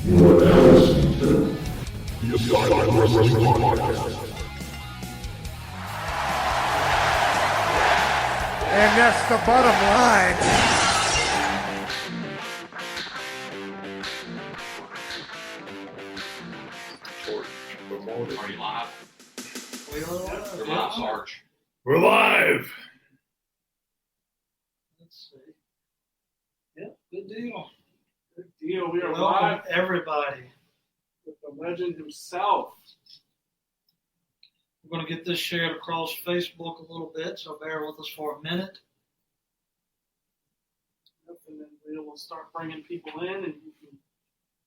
You are now listening to the Asylum Wrestling Podcast. And that's the bottom line. Are you live? We're live, Sarge. We're live. Let's see. Yep, good deal. Good deal. We are Welcome, live everybody. with the legend himself. We're going to get this shared across Facebook a little bit, so bear with us for a minute. And then we will start bringing people in, and you can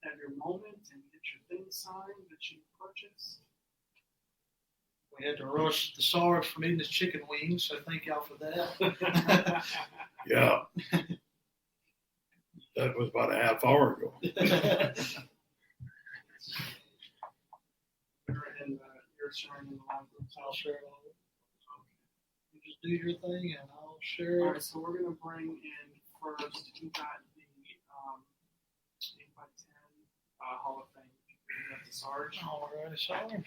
have your moment and get your thing signed that you purchased. We had to rush the Sarge from eating his chicken wings, so thank y'all for that. Yeah. That was about a half hour ago. You're sharing in the live group. I'll share it all. You just do your thing, and I'll share All it. right, so we're going to bring in first, we got the 8x10 Hall of Fame. We got the Sarge. All right, Sarge.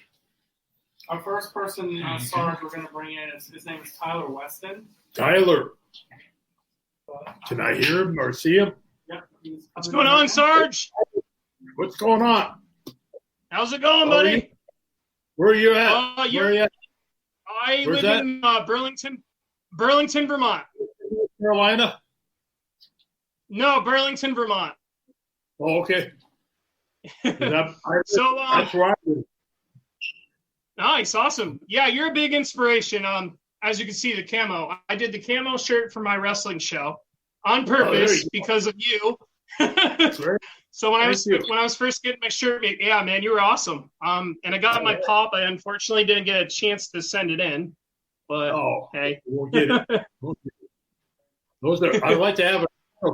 Our first person, Sarge, we're going to bring in, his name is Tyler Weston. Tyler, can I hear him or see him? Yep. What's going on, Sarge? What's going on? How's it going, buddy? Where are you at? Uh, Where are you at? I Where's live in Burlington, Vermont. Carolina? No, Burlington, Vermont. Oh, okay. That's So, where I live. nice, awesome. Yeah, you're a big inspiration. As you can see, the camo. I did the camo shirt for my wrestling show on purpose because of you. Great. So when I was first getting my shirt made, yeah, man, you were awesome. And I got my pop. I unfortunately didn't get a chance to send it in, but hey, We'll get it. Those are. I'd like to have a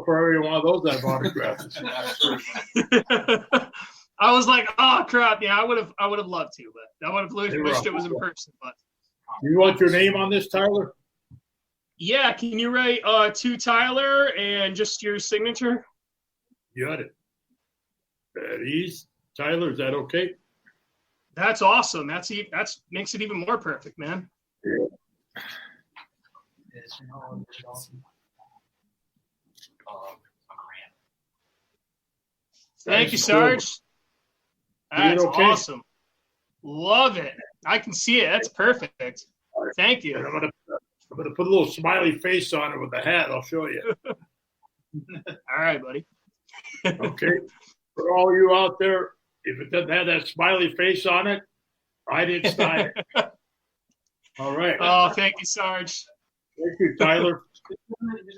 for every one of those I've autographed. I was like, oh crap, yeah, I would have loved to, but I would have wished it was in person. But You want your name on this, Tyler? yeah, can you write to Tyler and just your signature? You got it. At ease. Tyler, is that okay? That's awesome. That's makes it even more perfect, man. Thank you, Sarge. That's okay? awesome. Love it. I can see it. That's perfect. Thank you. And I'm gonna put a little smiley face on it with the hat. I'll show you. All right, buddy. Okay. For all you out there, if it doesn't have that smiley face on it, I didn't sign it. All right. Oh, thank you, Sarge. Thank you, Tyler.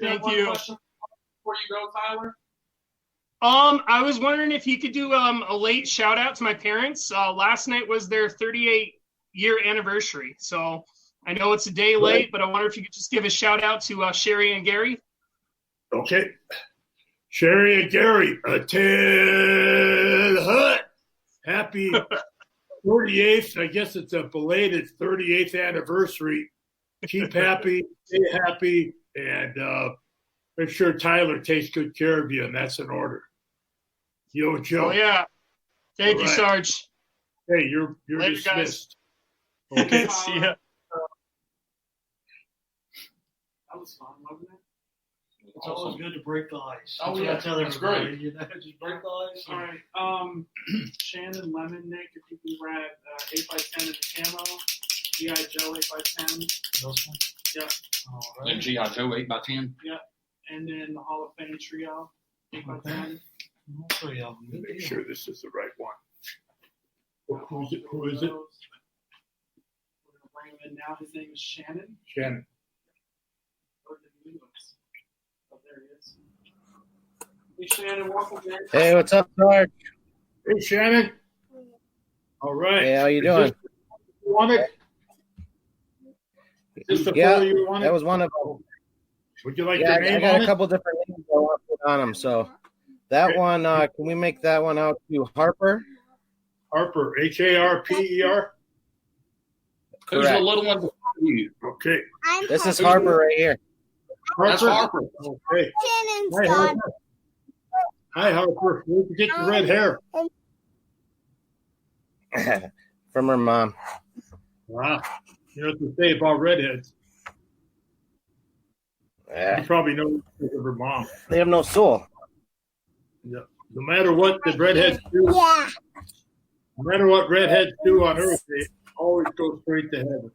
Thank you. Question before you go, Tyler? I was wondering if you could do a late shout out to my parents. Last night was their 38-year anniversary, so I know it's a day late, but I wonder if you could just give a shout out to Sherry and Gary. Okay. Sherry and Gary, Ted Hutt. Happy 38th. I guess it's a belated 38th anniversary. Keep happy, stay happy, and make sure Tyler takes good care of you, and that's in order. Yo, Joe. Oh yeah. Thank All you, right. Sarge. Hey, you're Later, dismissed. guys. Okay. See ya. That was fun, wasn't it? It's always good to break the ice. Oh, That's what yeah. I tell That's everybody. great. You know, just break the ice. All right. Shannon Lemon, Nick, if you can grab 8x10 in the camo. G.I. Joe 8x10. Yeah. All And right. G.I. Joe 8x10. And then the Hall of Fame trio 8x10. All three of them. Good Make deal. sure this is the right one. Who is it? We're going to bring him in now. His name is Shannon. Shannon. Where did he leave us? Oh, there he is. Hey, Shannon, welcome, man. Hey, what's up, Sarge? Hey, Shannon. All right. Hey, how you Is doing? this the you wanted? Is this the Yeah, photo you wanted? that was one of them. Would you like Yeah, your I name got on a it? couple different names I want to put on them. So that Okay. one, can we make that one out to Harper? Harper, Harper. Who's the Correct. little one before you? Okay. This is Harper right here. That's Harper. Okay. Shannon's Hi, son. Harper. Hi, Harper. Where'd you get your red hair? From her mom. Wow. You know what to say about redheads. Yeah. You probably know because of her mom. They have no soul. Yeah. No matter what the redheads do, Yeah. no matter what redheads do on Earth, they always go straight to heaven.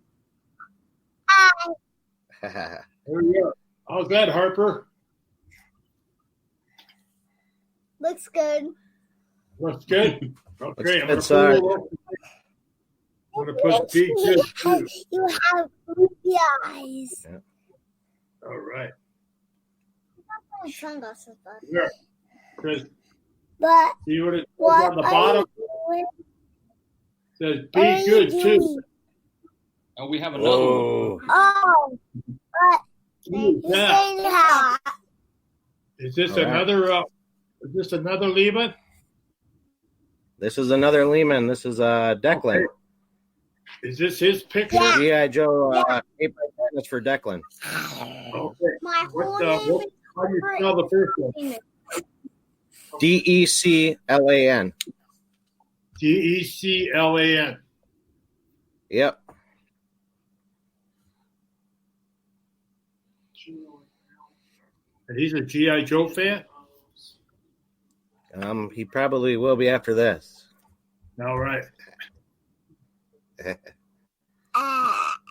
There you go. How's that, Harper? Looks good. Looks good. Okay, I'm Looks gonna good, put Be Good too. You have ruby eyes. All right. My sunglasses, but There. Says, but see what it says what on the are bottom? you doing? It says What are Be you Good doing? too. Oh, we have another one. Whoa. Oh, but Who's you that? say that. Is this All right. another? Is this another Lehman? This is another Lehman. This is Declan. Okay. Is this his picture? Yeah. G.I. Joe 8x10 is for Declan. Okay. My whole What, name what, how do you spell the first one? is Declan. Declan. Yep. And he's a G.I. Joe fan? He probably will be after this. All right.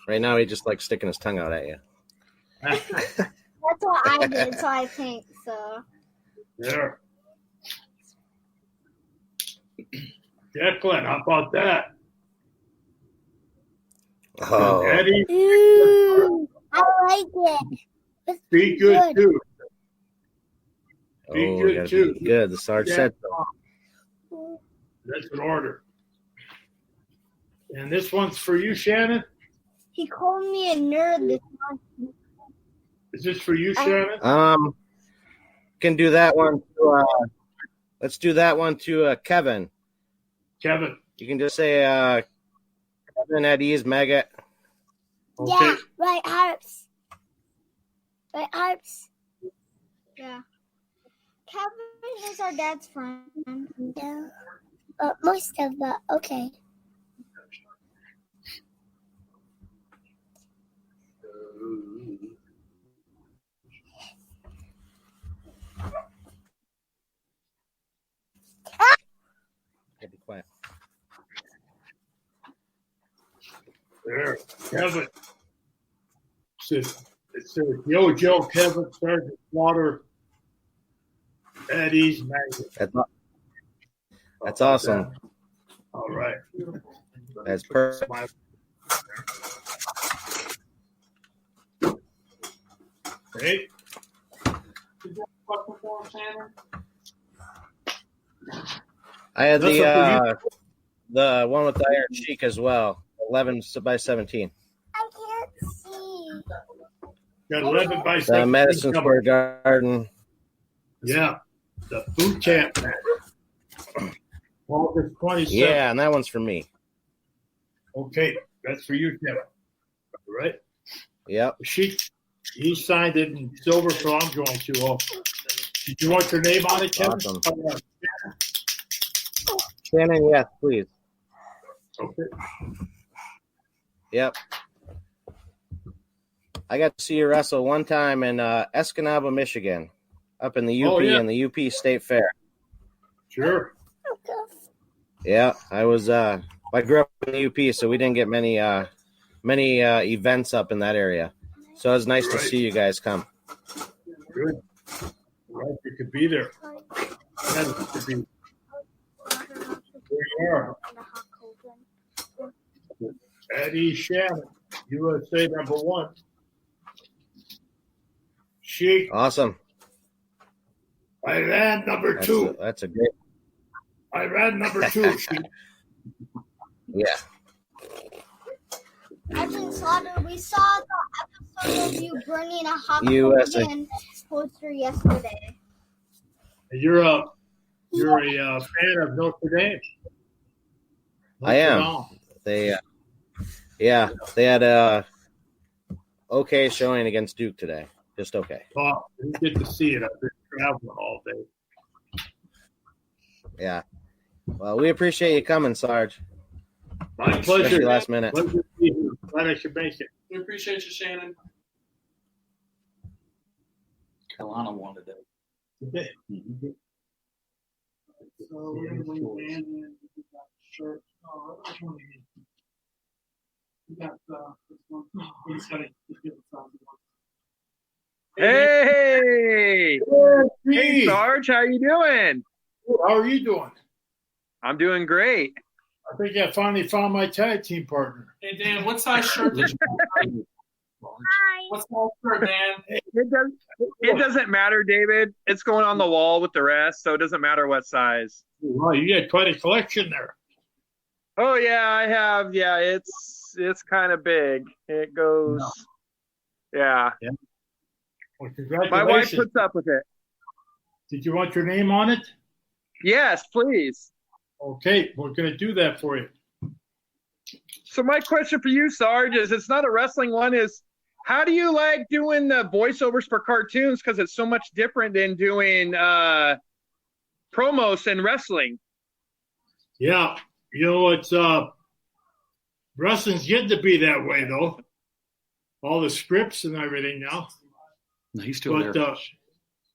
Right now, he just likes sticking his tongue out at you. That's what I did, so I think so. There. Declan, how about that? Oh, And Eddie, Ooh, I like it. It's Be Good too. Be oh, good, gotta too. be good. The Sarge Yeah. said so. That's an order. And this one's for you, Shannon? He called me a nerd this month. Is this for you, Shannon? Can do that one to, let's do that one to Kevin. Kevin. You can just say Kevin at Ease Maggot. Okay. Yeah, right, Harps. Right, Harps. Yeah. Kevin is our dad's friend. Yeah. Most of the, okay. Okay, be quiet. There. Kevin. It says, Yo, Joe, Kevin, Sgt Slaughter, Eddie's Magnet. That's awesome. All right. That's perfect. Hey, Question for him, Shannon? I had That's up the one with the Iron Sheik as well. 11 by 17. I can't see. got 11 by The 17. Madison coming. Square Garden. Yeah. The boot camp match. August 27th. Yeah, and that one's for me. Okay. That's for you, Kevin. All right. Yep. He signed it in silver, so I'm going to. Did you want your name on it, Kevin? Awesome. Oh, Shannon, yes, please. okay. Yep. I got to see you wrestle one time in Escanaba, Michigan, up in the UP and the UP State Fair. Sure. Yeah, I was. I grew up in the UP, so we didn't get many events up in that area. So it was nice to see you guys come. Good. Glad you could be there. Glad you could be. There you are. Eddie Shannon, USA #1. Sheik, Awesome. Iran number That's 2. that's a great. Iran number 2. Sheik. Yeah. Sgt Slaughter, we saw the episode of you burning a Hulk USA. Hogan poster yesterday. You're a fan of Notre Dame. I am. Notre Dame. They had a okay showing against Duke today. Just okay. Oh, didn't get to see it. I've been traveling all day. Yeah. Well, we appreciate you coming, Sarge. My Especially pleasure. last minute. Pleasure to be here. Glad I could make it. We appreciate you, Shannon. Carolina wanted it. Okay. So we're gonna bring Dan in. We got shirt. Oh, which one do you need? We got this one. We just gotta give it some. Hey, hey, Hey, Sarge, how you doing? how are you doing? I'm doing great. I think I finally found my tag team partner. Hey Dan, what size shirt did you What size shirt, Dan? It doesn't matter, David. It's going on the wall with the rest, so it doesn't matter what size. Wow, you got quite a collection there. Oh yeah, I have. Yeah, it's kind of big. It goes. Yeah, Well, my wife congratulations. puts up with it. Did you want your name on it? Yes, please. Okay, we're going to do that for you. So my question for you, Sarge, is it's not a wrestling one. Is how do you like doing the voiceovers for cartoons? Because it's so much different than doing promos and wrestling. Yeah, you know, it's wrestling's getting to be that way, though. All the scripts and everything now. No, he's still But there.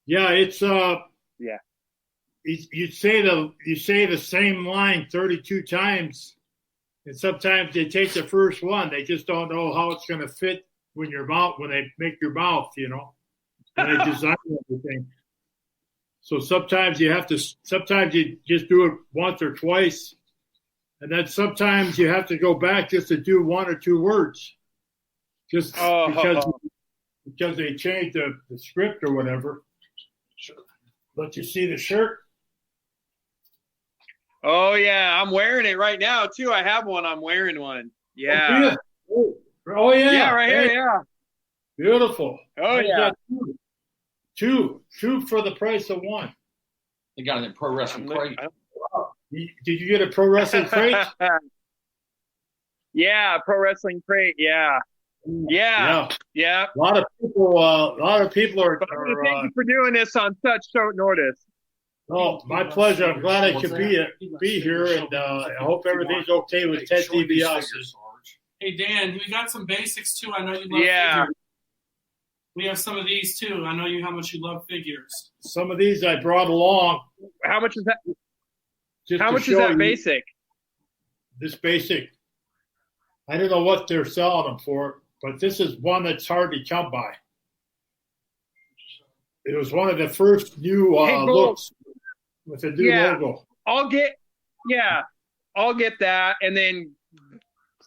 yeah, it's Yeah. you say the same line 32 times, and sometimes they take the first one. They just don't know how it's going to fit when they make your mouth, you know, when they design everything. So sometimes you just do it once or twice, and then sometimes you have to go back just to do one or two words, just because they changed the script or whatever. But you see the shirt? Oh yeah, I'm wearing it right now too. I have one. I'm wearing one. Yeah. Oh yeah. Yeah, right Hey, here. Yeah. beautiful. Oh I yeah. got two for the price of one. They got it in pro wrestling crate. Did you get a pro wrestling crate? Yeah, pro wrestling crate. Yeah. Yeah. Yeah. A lot of people are. But I want to thank you for doing this on such short notice. Oh, my pleasure. I'm glad I could be here, and I hope everything's okay with Ted DiBiase. Hey Dan, we got some basics too. I know you love Yeah. figures. We have some of these too. I know how much you love figures. Some of these I brought along. How much is that? Just How to much is show that you basic? This basic. I don't know what they're selling them for, but this is one that's hard to come by. It was one of the first new Hey, Gold. looks with a new Yeah. logo. I'll get that, and then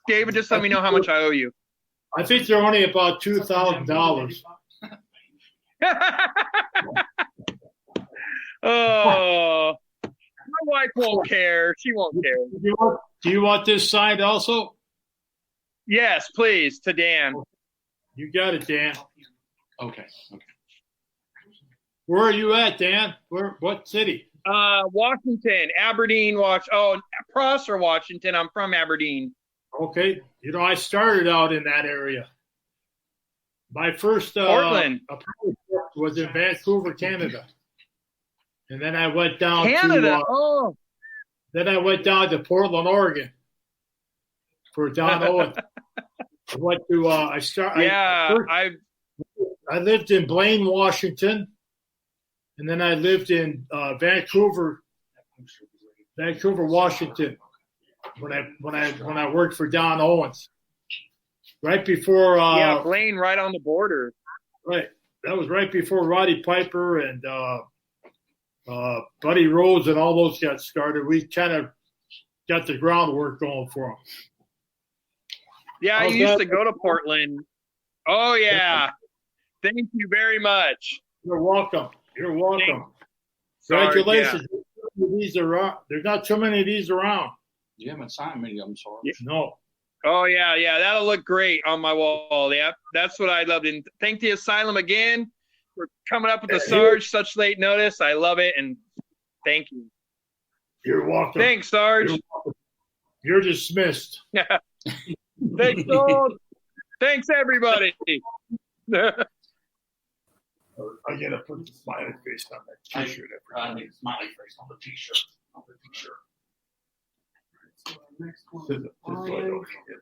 David, just let me know how much I owe you. I think they're only about $2,000. Oh, my wife won't care. She won't care. Do you want this signed also? Yes, please, to Dan. You got it, Dan. Okay. Where are you at, Dan? What city? Washington, Aberdeen, Prosser, Washington. I'm from Aberdeen. Okay. You know, I started out in that area. My first Portland. apprenticeship was in Vancouver, Canada. And then I went down Canada. to then I went down to Portland, Oregon for Don Owen. I went to I lived in Blaine, Washington, and then I lived in Vancouver, Washington, when I worked for Don Owens. Right before Blaine, right on the border. Right, that was right before Roddy Piper and Buddy Rhodes and all those got started. We kind of got the groundwork going for them. Yeah, I used to go to Portland. Oh, yeah. Thank you very much. You're welcome. Sorry, Congratulations. There's not too many of these around. You haven't signed many of them, Sarge. Yeah. No. Oh, yeah. That'll look great on my wall. Yeah, that's what I loved. And thank the Asylum again for coming up with the Sarge, such late notice. I love it, and thank you. You're welcome. Thanks, Sarge. You're dismissed. Thanks, Gold. Thanks, everybody. I gotta put the smiley face on that T-shirt. I need a smiley face on the T-shirt. Sure. So next one. This is what I don't forget.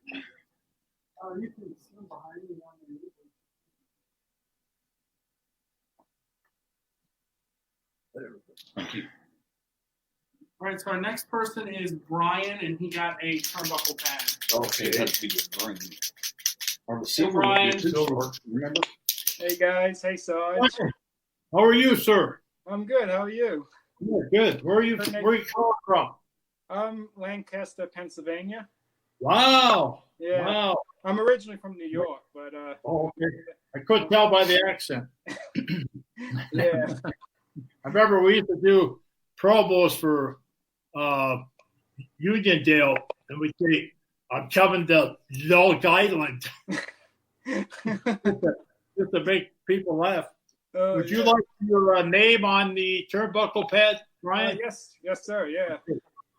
You can see him behind you on the YouTube. Thank you. All right, so our next person is Brian, and he got a turnbuckle pad. Okay, it has to be the green. Or the silver. Brian. Remember? Hey guys, hey Sarge. How are you, sir? I'm good. How are you? Good. Where are you calling from? Lancaster, Pennsylvania. Wow. Yeah. Wow. I'm originally from New York, but Okay. I couldn't tell by the accent. yeah. I remember we used to do promos for Uniondale, and we say, "I'm coming to Long Island," just to make people laugh. Would you like your name on the turnbuckle pad, Brian? Yes, sir. Yeah.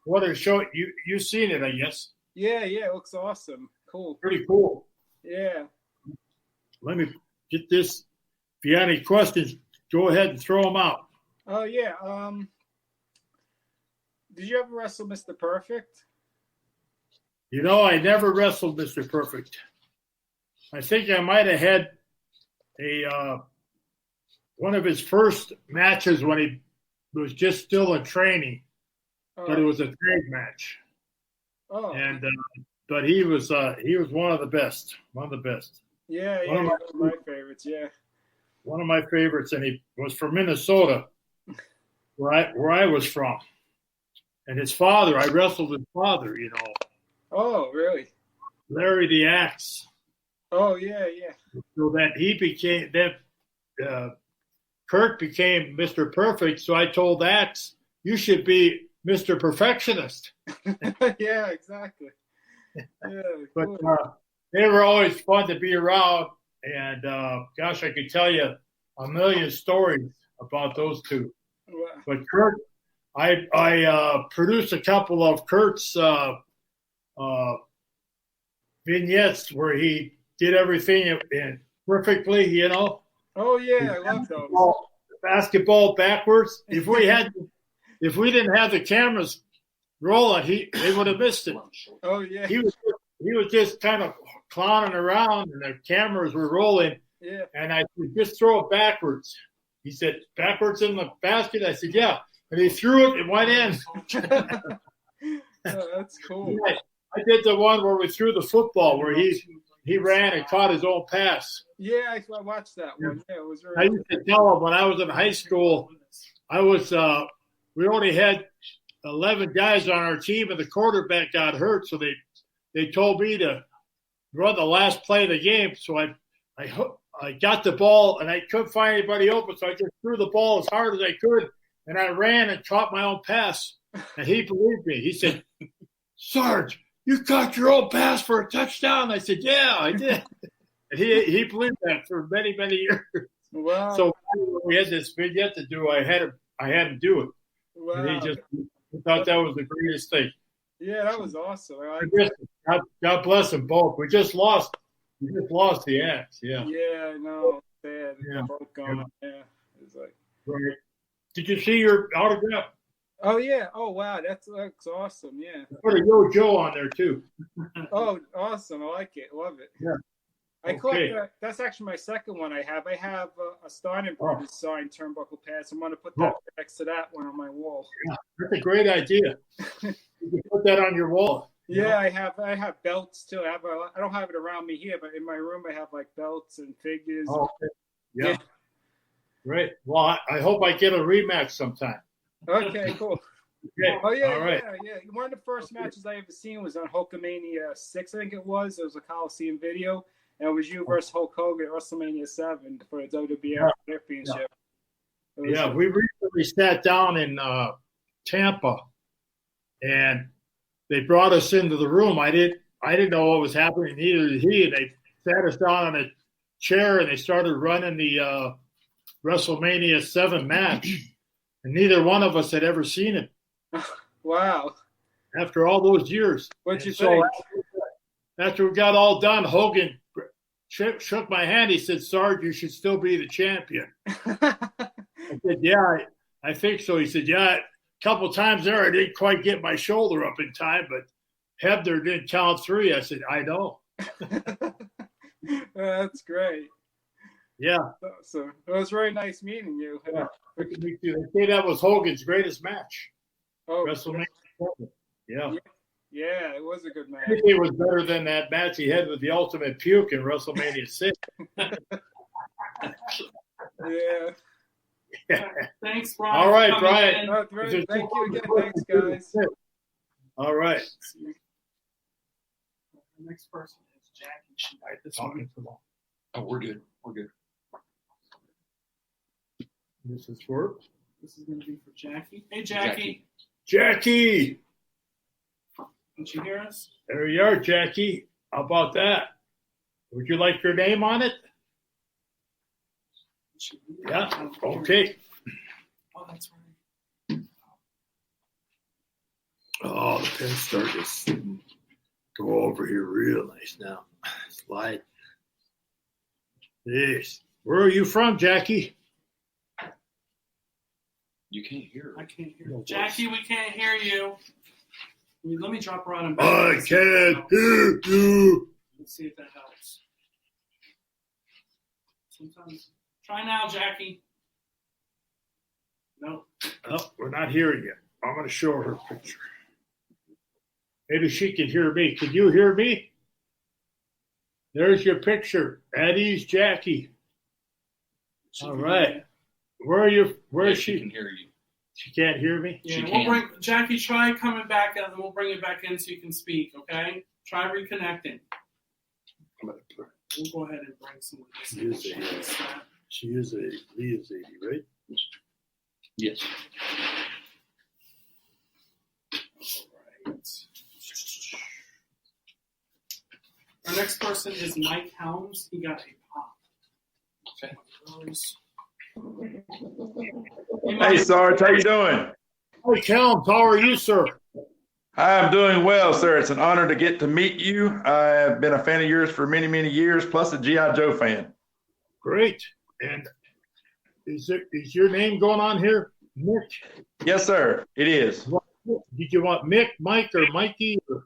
What a show! You've seen it, I guess. Yeah. It looks awesome. Cool. Pretty cool. Yeah. Let me get this. If you have any questions, go ahead and throw them out. Oh yeah. Did you ever wrestle Mr. Perfect? You know, I never wrestled Mr. Perfect. I think I might have had one of his first matches when he was just still in training, but it was a tag match. Oh. And but he was one of the best. Yeah. One of my favorites. Yeah. One of my favorites, and he was from Minnesota, where I was from. And his father, I wrestled his father, you know. Oh, really? Larry the Axe. Oh, yeah. So that Kurt became Mr. Perfect. So I told Axe, you should be Mr. Perfectionist. Yeah, exactly. Yeah, But cool. they were always fun to be around. And gosh, I could tell you a million stories about those two. Wow. But Kurt, I produced a couple of Kurt's vignettes where he did everything perfectly, you know. Oh yeah, I love those. Basketball backwards. If we didn't have the cameras rolling, they would have missed it. Oh yeah. He was just kind of clowning around, and the cameras were rolling. Yeah. And I said, just throw it backwards. He said, backwards in the basket. I said, yeah. And he threw it and went in. Oh, that's cool. Yeah, I did the one where we threw the football, where he ran and caught his own pass. Yeah, I watched that one. Yeah, it was I really used to tell him when I was in high school, we only had 11 guys on our team, and the quarterback got hurt, so they told me to run the last play of the game. So I got the ball, and I couldn't find anybody open, so I just threw the ball as hard as I could, and I ran and caught my own pass. And he believed me. He said, Sarge, you caught your own pass for a touchdown. I said, yeah, I did. And he believed that for many, many years. Wow. So we had this vignette to do. I had him do it. Wow. And he thought that was the greatest thing. Yeah, that was awesome. God bless them both. We just lost the Axe. Yeah. Yeah, I know. Sad. Yeah. Both gone. Yeah. It was like. Right. Did you see your autograph? Oh yeah. Oh wow, that's awesome. Yeah. I put a Yo Joe on there too. Oh, awesome. I like it. Love it. Yeah. I collect that's actually my second one I have. I have a Steiner Brothers signed turnbuckle pads. I'm going to put that next to that one on my wall. Yeah, that's a great idea. You can put that on your wall. Yeah, I have belts too. I don't have it around me here, but in my room I have like belts and figures. Oh, okay. Yeah. Great. Well, I hope I get a rematch sometime. Okay, cool. Okay. Oh yeah, all right. yeah. One of the first matches I ever seen was on Hulkamania 6, I think it was. It was a Coliseum video. And it was you versus Hulk Hogan at WrestleMania 7 for the WWF Championship. Yeah, we recently sat down in Tampa, and they brought us into the room. I didn't know what was happening. Neither did he. And they sat us down on a chair, and they started running the WrestleMania 7 match. And neither one of us had ever seen it. Wow. After all those years. What'd you think? After we got all done, Hogan shook my hand. He said, Sarge, you should still be the champion. I said, yeah, I think so. He said, yeah, couple times there, I didn't quite get my shoulder up in time, but Hebner didn't count 3. I said, I know. That's great. Yeah. So it was very nice meeting you. Yeah. They say that was Hogan's greatest match. Oh, WrestleMania 7. Yeah. Yeah, it was a good match. It was better than that match he had with the Ultimate Puke in WrestleMania 6. Yeah. Thanks, Brian. All right, Brian. Oh, great. Thank you again. Thanks, guys. All right. The next person is Jackie. She died this Talking one. too long. Oh, we're good. We're good. This is for This is going to be for Jackie. Hey, Jackie. Jackie. Did you hear us? There you are, Jackie. How about that? Would you like your name on it? Yeah. Okay. Oh, that's right. Oh, the pen started to go over here real nice now. Slide. Yes. Where are you from, Jackie? You can't hear I her. can't hear No you. Jackie, we can't hear you. Let me drop her on and I can't hear you. Let's see if that helps. Sometimes. Try now, Jackie. No. Oh, we're not hearing you. I'm going to show her a picture. Maybe she can hear me. Can you hear me? There's your picture. At ease, Jackie. All right. Where are you? Where is She she? can hear you. She can't hear me? Yeah, She we'll can. bring Jackie. Try coming back, and we'll bring it back in so you can speak. Okay? Try reconnecting. I'm gonna put- We'll go ahead and bring someone. She is She is a Lee is 80, right? Yes. All right. Our next person is Mike Helms. He got a pop. Okay. Hey, Sarge, how you doing? Hey, Helms, how are you, sir? I'm doing well, sir. It's an honor to get to meet you. I've been a fan of yours for many, many years, plus a G.I. Joe fan. Great. And is your name going on here? Mick? Yes, sir. It is. Did you want Mick, Mike, or Mikey? Or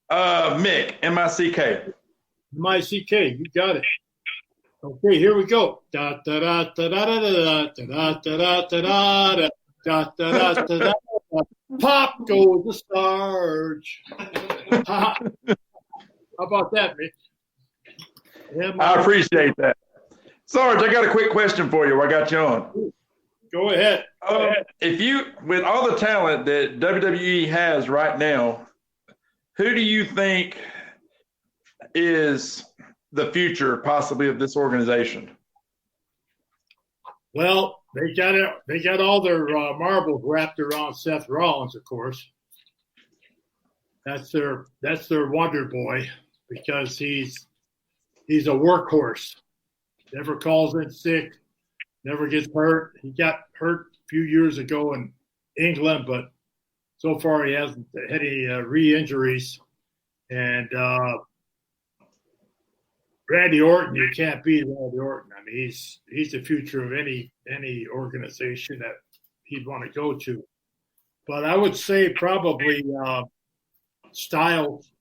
Mick, M-I-C-K. M-I-C-K. You got it. Okay, here we go. Da da da da da da da da da da da da da da da da. Pop goes the Sarge. How about that, Mick? Yeah, I appreciate that. Sarge, I got a quick question for you while I got you on. Go ahead. If you, with all the talent that WWE has right now, who do you think is the future possibly of this organization? Well, they got all their marbles wrapped around Seth Rollins, of course. That's their wonder boy because he's a workhorse. Never calls in sick, never gets hurt. He got hurt a few years ago in England, but so far he hasn't had any re-injuries. And Randy Orton, you can't beat Randy Orton. I mean, he's the future of any organization that he'd want to go to. But I would say probably Styles.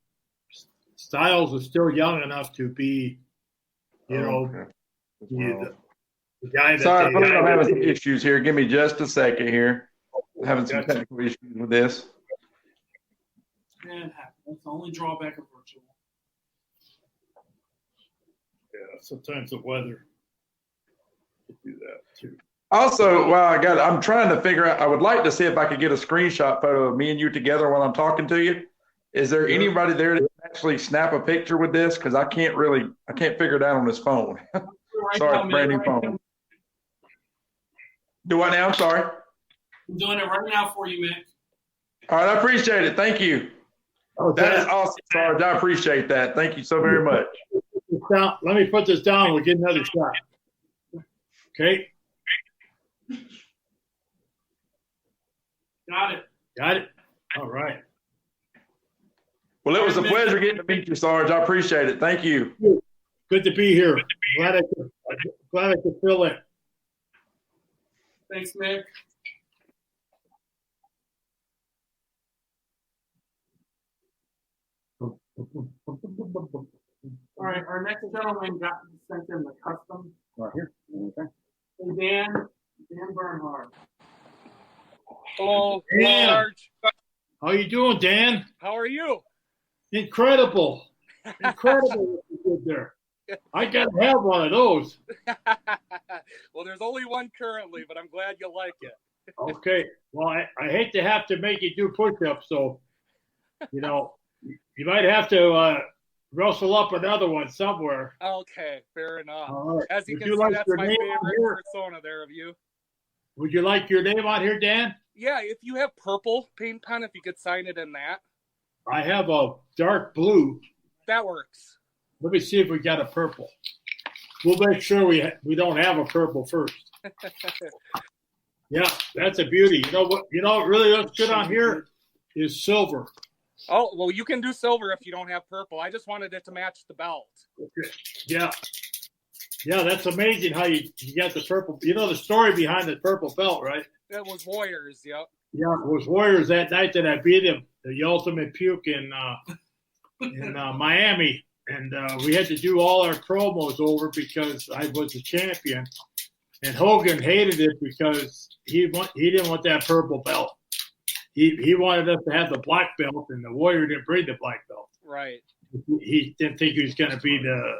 Styles is still young enough to be, the guy that. Sorry, I'm having some issues here. Give me just a second here. I'm having some technical issues with this. Yeah, it happens. That's the only drawback of virtual. Yeah, sometimes the weather could do that too. Also, I'm trying to figure out, I would like to see if I could get a screenshot photo of me and you together while I'm talking to you. Is there anybody there that can actually snap a picture with this? Because I can't figure it out on this phone. Sorry, it's a brand new phone. Do what now? I'm sorry. I'm doing it right now for you, Mick. All right, I appreciate it. Thank you. Oh, that is awesome, Sarge. I appreciate that. Thank you so very much. Let me put this down. We'll get another shot. Okay. Got it. Got it. All right. Well, it was a pleasure getting to meet you, Sarge. I appreciate it. Thank you. Good to be here. Glad I could fill in. Thanks, Mick. All right, our next gentleman got sent in the custom. Right here. Okay. Dan Bernhard. Hello, Dan. Sarge. How you doing, Dan? How are you? Incredible. Incredible what you did there. I got to have one of those. Well, there's only one currently, but I'm glad you like it. Okay. Well, I hate to have to make you do push-ups, so, you might have to rustle up another one somewhere. Okay, fair enough. All right. As you Would can you see, like that's your my name on favorite here? persona there of you. Would you like your name on here, Dan? Yeah, if you have purple paint pen, if you could sign it in that. I have a dark blue. That works. Let me see if we got a purple. We'll make sure we don't have a purple first. Yeah, that's a beauty. You know what really looks good on here is silver. Oh, well, you can do silver if you don't have purple. I just wanted it to match the belt. Okay. Yeah. Yeah, that's amazing how you got the purple. You know the story behind the purple belt, right? It was Warriors, yep. Yeah, it was Warriors that night that I beat him, the ultimate puke in Miami. And we had to do all our promos over because I was the champion. And Hogan hated it because he didn't want that purple belt. He wanted us to have the black belt, and the Warrior didn't bring the black belt. Right. He didn't think he was going to be the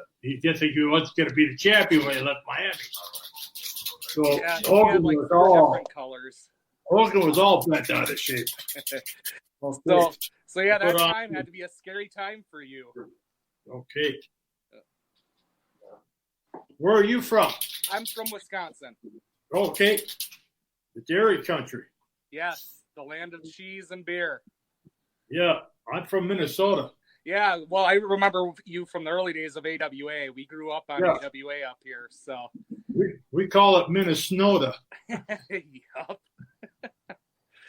champion when he left Miami. So Yeah, Hogan like was 4 all different colors. Hogan was all bent out of shape. So yeah, that time had to be a scary time for you. Okay. Where are you from? I'm from Wisconsin. Okay. The dairy country. Yes, the land of cheese and beer. Yeah, I'm from Minnesota. Yeah, well, I remember you from the early days of AWA. We grew up on AWA up here, so. We call it Minnesota. Yup.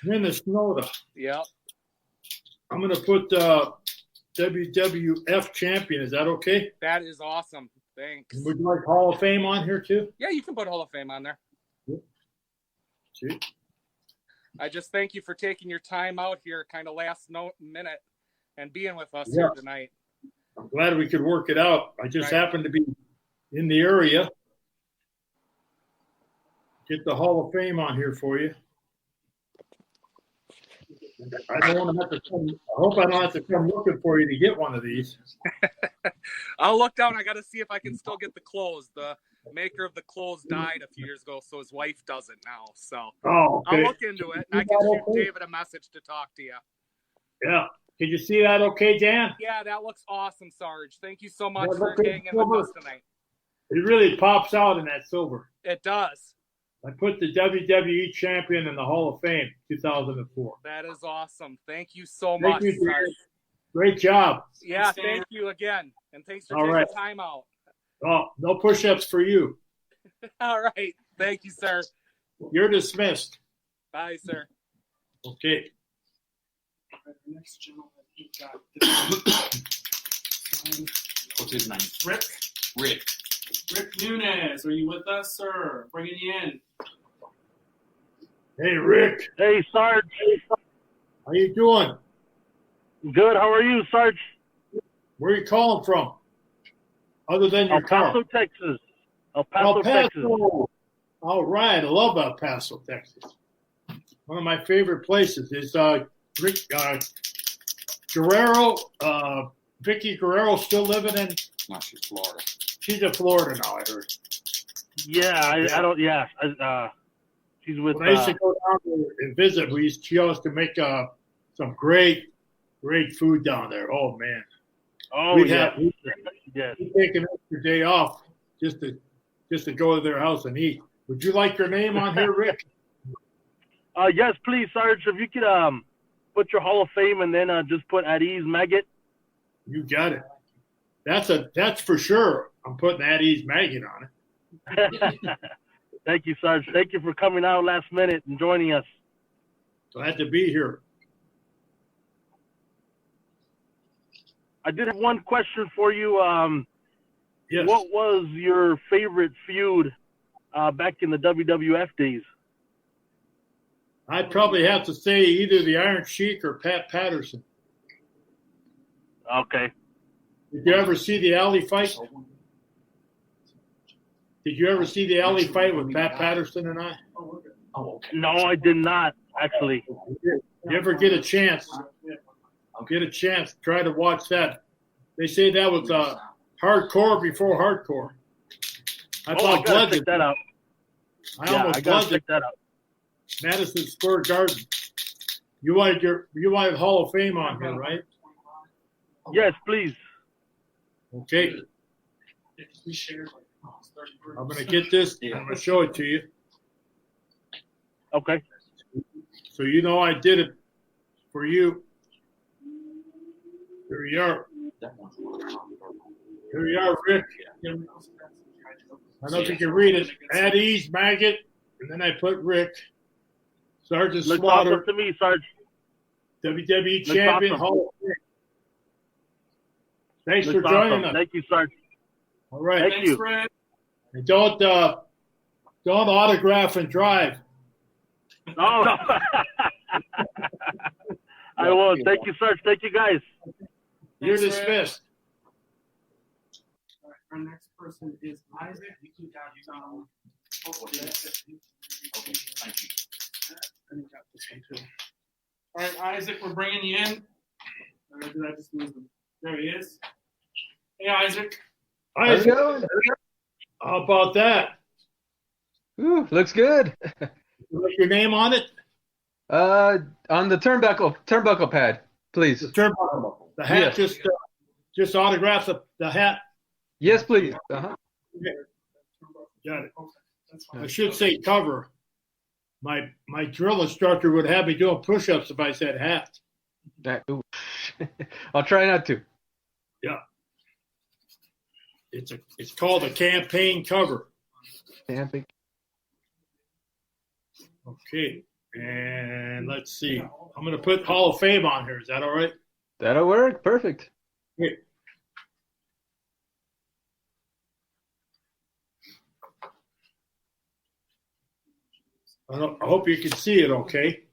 Minnesota. Yep. I'm going to put WWF champion. Is that okay? That is awesome. Thanks. Would you like Hall of Fame on here too? Yeah, you can put Hall of Fame on there. See? I just thank you for taking your time out here kind of last minute and being with us here tonight. I'm glad we could work it out. I just happened to be in the area. Get the Hall of Fame on here for you. I hope I don't have to come looking for you to get one of these. I'll look down. I got to see if I can still get the clothes. The maker of the clothes died a few years ago, so his wife doesn't now. So okay. I'll look into it, and I can shoot David a message to talk to you. Yeah. Can you see that okay, Dan? Yeah, that looks awesome, Sarge. Thank you so much for hanging with us tonight. It really pops out in that silver. It does. I put the WWE champion in the Hall of Fame, 2004. That is awesome. Thank you so much, Sarge. Great job. Yeah, thank you again. And thanks for taking time out. Oh, no push-ups for you. All right. Thank you, sir. You're dismissed. Bye, sir. Okay. The next gentleman, he got What's his name? Rick. Rick Nunez, are you with us, sir? Bringing you in. Hey, Rick. Hey, Sarge. How you doing? Good. How are you, Sarge? Where are you calling from? Other than your El Paso, Texas. El Paso, Texas. All right. I love El Paso, Texas. One of my favorite places is Rick Guerrero. Vicky Guerrero still living in? No, she's Florida. She's in Florida now, I heard. Yeah, I don't. Yeah, she's with. When I used to go down there and visit, she used to make some great food down there. Oh man. Oh We'd yeah. We'd take an extra day off just to go to their house and eat. Would you like your name on here, Rick? Yes, please, Sarge. If you could put your Hall of Fame and then just put at ease Maggot. You got it. That's for sure. I'm putting at ease Maggot on it. Thank you, Sarge. Thank you for coming out last minute and joining us. Glad to be here. I did have one question for you. Yes. What was your favorite feud back in the WWF days? I'd probably have to say either the Iron Sheik or Pat Patterson. Okay. Did you ever see the alley fight? Did you ever see the alley fight with Pat Patterson and I? No, I did not actually. You ever get a chance? Try to watch that. They say that was hardcore before hardcore. I gotta bled check that out. I almost gotta bled check that out. Madison Square Garden. You wanted Hall of Fame on here, right? Yes, please. Okay. I'm gonna get this. I'm gonna show it to you. Okay. So you know I did it for you. Here you are. Here you are, Rick. I don't know if you can read it. At ease, maggot, and then I put Rick. Sgt Looks Slaughter. awesome to me, Sarge. WWE Looks champion, awesome. Hall of Fame. Thanks Looks for joining awesome. us. Thank you, Sarge. All right. Thank you. And don't autograph and drive. No. I will. Thank you, Sarge. Thank you, guys. You're dismissed. All right, our next person is Isaac. You got Okay, thank you. and you got this one too. All right, Isaac, we're bringing you in. Or did I just lose him? There he is. Hey, Isaac. Isaac, how about that? Ooh, looks good. What's your name on it? On the turnbuckle pad, please. The turnbuckle. The hat Yes. just autographs the hat. Yes, please. Uh-huh. Got it. I should say cover. My drill instructor would have me doing push-ups if I said hat. Ooh. I'll try not to. Yeah. It's called a campaign cover. Camping. Okay. And let's see. I'm going to put Hall of Fame on here. Is that all right? That'll work. Perfect. Okay. I hope you can see it okay.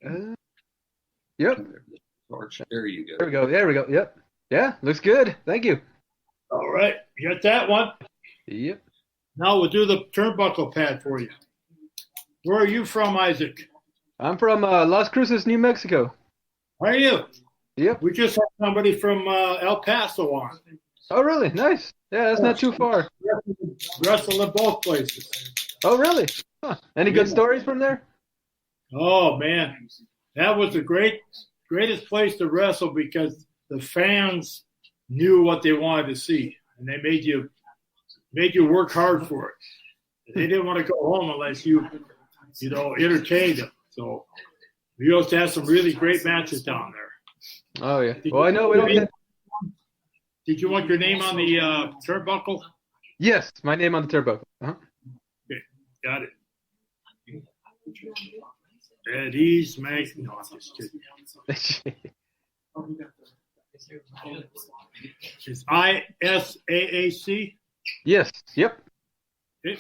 Yep. There you go. There we go. There we go. Yep. Yeah, looks good. Thank you. All right. You got that one? Yep. Now we'll do the turnbuckle pad for you. Where are you from, Isaac? I'm from Las Cruces, New Mexico. Are you? Yep. We just had somebody from El Paso on. Oh, really? Nice. Yeah, that's not too far. Wrestle in both places. Oh, really? Huh. Any good stories from there? Oh, man. That was the greatest place to wrestle because the fans knew what they wanted to see, and they made you work hard for it. They didn't want to go home unless you entertained them. So we used to have some really great matches down there. Oh, yeah. Well, I know we don't get... Did you want your name on the turnbuckle? Yes, my name on the turnbuckle. Uh-huh. Okay, got it. At ease, Meg. No, I'm just kidding. It's ISAAC? Yes. Yep. Okay.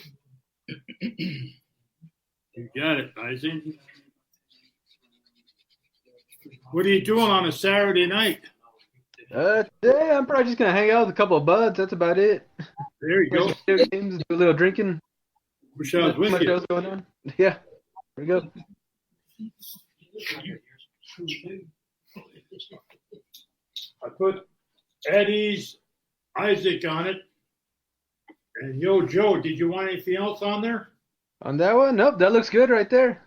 You got it, Isaac. What are you doing on a Saturday night? Today I'm probably just gonna hang out with a couple of buds. That's about it. There you go. Video games, do a little drinking. Wish I was with My you. show's going on. Yeah. There we go. I put Eddie's Isaac on it. And Yo Joe, did you want anything else on there? On that one? Nope, that looks good right there.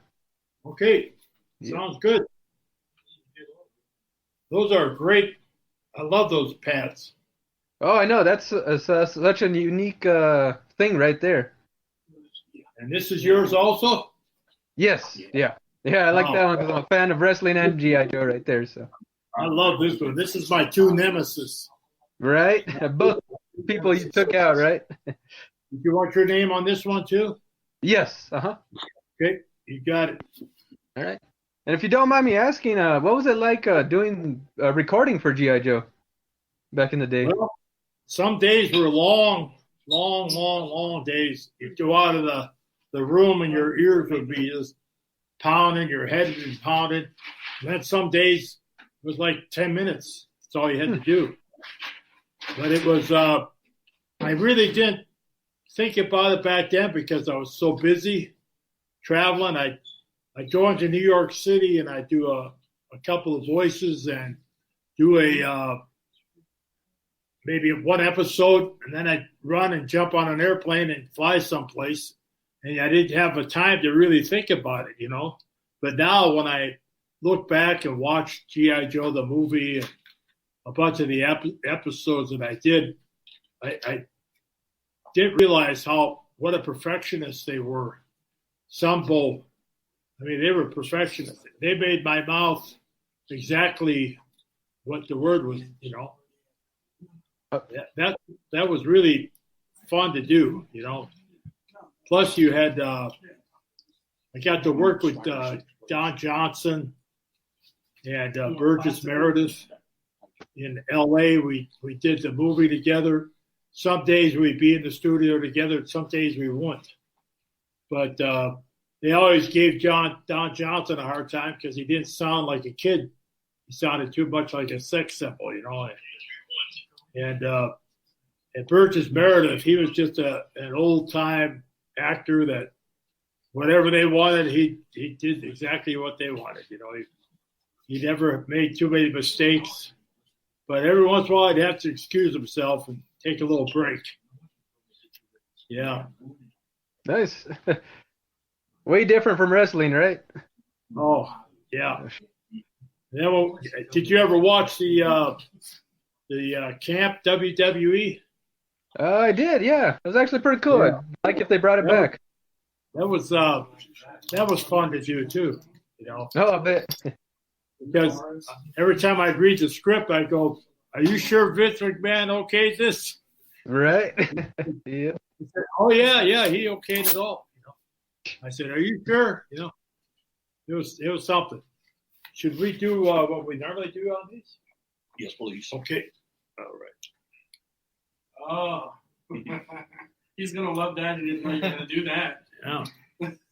Okay. Sounds good. Those are great. I love those pads. Oh, I know. That's such a unique thing right there. And this is yours also? Yes. Yeah. Yeah, I like that one because I'm a fan of wrestling and G.I. Joe right there. So. I love this one. This is my two nemesis. Right? Both people you took out, right? Did you want your name on this one too? Yes. Uh-huh. Okay, you got it. All right. And if you don't mind me asking, what was it like doing recording for G.I. Joe back in the day? Well, some days were long days. You'd go out of the room and your ears would be just pounding, your head would be pounded. And then some days it was like 10 minutes. That's all you had to do. But it was, I really didn't think about it back then because I was so busy traveling. I go into New York City and I do a couple of voices and do maybe one episode, and then I run and jump on an airplane and fly someplace. And I didn't have the time to really think about it, But now when I look back and watch G.I. Joe, the movie, and a bunch of the episodes that I did, I didn't realize what a perfectionist they were. Some both. I mean, they were perfectionists. They made my mouth exactly what the word was, That was really fun to do, Plus, you had I got to work with Don Johnson and Burgess Meredith in L.A. We did the movie together. Some days we'd be in the studio together. Some days we wouldn't. But they always gave Don Johnson a hard time because he didn't sound like a kid. He sounded too much like a sex symbol, And Burgess Meredith, he was just an old-time actor that whatever they wanted, he did exactly what they wanted. He never made too many mistakes. But every once in a while, he'd have to excuse himself and take a little break. Yeah. Nice. Way different from wrestling, right? Oh, yeah. Did you ever watch the camp WWE? I did, yeah. It was actually pretty cool. Yeah. I like if they brought it back. That was fun to do too. Oh, I bet. Because every time I'd read the script, I'd go, "Are you sure Vince McMahon okayed this?" Right. Yeah. He said, "Oh yeah, he okayed it all." I said, "Are you sure?" It was something. Should we do what we normally do on these? Yes, please. Okay. All right. Oh, he's gonna love that. He didn't know you were gonna do that. Yeah.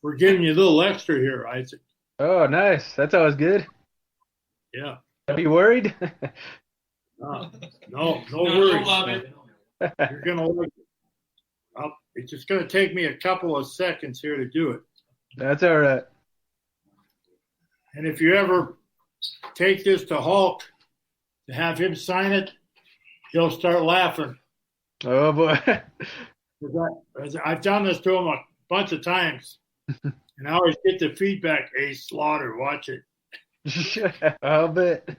We're giving you a little extra here, Isaac. Oh, nice. That's always good. Yeah. Are you worried? No No, worries. you'll love it. You're gonna like it. It's just gonna take me a couple of seconds here to do it. That's all right. And if you ever take this to Hulk to have him sign it, he'll start laughing. Oh boy. I've done this to him a bunch of times, and I always get the feedback, "Hey, Slaughter, watch it." I'll bet.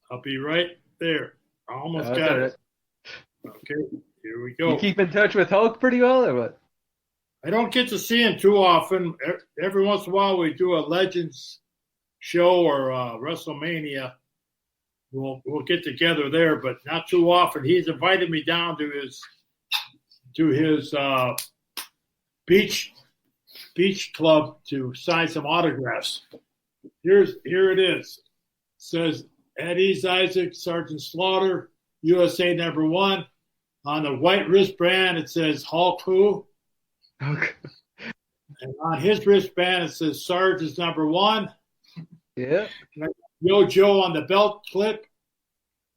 I'll be right there. I almost That's got all it. Okay, here we go. You keep in touch with Hulk pretty well, or what? I don't get to see him too often. Every once in a while, we do a Legends show or WrestleMania. We'll get together there, but not too often. He's invited me down to his beach club to sign some autographs. Here it is. It says, "At ease, Isaac, Sgt Slaughter, USA #1." On the white wristband, it says Hulk Who. Okay. And on his wristband, it says Sarge is #1. Yeah. Yo Joe on the belt clip.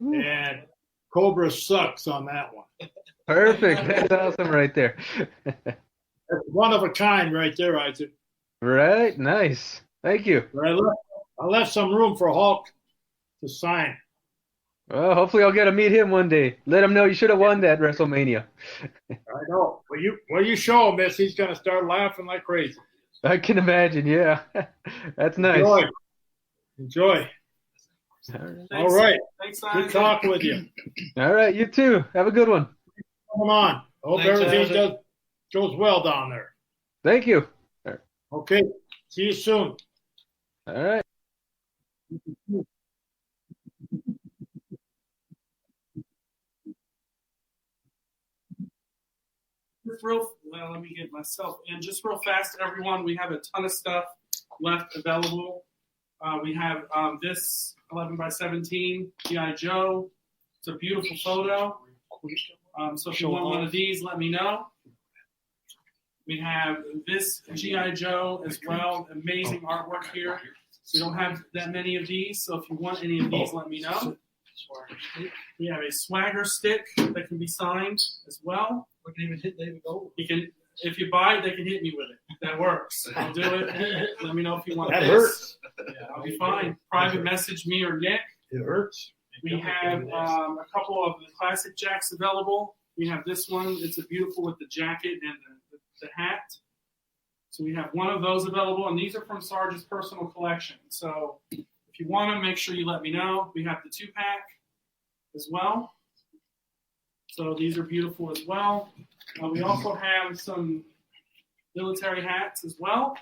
And Cobra sucks on that one. Perfect. That's awesome right there. That's one of a kind right there, Isaac. Right. Nice. Thank you. But I left some room for Hulk to sign. Well, hopefully I'll get to meet him one day. Let him know you should have won that WrestleMania. I know. When you show him this, he's going to start laughing like crazy. I can imagine. Yeah. That's nice. Enjoy. All right. Thanks, Good talking with you. All right. You too. Have a good one. Come on. Hope Thanks, everything goes well down there. Thank you. Okay. See you soon. All right. Let me get myself in. Just real fast, everyone. We have a ton of stuff left available. We have this 11x17 G.I. Joe. It's a beautiful photo. So if you want one of these, let me know. We have this G.I. Joe as well. Amazing artwork here. We don't have that many of these, so if you want any of these, let me know. We have a swagger stick that can be signed as well. We can even hit David Gold. You can, if you buy it, they can hit me with it. That works. I'll do it. Let me know if you want That this. hurts. Yeah, I'll be fine. Private message me or Nick. It hurts. We have a couple of the classic jacks available. We have this one. It's a beautiful with the jacket and the hat. So we have one of those available, and these are from Sarge's personal collection. So if you want them, make sure you let me know. We have the 2-pack as well. So these are beautiful as well. We also have some military hats as well.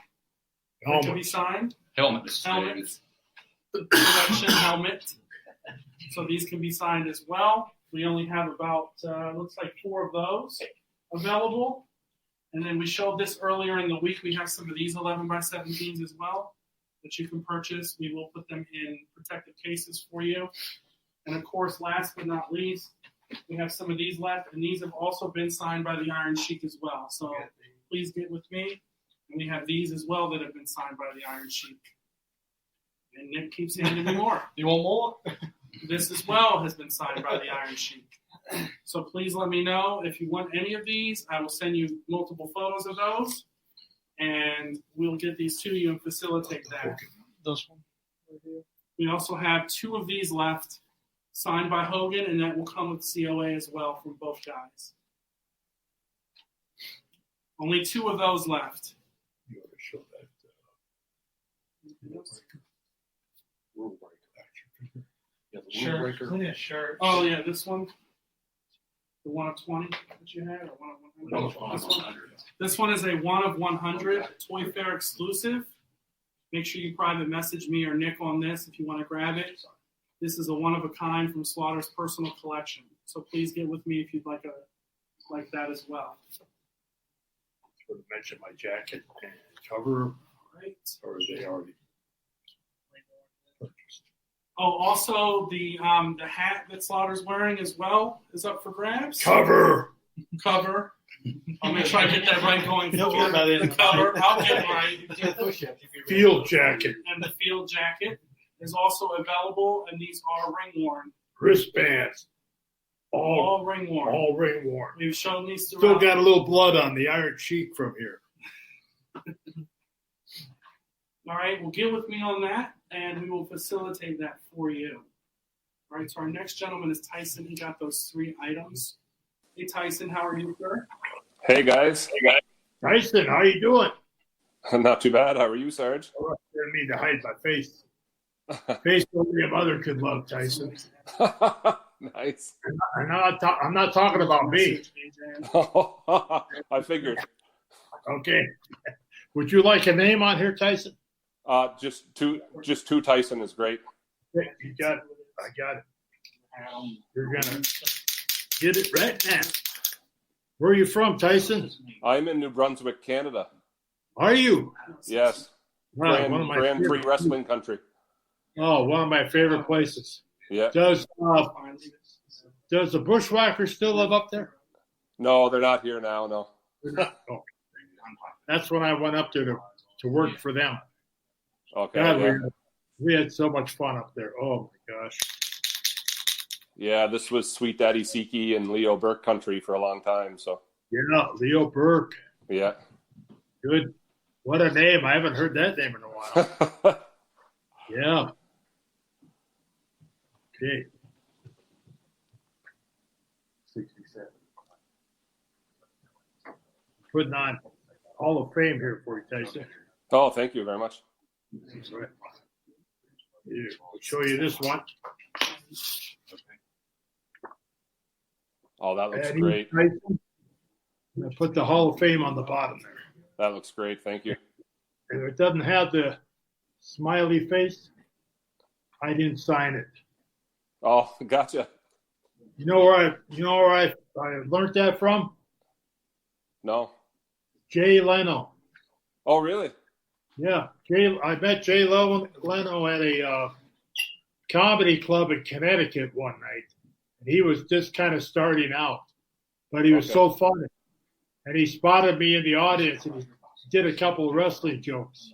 That can be signed. Helmets. Production helmet. So these can be signed as well. We only have about, looks like 4 of those available. And then we showed this earlier in the week. We have some of these 11x17s as well that you can purchase. We will put them in protective cases for you. And of course, last but not least, we have some of these left, and these have also been signed by the Iron Sheik as well. So please get with me. And we have these as well that have been signed by the Iron Sheik. And Nick keeps handing me more. You want more? This as well has been signed by the Iron Sheik. So please let me know if you want any of these. I will send you multiple photos of those, and we'll get these to you and facilitate that. This one. We also have 2 of these left, signed by Hogan, and that will come with COA as well from both guys. Only 2 of those left. You ought to show that. Shirt. Yeah, shirt. Oh, yeah, this one. The 1 of 20 that you had, or 1 of 100? This one is a 1 of 100 Toy Fair exclusive. Make sure you private message me or Nick on this if you want to grab it. This is a one of a kind from Slaughter's personal collection. So please get with me if you'd like that as well. I mention my jacket and cover, Right. or are they already? Oh, also the hat that Slaughter's wearing as well is up for grabs. Cover. I'll make sure I get that right going You'll forward. get that in. The cover, I'll get it right. Field jacket. And the field jacket is also available, and these are ring worn. Wristbands. All ring worn. All ring worn. We've shown these Still throughout. got a little blood on the Iron Sheik from here. All right, well, get with me on that, and we will facilitate that for you. All right, so our next gentleman is Tyson. He got those 3 items. Hey, Tyson, how are you, sir? Hey, guys. Tyson, how you doing? Not too bad. How are you, Sarge? I didn't mean to hide my face. Face only your mother could love, Tyson. Nice. I'm not talking about me. I figured. Okay. Would you like a name on here, Tyson? Just two Tyson is great. You got it. I got it. You're gonna get it right now. Where are you from, Tyson? I'm in New Brunswick, Canada. Are you? Yes. Wow, one of my Grand Prix favorite wrestling country. Oh, one of my favorite places. Yeah. Does the Bushwhackers still live up there? No, they're not here now. No. Oh. That's when I went up there to work for them. Okay. God, yeah. we had so much fun up there. Oh my gosh. Yeah, this was Sweet Daddy Siki and Leo Burke country for a long time. So. Yeah, Leo Burke. Yeah. Good. What a name. I haven't heard that name in a while. Yeah. Okay. 67. Putting on Hall of Fame here for you, Tyson. Oh, thank you very much. Right. Here, I'll show you this one. Oh, that looks Eddie great. Tyson. I put the Hall of Fame on the bottom there. That looks great. Thank you. If it doesn't have the smiley face, I didn't sign it. Oh, gotcha. You know where I learned that from? No. Jay Leno. Oh, really? Yeah, I met Jay Leno at a comedy club in Connecticut one night, and he was just kind of starting out, but he was so funny. and he spotted me in the audience, and he did a couple of wrestling jokes.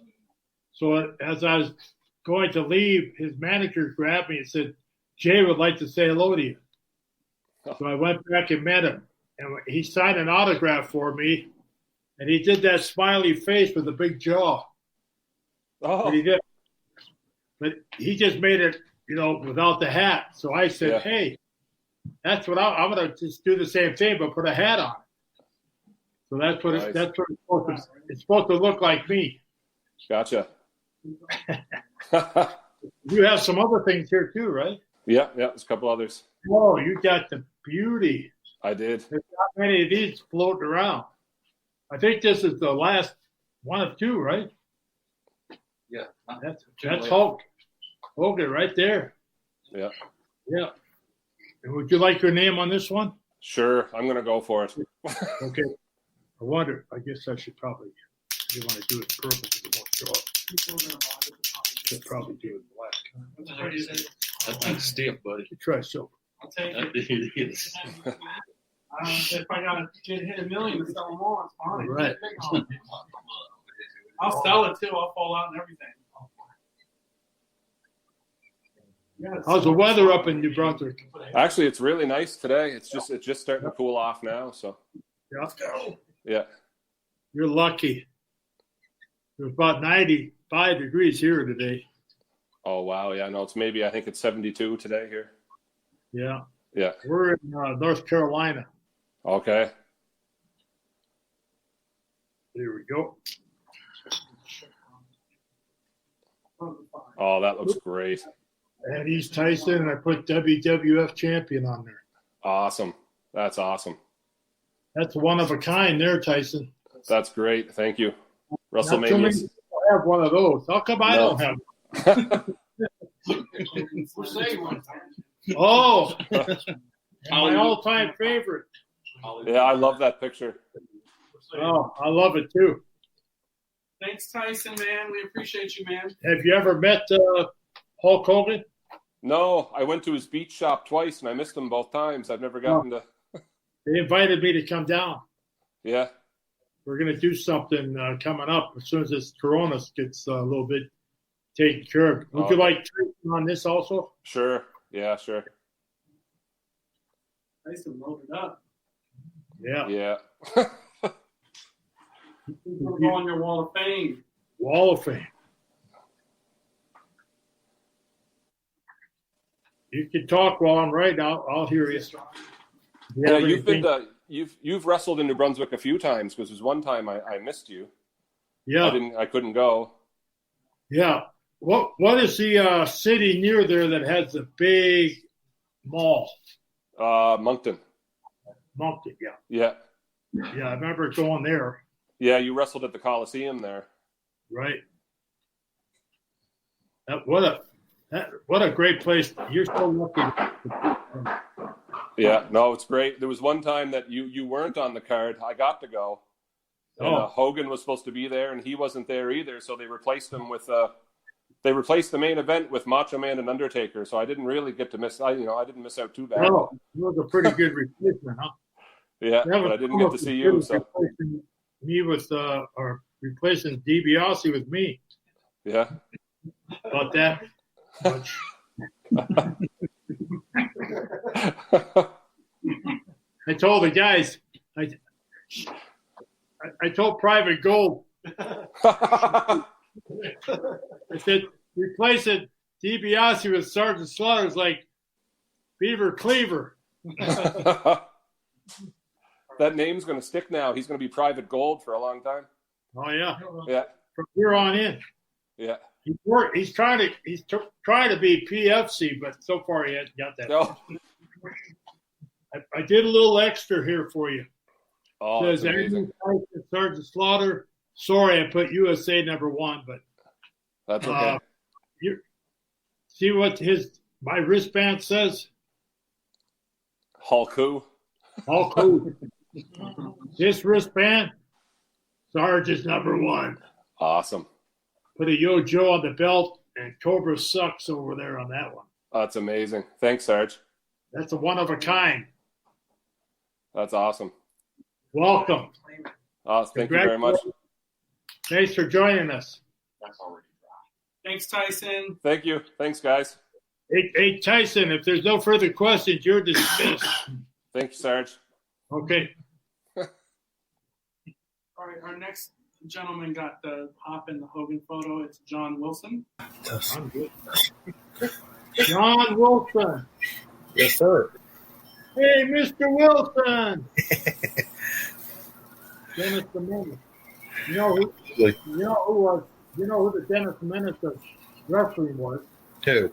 So as I was going to leave, his manager grabbed me and said, "Jay would like to say hello to you." So I went back and met him, and he signed an autograph for me, and he did that smiley face with a big jaw. Oh. But he did. But he just made it, without the hat. So I said, "Hey, that's what I'm going to just do the same thing, but put a hat on." So that's what it's supposed to look like me. Gotcha. You have some other things here too, right? Yeah, there's a couple others. Oh, you got the beauty. I did. There's not many of these floating around. I think this is the last one of two, right? Yeah. That's Hulk. Hogan right there. Yeah. Yeah. And would you like your name on this one? Sure, I'm going to go for it. Okay. I wonder. I guess I should probably. You want to do it purple because it won't show up. Should probably do it black. That's like stiff, buddy. You try silver. I'll take it. It is. If I got to hit $1 million and sell them all, it's fine. Right. I'll sell it too. I'll fall out and everything. How's the weather up in New Brunswick? Actually, it's really nice today. It's just starting to cool off now. So. Yeah. Yeah. You're lucky. It was about 95 degrees here today. Oh wow! Yeah, no, I think it's 72 today here. Yeah. Yeah. We're in North Carolina. Okay. There we go. Oh, that looks great. And he's Tyson, and I put WWF champion on there. Awesome. That's awesome. That's one of a kind there, Tyson. That's great. Thank you. Not too many WrestleMania. people have one of those. How come I don't have one? We're saying one. Oh, my all-time favorite. Yeah, I love that picture. Oh, I love it too. Thanks, Tyson, man. We appreciate you, man. Have you ever met Hulk Hogan? No, I went to his beach shop twice, and I missed him both times. I've never gotten to. They invited me to come down. Yeah. We're going to do something coming up as soon as this corona gets a little bit taken care of. Would you like Tyson on this also? Sure. Yeah, sure. Tyson loaded up. Yeah. Yeah. We're going on your Wall of Fame. Wall of Fame. You can talk while I'm writing. I'll hear you. Yeah, you've been you've wrestled in New Brunswick a few times because there's one time I missed you. Yeah. I couldn't go. Yeah. What is the city near there that has the big mall? Moncton. Moncton, yeah. Yeah. Yeah, I remember going there. Yeah, you wrestled at the Coliseum there. Right. What a great place. You're so lucky. Yeah, no, it's great. There was one time that you weren't on the card. I got to go. And Hogan was supposed to be there, and he wasn't there either. So they replaced him with they replaced the main event with Macho Man and Undertaker. So I didn't really get to miss. I didn't miss out too bad. Oh, it was a pretty good replacement, huh? Yeah, but I didn't get to see you. So replacing me with or replacing DiBiase with me. Yeah. About that much. I told the guys. I told Private Gold. I said, replacing DiBiase with Sgt Slaughter is like Beaver Cleaver. That name's going to stick now. He's going to be Private Gold for a long time. Oh yeah. Yeah. From here on in. Yeah. He's trying to be PFC, but so far he hasn't got that. No. I did a little extra here for you. Oh, Says Sgt Slaughter. Sorry, I put USA #1, but that's okay. You see what my wristband says? Hulk who? Hulk who? This wristband, Sarge is #1. Awesome. Put a Yo Joe on the belt, and Cobra sucks over there on that one. That's amazing. Thanks, Sarge. That's a one of a kind. That's awesome. Welcome. Thank you very much. Thanks for joining us. Thanks, Tyson. Thank you. Thanks, guys. Hey, Tyson, if there's no further questions, you're dismissed. Thank you, Sarge. Okay. All right, our next gentleman got the hop in the Hogan photo. It's John Wilson. I'm good. John Wilson. Yes, sir. Hey, Mr. Wilson. Dennis the Menace. You know who the Dennis the Menace of wrestling was? Who?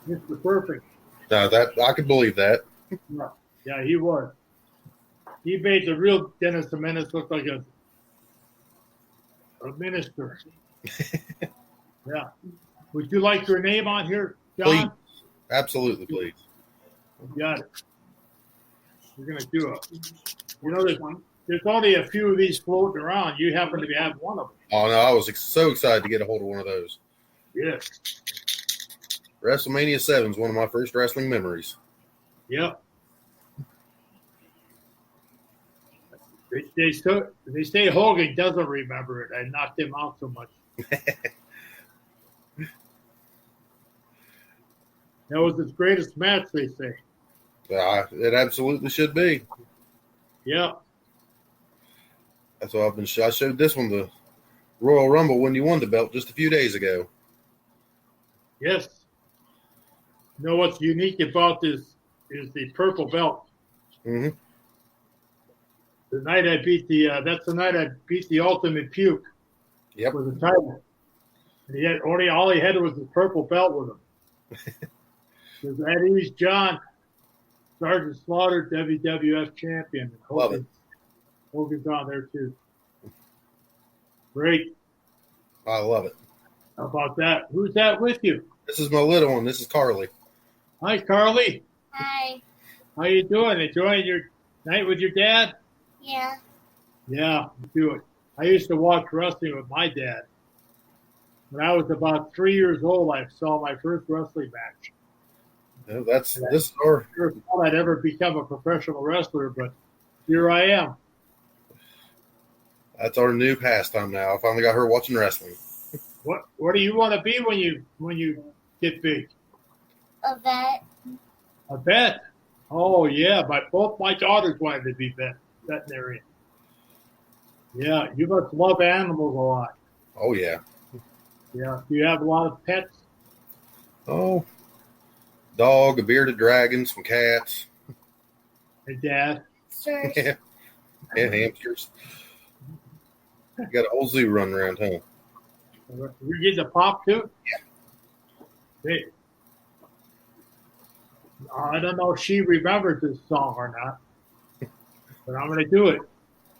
Mr. Perfect. No, that I could believe that. Yeah, he was. He made the real Dennis the Menace look like a minister. Yeah. Would you like your name on here, John? Please. Absolutely, please. You got it. We're going to do it. You know, there's only a few of these floating around. You happen to have one of them. Oh, no, I was so excited to get a hold of one of those. Yes. WrestleMania 7 is one of my first wrestling memories. Yep. They say Hogan doesn't remember it. I knocked him out so much. That was his greatest match, they say. It absolutely should be. Yeah. That's what I showed this one, the Royal Rumble, when you won the belt just a few days ago. Yes. You know what's unique about this is the purple belt. Mm-hmm. That's the night I beat the Ultimate Puke. Yep. With the title. And all he had was his purple belt with him. Because at ease, John, Sgt Slaughter, WWF champion. Love it. Hogan's on there too. Great. I love it. How about that? Who's that with you? This is my little one. This is Carly. Hi, Carly. Hi. How you doing? Enjoying your night with your dad? Yeah. Yeah, do it. I used to watch wrestling with my dad. When I was about 3 years old, I saw my first wrestling match. Yeah, this is our. I never thought I'd ever become a professional wrestler, but here I am. That's our new pastime now. I finally got her watching wrestling. What do you want to be when you get big? A vet. A vet? Oh yeah, both my daughters wanted to be veterinarian. Yeah, you must love animals a lot. Oh yeah. Yeah. Do you have a lot of pets? Oh, dog, a bearded dragon, some cats. Hey, Dad. Sir. Yeah, and hamsters. You got a whole zoo running around town. You get the pop too? Yeah. Hey. I don't know if she remembers this song or not, but I'm going to do it.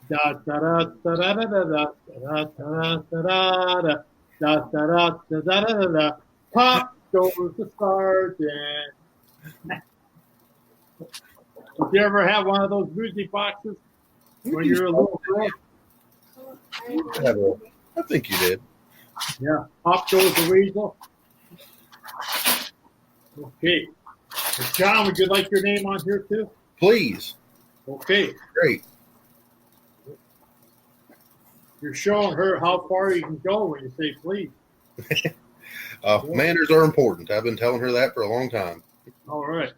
Da da da da da da da da da da da da da da da da. Pop goes the sergeant. Did you ever have one of those music boxes when you were a little girl? I think you did. Yeah. Pop goes the weasel. Okay. John, would you like your name on here too? Please. Okay. Great. You're showing her how far you can go when you say please. Manners are important. I've been telling her that for a long time. All right.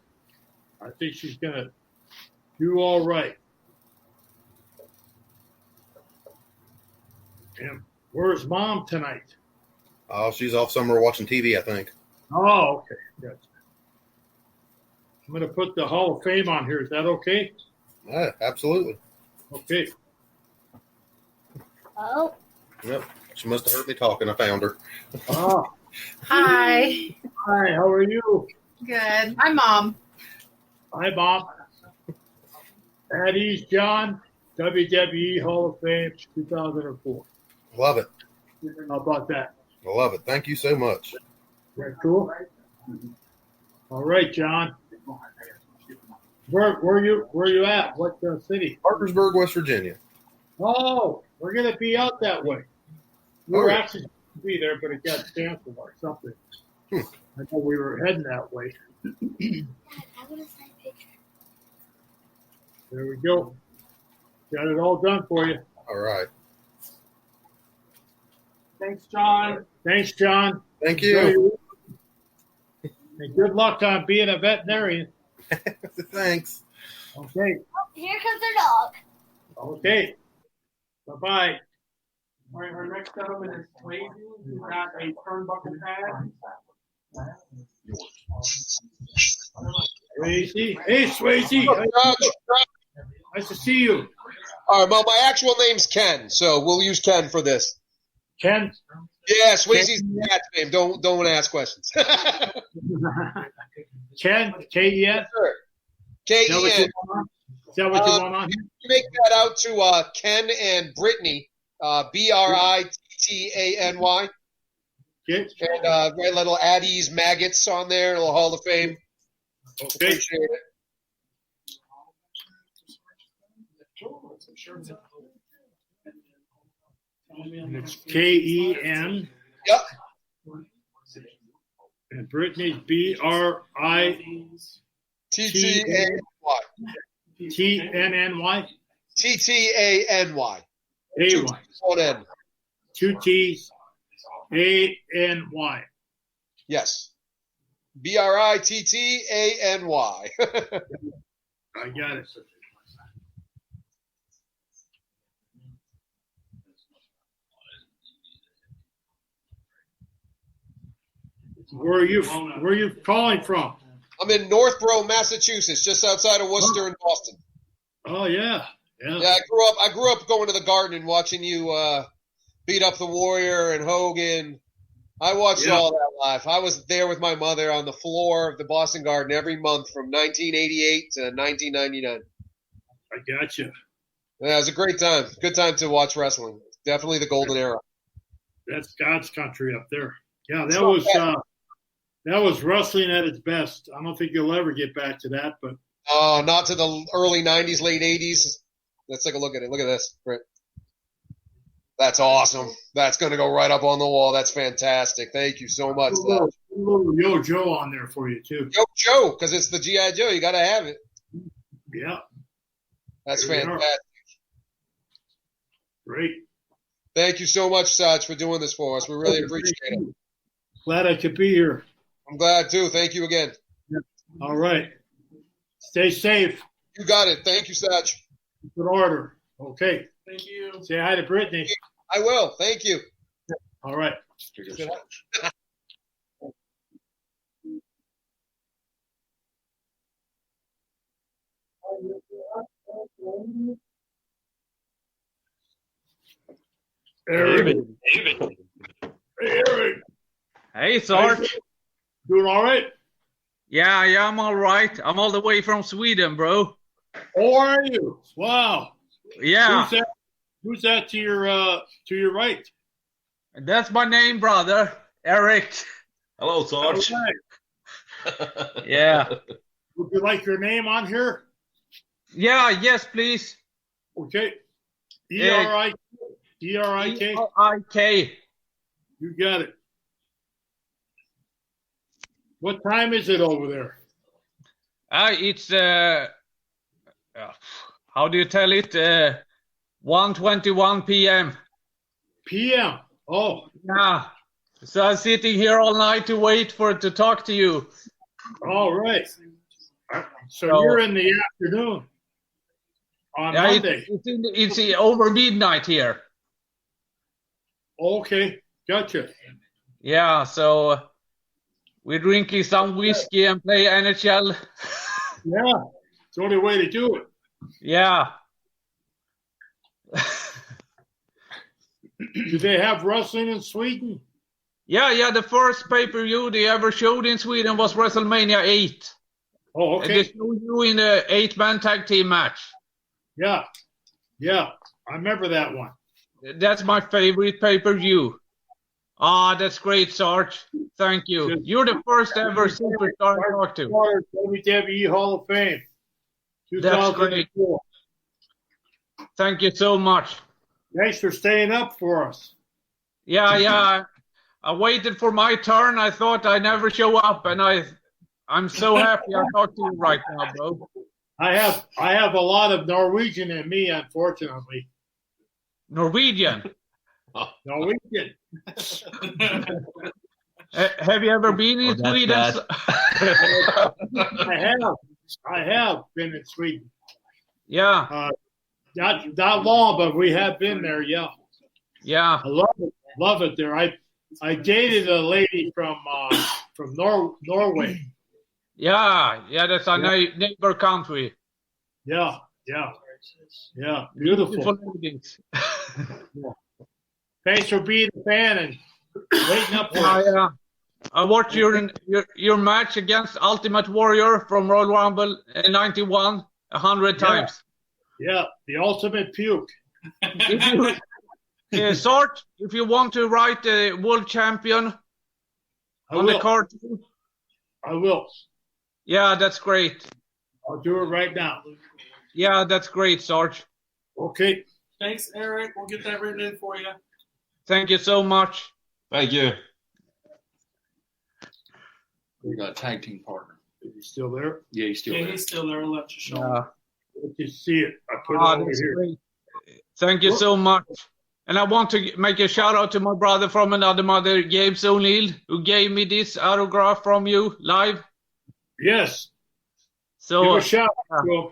I think she's going to do all right. And where's Mom tonight? Oh, she's off somewhere watching TV, I think. Oh, okay. Gotcha. I'm going to put the Hall of Fame on here. Is that okay? Yeah, absolutely. Okay. Oh. Yep. She must have heard me talking. I found her. Oh. Hi. Hi, how are you? Good. Hi, Mom. Hi, Mom. At ease, John, WWE Hall of Fame 2004. Love it. How about that? I love it. Thank you so much. That cool? All right, John. Where you at? What city? Parkersburg, West Virginia. Oh, we're gonna be out that way. We were actually supposed to be there, but it got canceled or something. I know we were heading that way. There we go. Got it all done for you. All right. Thanks, John. Thanks, John. Thank you. And good luck on being a veterinarian. Thanks. Okay. Oh, here comes their dog. Okay. Bye-bye. All right, our next gentleman is Swayze. He's got a turnbuckle pad. Swayze. Hey, Swayze. Nice to see you. All right, well, my actual name's Ken, so we'll use Ken for this. Ken? Yeah, Swayze's the cat's name. Don't ask questions. Ken? K-E-N? Sure. K-E-N. Is that what you want on? You make that out to Ken and Brittany, B-R-I-T-T-A-N-Y. Okay. And right little Addie's Maggots on there, a little Hall of Fame. Okay. Appreciate it. And it's K-E-N. Yep. And Brittany's B-R-I... T-T-A-N-Y. T-N-N-Y? T-T-A-N-Y. A-Y. One N. 2 T's. A-N-Y. Yes. B-R-I-T-T-A-N-Y. I got it. Where are you calling from? I'm in Northborough, Massachusetts, just outside of Worcester and Boston. Oh yeah. Yeah. Yeah, I grew up going to the Garden and watching you beat up the Warrior and Hogan. I watched all that live. I was there with my mother on the floor of the Boston Garden every month from 1988 to 1999. I got you. Yeah, it was a great time. Good time to watch wrestling. Definitely the golden era. That's God's country up there. Yeah, that was wrestling at its best. I don't think you'll ever get back to that, but not to the early 90s, late 80s. Let's take a look at it. Look at this. Right. That's awesome. That's going to go right up on the wall. That's fantastic. Thank you so much. a little Yo Joe on there for you too. Yo Joe, because it's the G.I. Joe. You got to have it. Yeah. That's There we are. fantastic. Great. Thank you so much, Saj, for doing this for us. We really appreciate it. Glad I could be here. I'm glad, too. Thank you again. All right. Stay safe. You got it. Thank you, Saj. Good order. Okay. Thank you. Say hi to Brittany. I will. Thank you. All right. Eric. David. Hey, Eric. Hey, Sarge. Doing all right? Yeah, I'm all right. I'm all the way from Sweden, bro. How are you? Wow. Yeah. Who's that to your right? That's my name, brother. Eric. Hello, Sarge. Yeah. Would you like your name on here? Yeah, yes, please. Okay. E-R-I-K. E-R-I-K. You got it. What time is it over there? It's how do you tell it? 1:21 p.m. PM. Oh. Yeah. So I'm sitting here all night to wait for it to talk to you. All right. So you're in the afternoon on Monday. It's over midnight here. Okay. Gotcha. Yeah, so we're drinking some whiskey and play NHL. Yeah. It's the only way to do it. Yeah. Do they have wrestling in Sweden? Yeah. The first pay-per-view they ever showed in Sweden was WrestleMania 8. Oh, okay. And they showed you in the 8-man tag team match. Yeah. I remember that one. That's my favorite pay-per-view. That's great, Sarge. Thank you. You're the first ever superstar I talked to. WWE Hall of Fame. That's great. Thank you so much. Thanks for staying up for us. Yeah. I waited for my turn. I thought I'd never show up, and I'm so happy I talked to you right now, bro. I have a lot of Norwegian in me, unfortunately. Norwegian. Norwegian. Have you ever been in Sweden? I have been in Sweden. Yeah. Not long, but we have been there. Yeah. Yeah. I love it there. I dated a lady from Norway. Yeah, that's a neighbor country. Yeah. Beautiful. ladies. Thanks for being a fan and waiting up for us. Yeah. I watched your match against Ultimate Warrior from Royal Rumble in '91 100 times. Yeah, the ultimate puke. Sort, if you want to write the world champion on the card. I will. Yeah, that's great. I'll do it right now. Yeah, that's great, Sarge. Okay. Thanks, Eric. We'll get that written in for you. Thank you so much. Thank you. We got a tag team partner. Is he still there? Yeah, he's still there. He's still there. I'll let you show him. Let you see it. I put it over that's here. great. Thank you so much. And I want to make a shout out to my brother from another mother, James O'Neill, who gave me this autograph from you live. Yes. So give a shout out to him.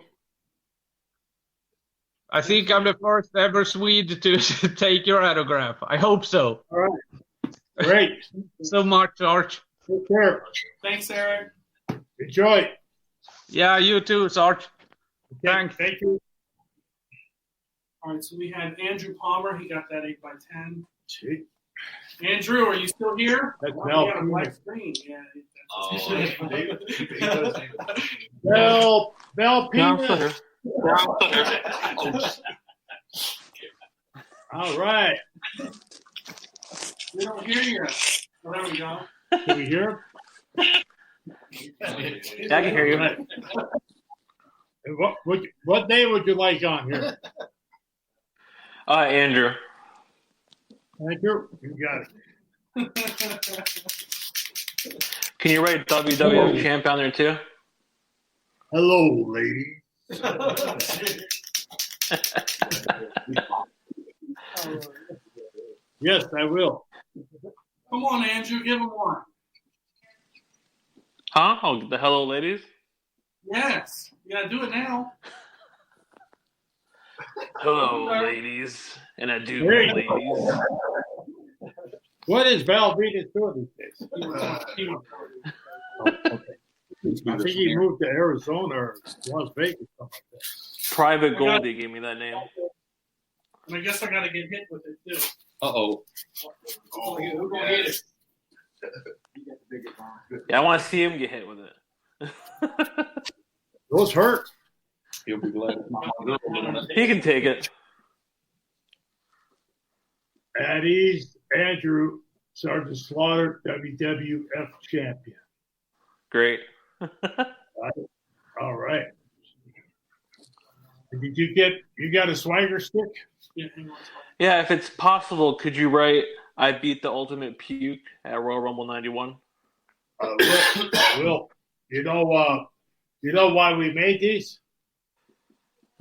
I think I'm the first ever Swede to take your autograph. I hope so. All right. Great. Thank you so much, Sarge. Take care. Thanks, Eric. Enjoy. Yeah, you too, Sarge. Thanks. Thank you. All right, so we had Andrew Palmer. He got that 8x10. Andrew, are you still here? That's Val. On a black screen. Yeah. Val Penis. All right. We don't hear you. Oh, there we go. Can we hear him? Yeah, I can hear you. What name would you like on here? Andrew. Thank you. You got it. Can you write WWF champ on there too? Hello, lady. Yes, I will. Come on, Andrew. Give him one. Huh? Oh, the hello, ladies? Yes. You got to do it now. Hello, ladies. And I do, Hey. ladies. What is Val Venus doing these days? I think he moved to Arizona or Las Vegas, something like that. Private Goldie gave me that name. And I guess I got to get hit with it, too. Uh-oh. Who gonna get it? Yeah, I want to see him get hit with it. Those hurt. He'll be glad. He can take it. At ease, Andrew, Sgt Slaughter, WWF champion. Great. All right. Did you got a swagger stick? Yeah, hang on. Yeah, if it's possible, could you write, I beat the ultimate puke at Royal Rumble 91? I will. You know why we made these?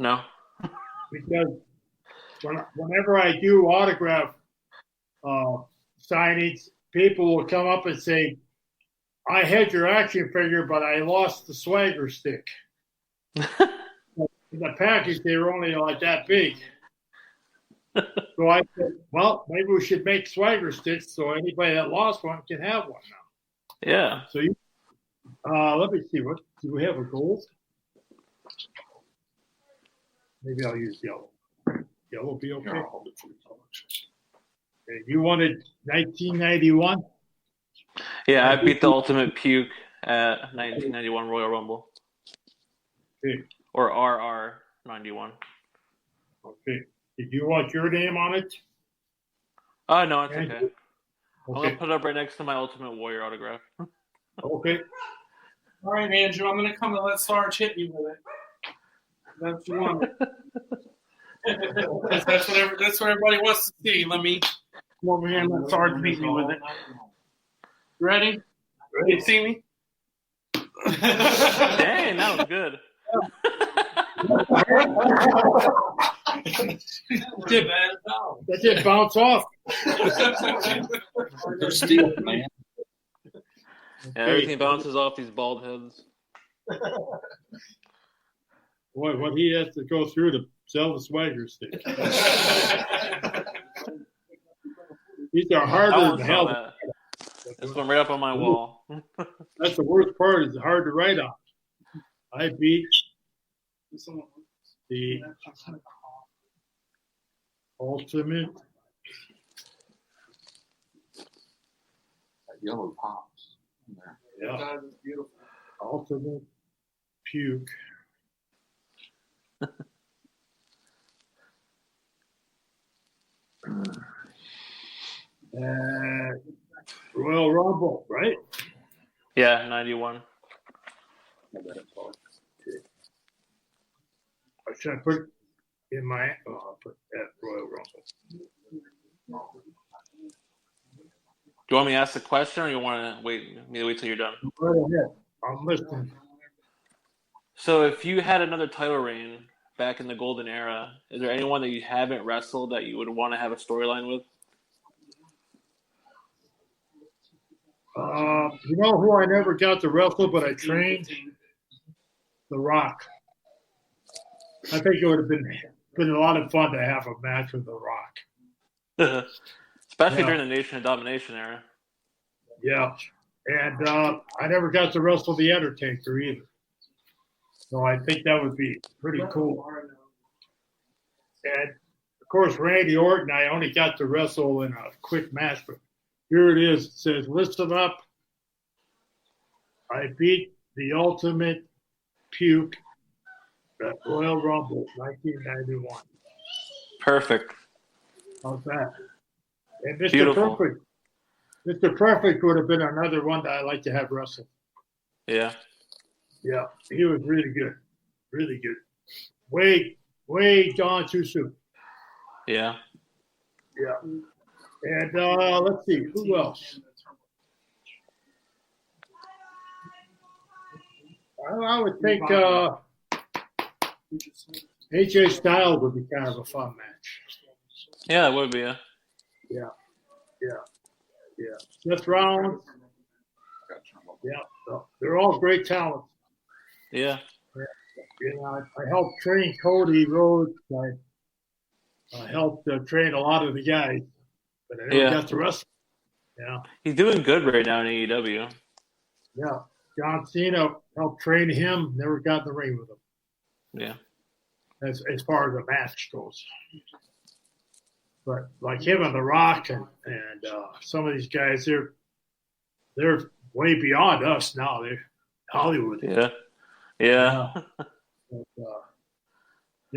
No. Because whenever I do autograph signings, people will come up and say, I had your action figure, but I lost the swagger stick. In the package, they were only like that big. So I said, well, maybe we should make swagger sticks so anybody that lost one can have one now. Yeah. So you, let me see, what do we have a gold? Maybe I'll use yellow. Yellow will be okay. Okay, you wanted 1991? Yeah, I beat the ultimate puke at 1991 Royal Rumble. Okay. Or RR 91. Okay. Did you want your name on it? Oh, no, it's okay. I'm Okay. going to put it up right next to my Ultimate Warrior autograph. Okay. All right, Andrew, I'm going to come and let Sarge hit you with it. That's what you want. that's what everybody wants to see. Let me come over here and let Sarge beat me with it. You ready? You see me? Dang, that was good. That did bounce off. They're steel, man. Yeah, everything bounces off these bald heads. Boy, what he has to go through to sell the swagger stick. These are I harder once than saw hell. that. This one right up on my wall. That's the worst part. Is hard to write on. I beat the ultimate That yellow pops. In there. Yeah. Ultimate puke. Royal Rumble, right? Yeah, 91. Or should I put it in my? Oh, I'll put that Royal Rumble. Do you want me to ask the question, or you want to wait till you're done? Go ahead. I'm listening. So, if you had another title reign back in the golden era, is there anyone that you haven't wrestled that you would want to have a storyline with? You know who I never got to wrestle, but I trained? The Rock. I think it would have been a lot of fun to have a match with The Rock. Especially during the Nation of Domination era. Yeah. And I never got to wrestle The Undertaker either. So I think that would be pretty cool. And, of course, Randy Orton, I only got to wrestle in a quick match, but here it is. It says, listen up. I beat the ultimate puke at Royal Rumble 1991. Perfect. How's that? And Mr. Beautiful. Perfect. Mr. Perfect would have been another one that I'd like to have wrestle. Yeah. Yeah, he was really good. Really good. Way gone too soon. Yeah. Yeah. And let's see, who else? I would think AJ Styles would be kind of a fun match. Yeah, that would be, yeah. Yeah. Seth Rollins. Yeah, they're all great talents. Yeah. You know, I helped train Cody Rhodes. I helped train a lot of the guys, but I never got to wrestle. Yeah. He's doing good right now in AEW. Yeah. John Cena helped train him. Never got in the ring with him. Yeah. As far as the match goes. But like him and The Rock and some of these guys, they're way beyond us now. They're Hollywood. Yeah.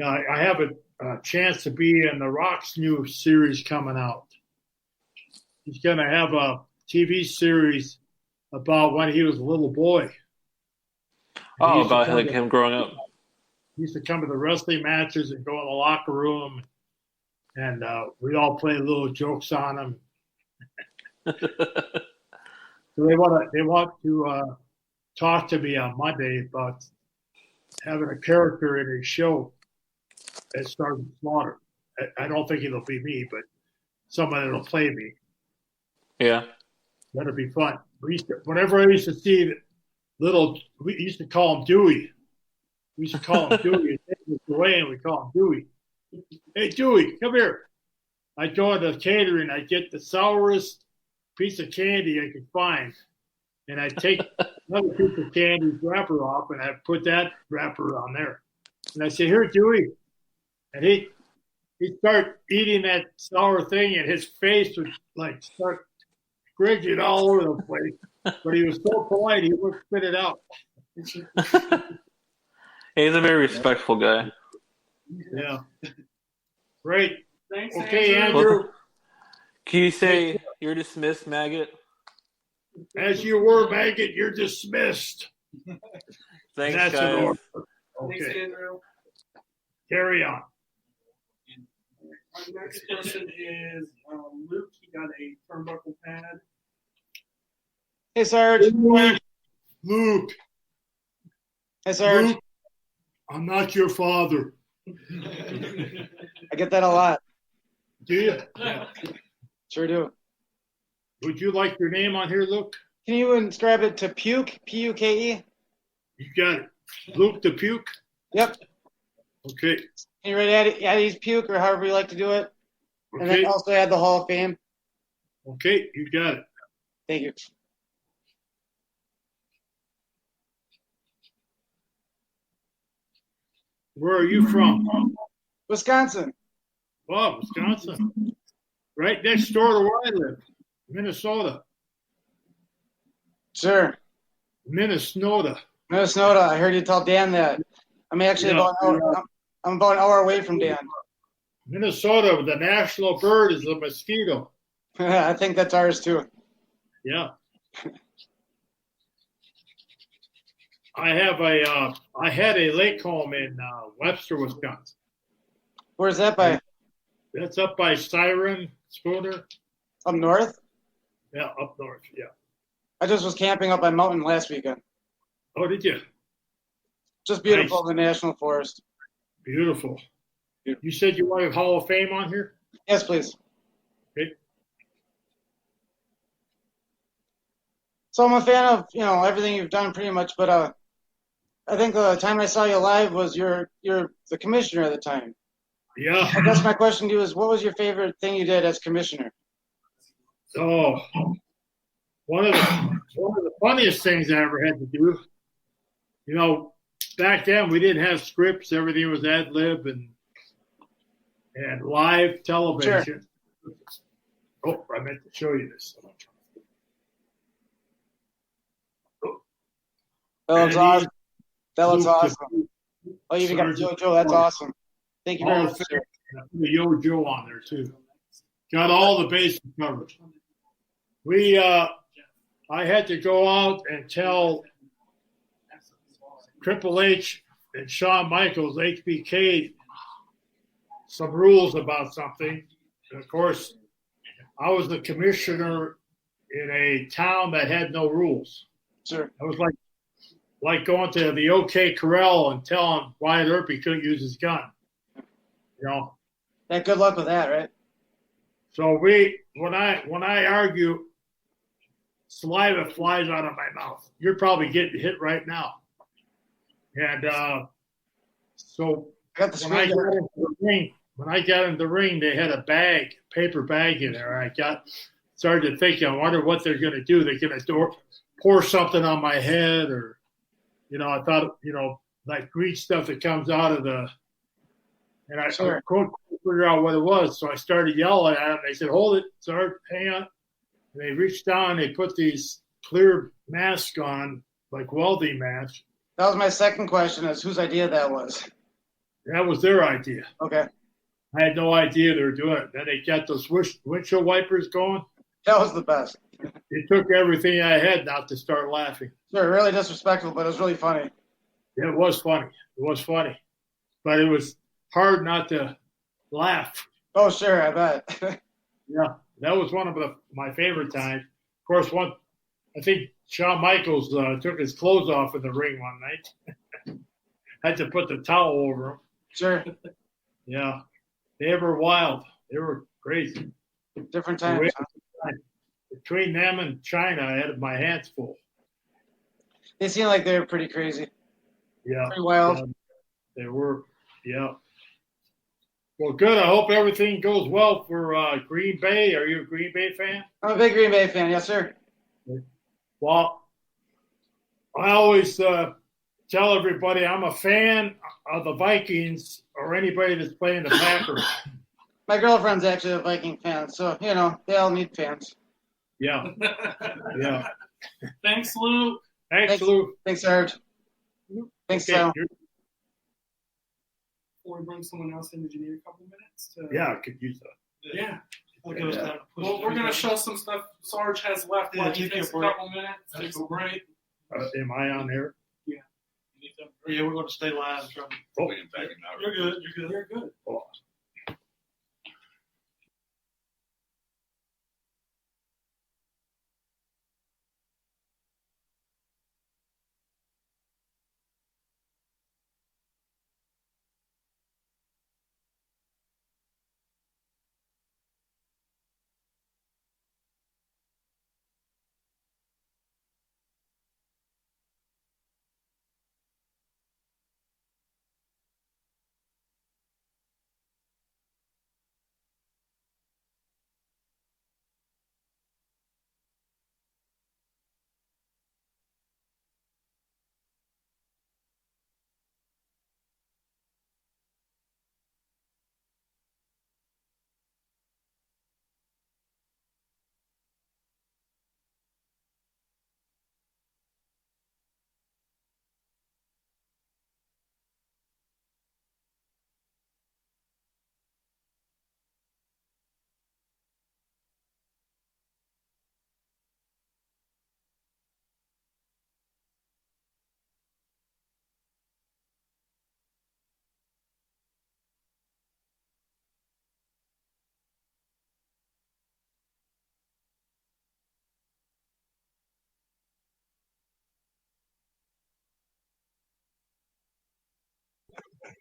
I have a chance to be in The Rock's new series coming out. He's going to have a TV series about when he was a little boy. Oh, about like him growing up. He used to come to the wrestling matches and go in the locker room, and we'd all play little jokes on him. So they want to talk to me on Monday about having a character in his show as Sgt Slaughter. I don't think it'll be me, but someone that'll play me. Yeah. That'll be fun. Whenever I used to see we used to call him Dewey. We used to call him Dewey. He was away, and we call him Dewey. Hey, Dewey, come here. I go into catering. I get the sourest piece of candy I could find, and I take another piece of candy's wrapper off, and I put that wrapper on there. And I say, here, Dewey. And he'd start eating that sour thing, and his face would like start squidging all over the place. But he was so polite, he wouldn't spit it out. He's a very respectful guy. Yeah. Great. Thanks, Okay, Andrew. Andrew. Can you say you're dismissed, maggot? As you were, maggot, you're dismissed. Thanks, That's guys. an order. Thanks, Okay. Andrew. Carry on. Our next person is Luke. He got a turnbuckle pad. Hey, Sarge. Luke. Hey, Sarge. Luke. I'm not your father. I get that a lot. Do you? Yeah. Sure do. Would you like your name on here, Luke? Can you inscribe it to Puke? P-U-K-E? You got it. Luke the Puke? Yep. Okay. Can you write Eddie's Puke or however you like to do it? Okay. And then also add the Hall of Fame. Okay, you got it. Thank you. Where are you from? Wisconsin. Oh, Wisconsin. Right next door to where I live. Minnesota. Sure. Minnesota. Minnesota. I heard you tell Dan that. I'm actually I'm about an hour away from Dan. Minnesota, the national bird is a mosquito. I think that's ours too. Yeah. I had a lake home in Webster, Wisconsin. Where's that by? That's up by Siren, Spooner. Up north? Yeah, up north. Yeah. I just was camping up on mountain last weekend. Oh, did you? Just beautiful Nice. in the national forest. Beautiful. You said you wanted Hall of Fame on here? Yes, please. Okay. So I'm a fan of everything you've done pretty much, but I think the time I saw you live was you're the commissioner at the time. Yeah. I guess my question to you is, what was your favorite thing you did as commissioner? Oh, one of the funniest things I ever had to do. Back then we didn't have scripts; everything was ad lib and live television. Sure. Oh, I meant to show you this. That looks awesome. That looks awesome. Oh, you even got JoJo. That's awesome. Thank you very much, sir. Put the Yo-Joe on there too. Got all the bases covered. I had to go out and tell Triple H and Shawn Michaels, HBK, some rules about something. And of course, I was the commissioner in a town that had no rules. Sure. I was like going to the OK Corral and telling Wyatt Earp he couldn't use his gun. Yeah, good luck with that, right? So when I argue, saliva flies out of my mouth. You're probably getting hit right now. And so when I got in the ring, they had a paper bag in there. I started thinking, I wonder what they're going to do. They're going to pour something on my head, or I thought like green stuff that comes out of the. And I couldn't figure out what it was, so I started yelling at them. They said, "Hold it, Sarge, hang on." And they reached down, and they put these clear masks on, like welding masks. That was my second question: is whose idea that was? That was their idea. Okay. I had no idea they were doing it. Then they got those windshield wipers going. That was the best. It took everything I had not to start laughing. Sure, really disrespectful, but it was really funny. It was funny. But it was hard not to laugh. Oh, sure, I bet. Yeah, that was one of my favorite times. Of course, I think Shawn Michaels took his clothes off in the ring one night. Had to put the towel over him. Sure. Yeah, they were wild. They were crazy. Different times. Between them and China, I had my hands full. They seem like they were pretty crazy. Yeah. Pretty wild. They were. Yeah. Well, good. I hope everything goes well for Green Bay. Are you a Green Bay fan? I'm a big Green Bay fan. Yes, sir. Well, I always tell everybody I'm a fan of the Vikings or anybody that's playing the Packers. My girlfriend's actually a Viking fan, so, they all need fans. Yeah. Yeah. Thanks, Luke. Thanks, Luke. Thanks, Sarge. Thanks, Sal. Before we bring someone else in, did you need a couple minutes? Yeah, I could use that. Yeah. Well, we're going to show some stuff Sarge has left. Yeah, Like he take takes a a break. couple minutes, takes a break. Am I on there? Yeah. Yeah, we're going to stay live. Oh, You're good. You're good. You're good. Oh.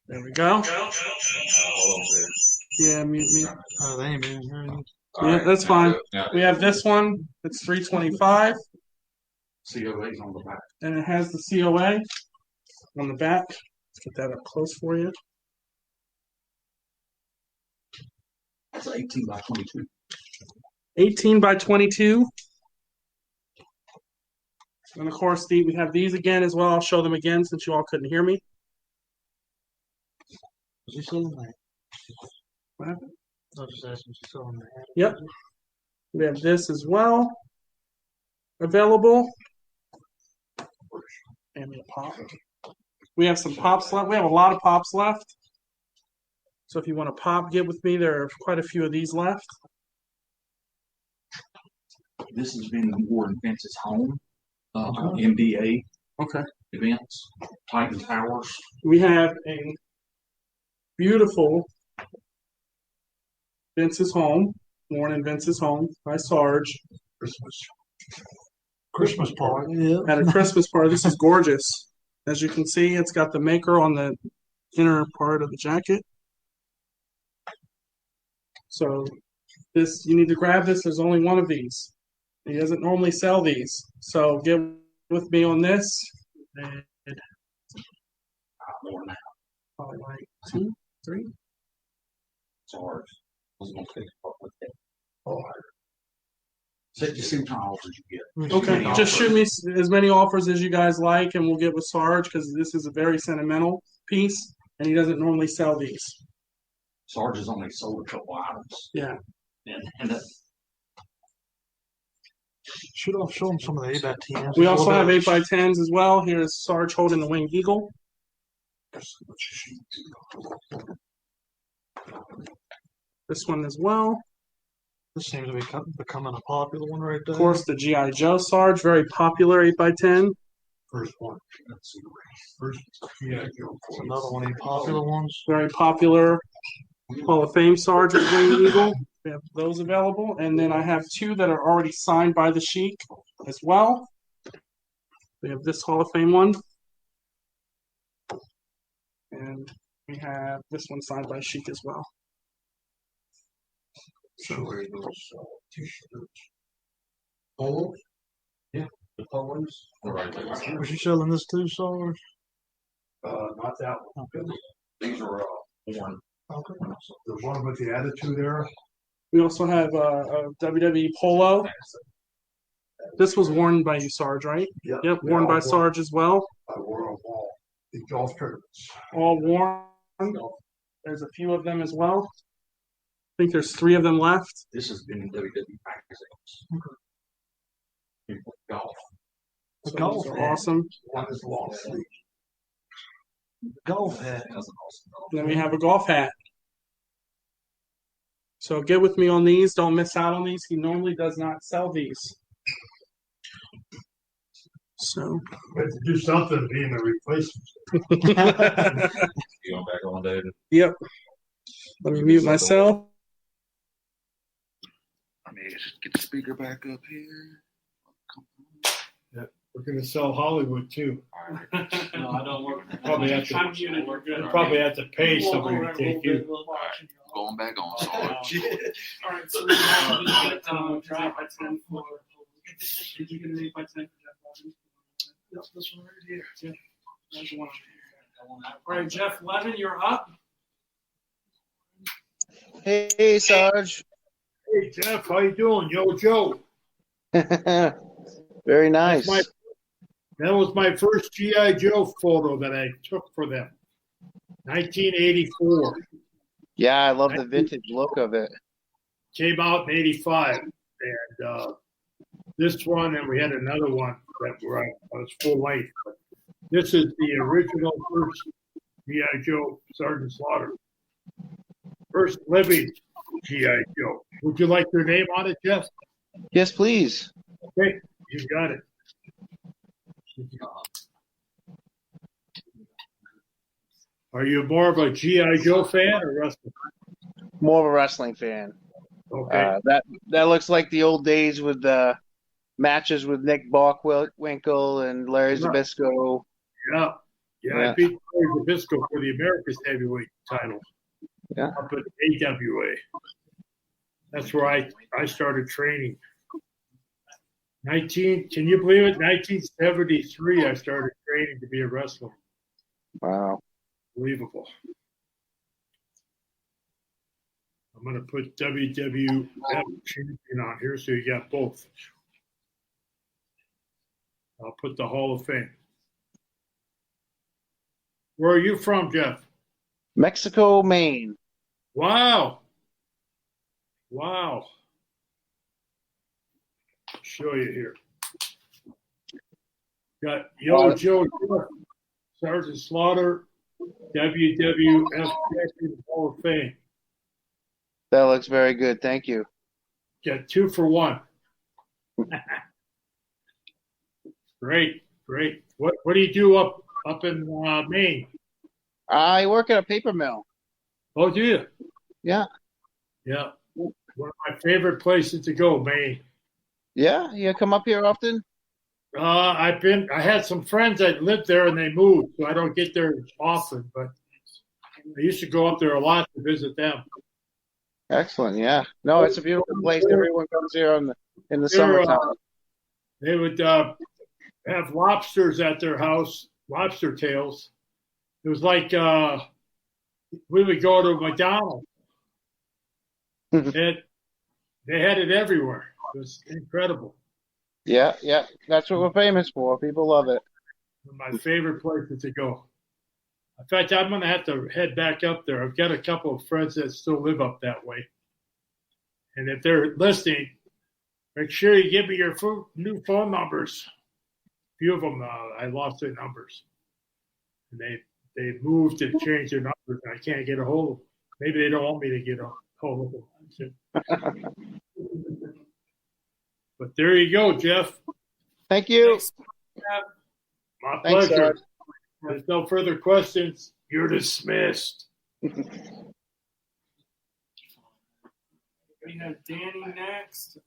There we go. Yeah, mute. Oh, they ain't been here. Yeah, that's fine. We have this one. It's 325, COA's on the back. and it has the COA on the back. Let's get that up close for you. That's 18 by 22. 18 by 22. And of course, we have these again as well. I'll show them again since you all couldn't hear me. Is he still in there? What happened? I was just asking if he's still in there. Yep. We have this as well available. And a pop. We have some pops left. We have a lot of pops left. So if you want to pop, get with me. There are quite a few of these left. This has been Warden Vince's home. MDA events, Titan Towers. We have a beautiful Vince's Home, Warren and Vince's Home by Sarge. Christmas party. At a Christmas party. This is gorgeous. As you can see, it's got the maker on the inner part of the jacket. So this, you need to grab this. There's only one of these. He doesn't normally sell these. So get with me on this. And probably like 2, 3. Sarge. I was going to take part with that. Oh, so you see what kind of offers you get. Okay, just shoot me as many offers as you guys like, and we'll get with Sarge because this is a very sentimental piece, and he doesn't normally sell these. Sarge has only sold a couple items. Yeah. And show them some of the 8x10s. We also have 8x10s as well. Here's Sarge holding the Winged Eagle. This one as well. This seems to be becoming a popular one right there. Of course, the G.I. Joe Sarge, very popular 8x10. First one. First G.I. Joe. Another one of the popular ones. Very popular Hall of Fame Sarge with Winged Eagle. We have those available. And then I have 2 that are already signed by the Sheik as well. We have this Hall of Fame one. And we have this one signed by Sheik as well. So those t-shirts. Polos? Yeah, the polos. All right. Was you selling this too, Sarge? Not that one. Okay. These are worn. Okay. The one with the attitude era. We also have a WWE polo. This was worn by you, Sarge, right? Yep, worn by Sarge as well. I wore them all. The golf tournaments. All worn. There's a few of them as well. I think there's 3 of them left. This has been in WWE magazines. Okay. Golf. So golf are awesome. One is long sleeve. Golf hat. Then we have a golf hat. So get with me on these. Don't miss out on these. He normally does not sell these. So we have to do something being a replacement. You going back on, David? Yep. Let me mute myself. I mean, get the speaker back up here. Yeah, we're going to sell Hollywood too. No, I don't work. Probably have to. I'm muted. We're good. You probably have to pay somebody to take you. Going back on, Sarge. All right, so we have 8x10 for. Did you get an 8x10 for Jeff Levin? Yep, this one right here. Yeah, there's one. All right, Jeff Levin, you're up. Hey, Sarge. Hey, Jeff, how you doing? Yo, Joe. Very nice. That was my first G.I. Joe photo that I took for them. 1984. Yeah, I love the vintage look of it. Came out in 85. And this one, and we had another one that was full length. But this is the original first G.I. Joe Sgt. Slaughter. First living G.I. Joe. Would you like their name on it, Jeff? Yes, please. Okay, you got it. Are you more of a G.I. Joe fan or wrestling? More of a wrestling fan. Okay. That looks like the old days with the matches with Nick Bockwinkel and Larry Zbyszko. Yeah. I beat Corey Zabisco for the America's heavyweight title. Yeah. Up at AWA. That's where I started training. Can you believe it? 1973, I started training to be a wrestler. Wow. Unbelievable. I'm going to put WWF champion on here so you got both. I'll put the Hall of Fame. Where are you from, Jeff? Mexico, Maine. Wow. Wow. Show you here. Got Yellow Joe, Sgt Slaughter, WWF champion, Hall of Fame. That looks very good. Thank you. Got 2 for 1. Great. What do you do up in Maine? I work at a paper mill. Oh, do you? Yeah. Yeah. One of my favorite places to go, Maine. Yeah, you come up here often? I had some friends that lived there and they moved, so I don't get there often, but I used to go up there a lot to visit them. Excellent. Yeah. No, it's a beautiful place. Everyone comes here in the summertime. They would have lobsters at their house, lobster tails. It was like we would go to McDonald's. They had it everywhere. It was incredible. Yeah. That's what we're famous for. People love it. One of my favorite places to go. In fact, I'm going to have to head back up there. I've got a couple of friends that still live up that way. And if they're listening, make sure you give me your new phone numbers. A few of them, I lost their numbers. And they moved and changed their numbers, and I can't get a hold of them. Maybe they don't want me to get a hold of them. But there you go, Jeff. Thank you. My Thanks, pleasure. Ed. There's no further questions. You're dismissed. We have Danny next.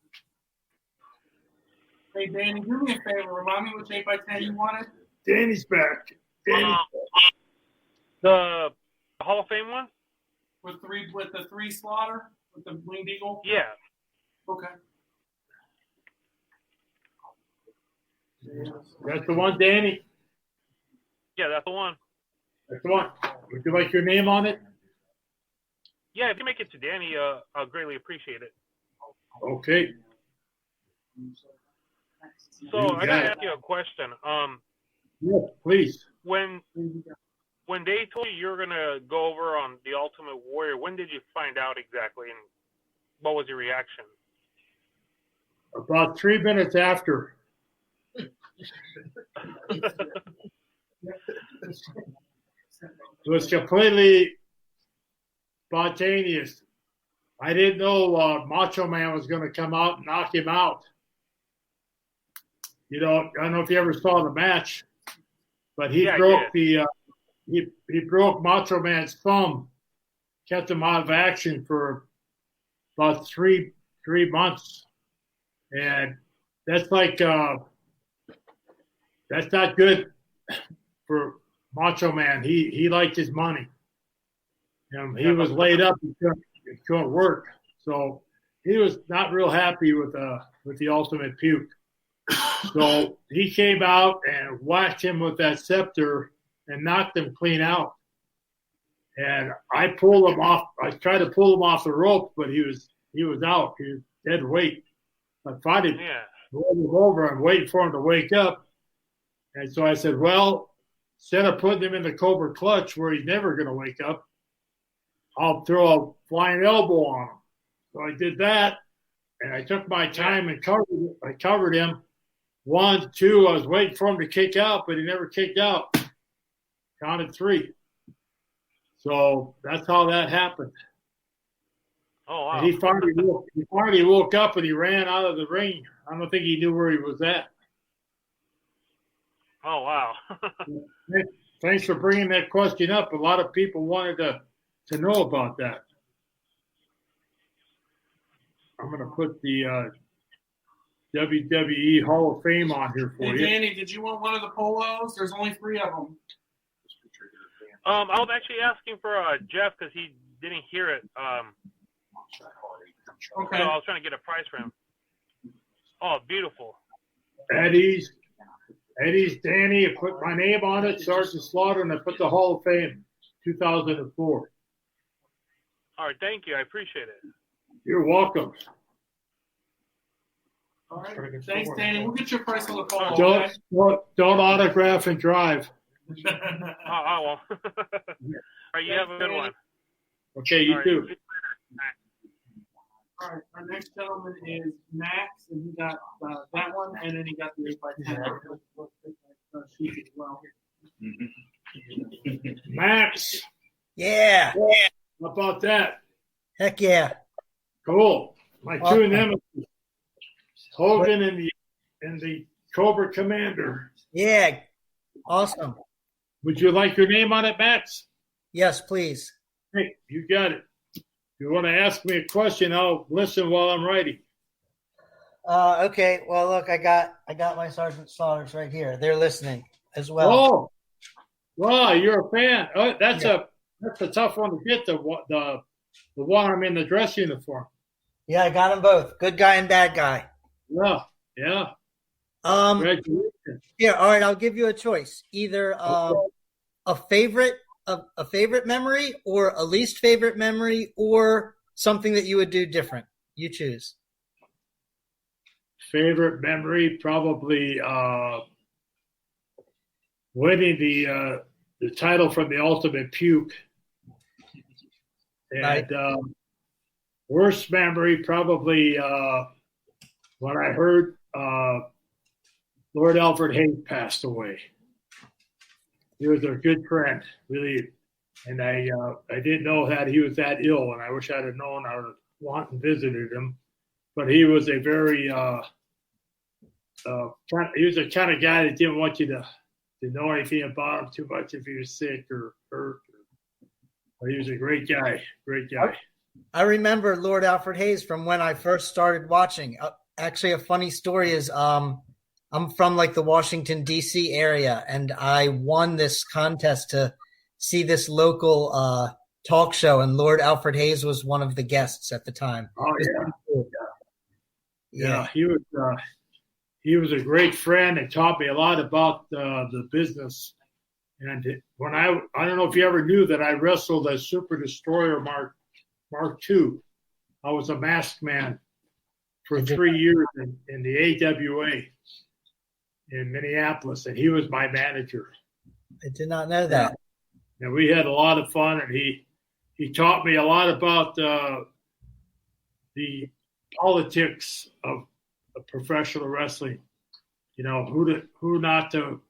Hey, Danny, do me a favor. Remind me which 8x10 you wanted. Danny's back. The Hall of Fame one? With the 3 Slaughter? With the Winged Eagle? Yeah. Okay. That's the one, Danny? Yeah, that's the one. That's the one. Would you like your name on it? Yeah, if you make it to Danny, I'll greatly appreciate it. Okay. So I gotta ask you a question. Yes, please. When they told you were gonna go over on the Ultimate Warrior, when did you find out exactly, and what was your reaction? About 3 minutes after. It was completely spontaneous. I didn't know Macho Man was going to come out and knock him out. You know, I don't know if you ever saw the match, but he broke he broke Macho Man's thumb, kept him out of action for about three months, and that's like that's not good for Macho Man. He liked his money. He was laid up. He couldn't work. So he was not real happy with the Ultimate Puke. So he came out and whacked him with that scepter and knocked him clean out. And I pulled him off. I tried to pull him off the rope, but he was out. He was dead weight. I finally rolled him over and waiting for him to wake up. And so I said, well, instead of putting him in the Cobra Clutch where he's never going to wake up, I'll throw a flying elbow on him. So I did that, and I took my time and covered him. 1, 2, I was waiting for him to kick out, but he never kicked out. Counted 3. So that's how that happened. Oh, wow. And he finally woke up and he ran out of the ring. I don't think he knew where he was at. Oh, wow. Thanks for bringing that question up. A lot of people wanted to know about that. I'm going to put the WWE Hall of Fame on here for Hey, you. Danny, did you want one of the polos? There's only 3 of them. I was actually asking for Jeff because he didn't hear it. Okay. So I was trying to get a price for him. Oh, beautiful. Eddie's Danny. I put my name on it, Sgt Slaughter, and I put the Hall of Fame, 2004. All right, thank you. I appreciate it. You're welcome. All right. Thanks, Danny. We'll get your price on the call. Don't autograph and drive. I won't. All right, you have a good one. Okay, you too. All right, our next gentleman is Max, and he got that one, and then he got the 8x10 sheet as well. Max. Yeah. How about that? Heck yeah. Cool. My two Awesome. nemesis, Hogan and the Cobra Commander. Yeah. Awesome. Would you like your name on it, Max? Yes, please. Hey, you got it. If you want to ask me a question, I'll listen while I'm writing. Okay. Well, look, I got my Sgt Slaughters right here. They're listening as well. Oh, wow, you're a fan. Oh, that's a tough one to get. The one I'm in the dress uniform. Yeah, I got them both. Good guy and bad guy. Yeah, yeah. Congratulations. Yeah. All right. I'll give you a choice. Either a favorite memory, or a least favorite memory, or something that you would do different. You choose. Favorite memory, probably winning the title from the Ultimate Puke. And worst memory, probably when I heard Lord Alfred Hayes passed away. He was a good friend, really, and I didn't know that he was that ill, and I wish I'd have known. I would have went and visited him, but he was a very he was the kind of guy that didn't want you to know anything about him too much if he was sick or hurt. But he was a great guy, great guy. I remember Lord Alfred Hayes from when I first started watching. Actually, a funny story is I'm from like the Washington, D.C. area, and I won this contest to see this local talk show, and Lord Alfred Hayes was one of the guests at the time. Oh, yeah. He was a great friend and taught me a lot about the business. And when I don't know if you ever knew that I wrestled a Super Destroyer Mark II. I was a masked man for 3 years in the AWA in Minneapolis, and he was my manager. I did not know that. And we had a lot of fun, and he taught me a lot about the politics of professional wrestling. You know, who not to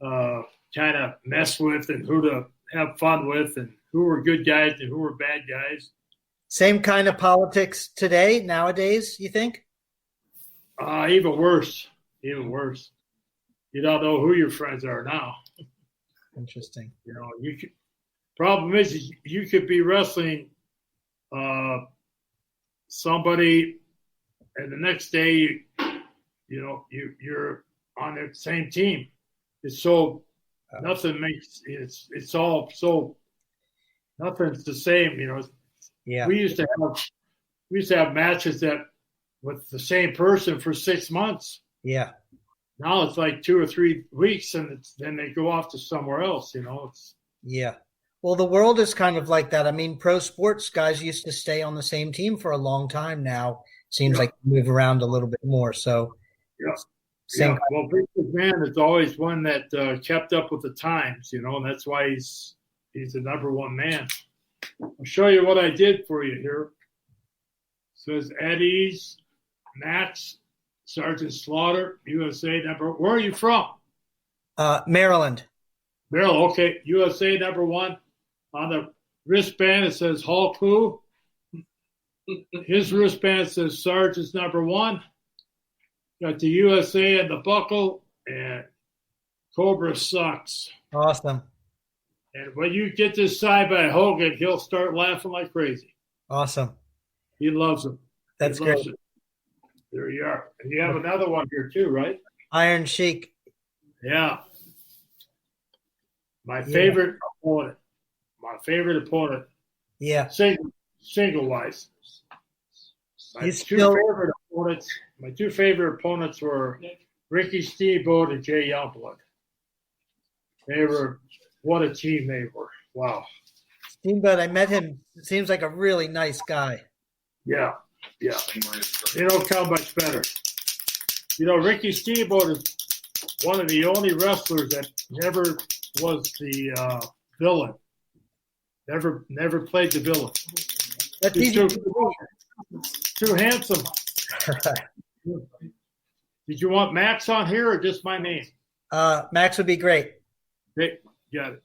kind of mess with, and who to have fun with, and who were good guys and who were bad guys. Same kind of politics today, nowadays, you think? Even worse. Even worse. You don't know who your friends are now. Interesting. You know, problem is you could be wrestling somebody, and the next day you're on the same team. It's so nothing makes it's all so nothing's the same. You know. Yeah. We used to have matches that with the same person for 6 months. Yeah. Now it's like 2 or 3 weeks, and then they go off to somewhere else. You know. Yeah. Well, the world is kind of like that. I mean, pro sports guys used to stay on the same team for a long time. Now seems like they move around a little bit more. So. Yeah. Well, Vince McMahon is always one that kept up with the times, you know, and that's why he's the number one man. I'll show you what I did for you here. It says Eddie's, Max, Sgt Slaughter, USA number. Where are you from? Maryland. Maryland, okay. USA number one. On the wristband, it says Hulk Who. His wristband says Sergeant's number one. Got the USA and the buckle, and Cobra sucks. Awesome. And when you get this signed by Hogan, he'll start laughing like crazy. Awesome. He loves him. That's great. It. There you are. And you have another one here too, right? Iron Sheik. Yeah. My favorite opponent. Yeah. Single wise. My two favorite opponents were Ricky Steamboat and Jay Youngblood. They were, what a team they were. Wow. Steamboat, I met him. Seems like a really nice guy. Yeah. They don't come much better. Ricky Steamboat is one of the only wrestlers that never was the villain. Never played the villain. He's too handsome. Did you want Max on here or just my name? Max would be great. Great. Got it.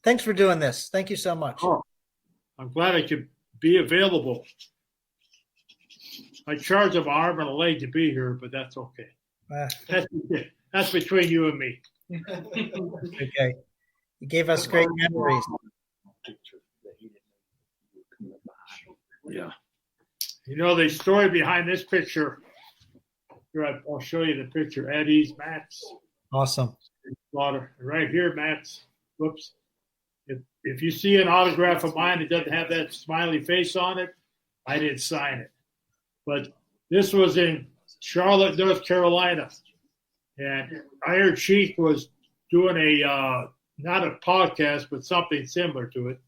Thanks for doing this. Thank you so much. Oh, I'm glad I could be available. I charge them an arm and a leg to be here, but that's okay. That's between you and me. Okay. You gave us great memories. Yeah. The story behind this picture, here, I'll show you the picture. Eddie's, Matt's. Awesome. Slaughter. Right here, Matt's. Whoops. If you see an autograph of mine that doesn't have that smiley face on it, I didn't sign it. But this was in Charlotte, North Carolina. And Iron Sheik was doing not a podcast, but something similar to it.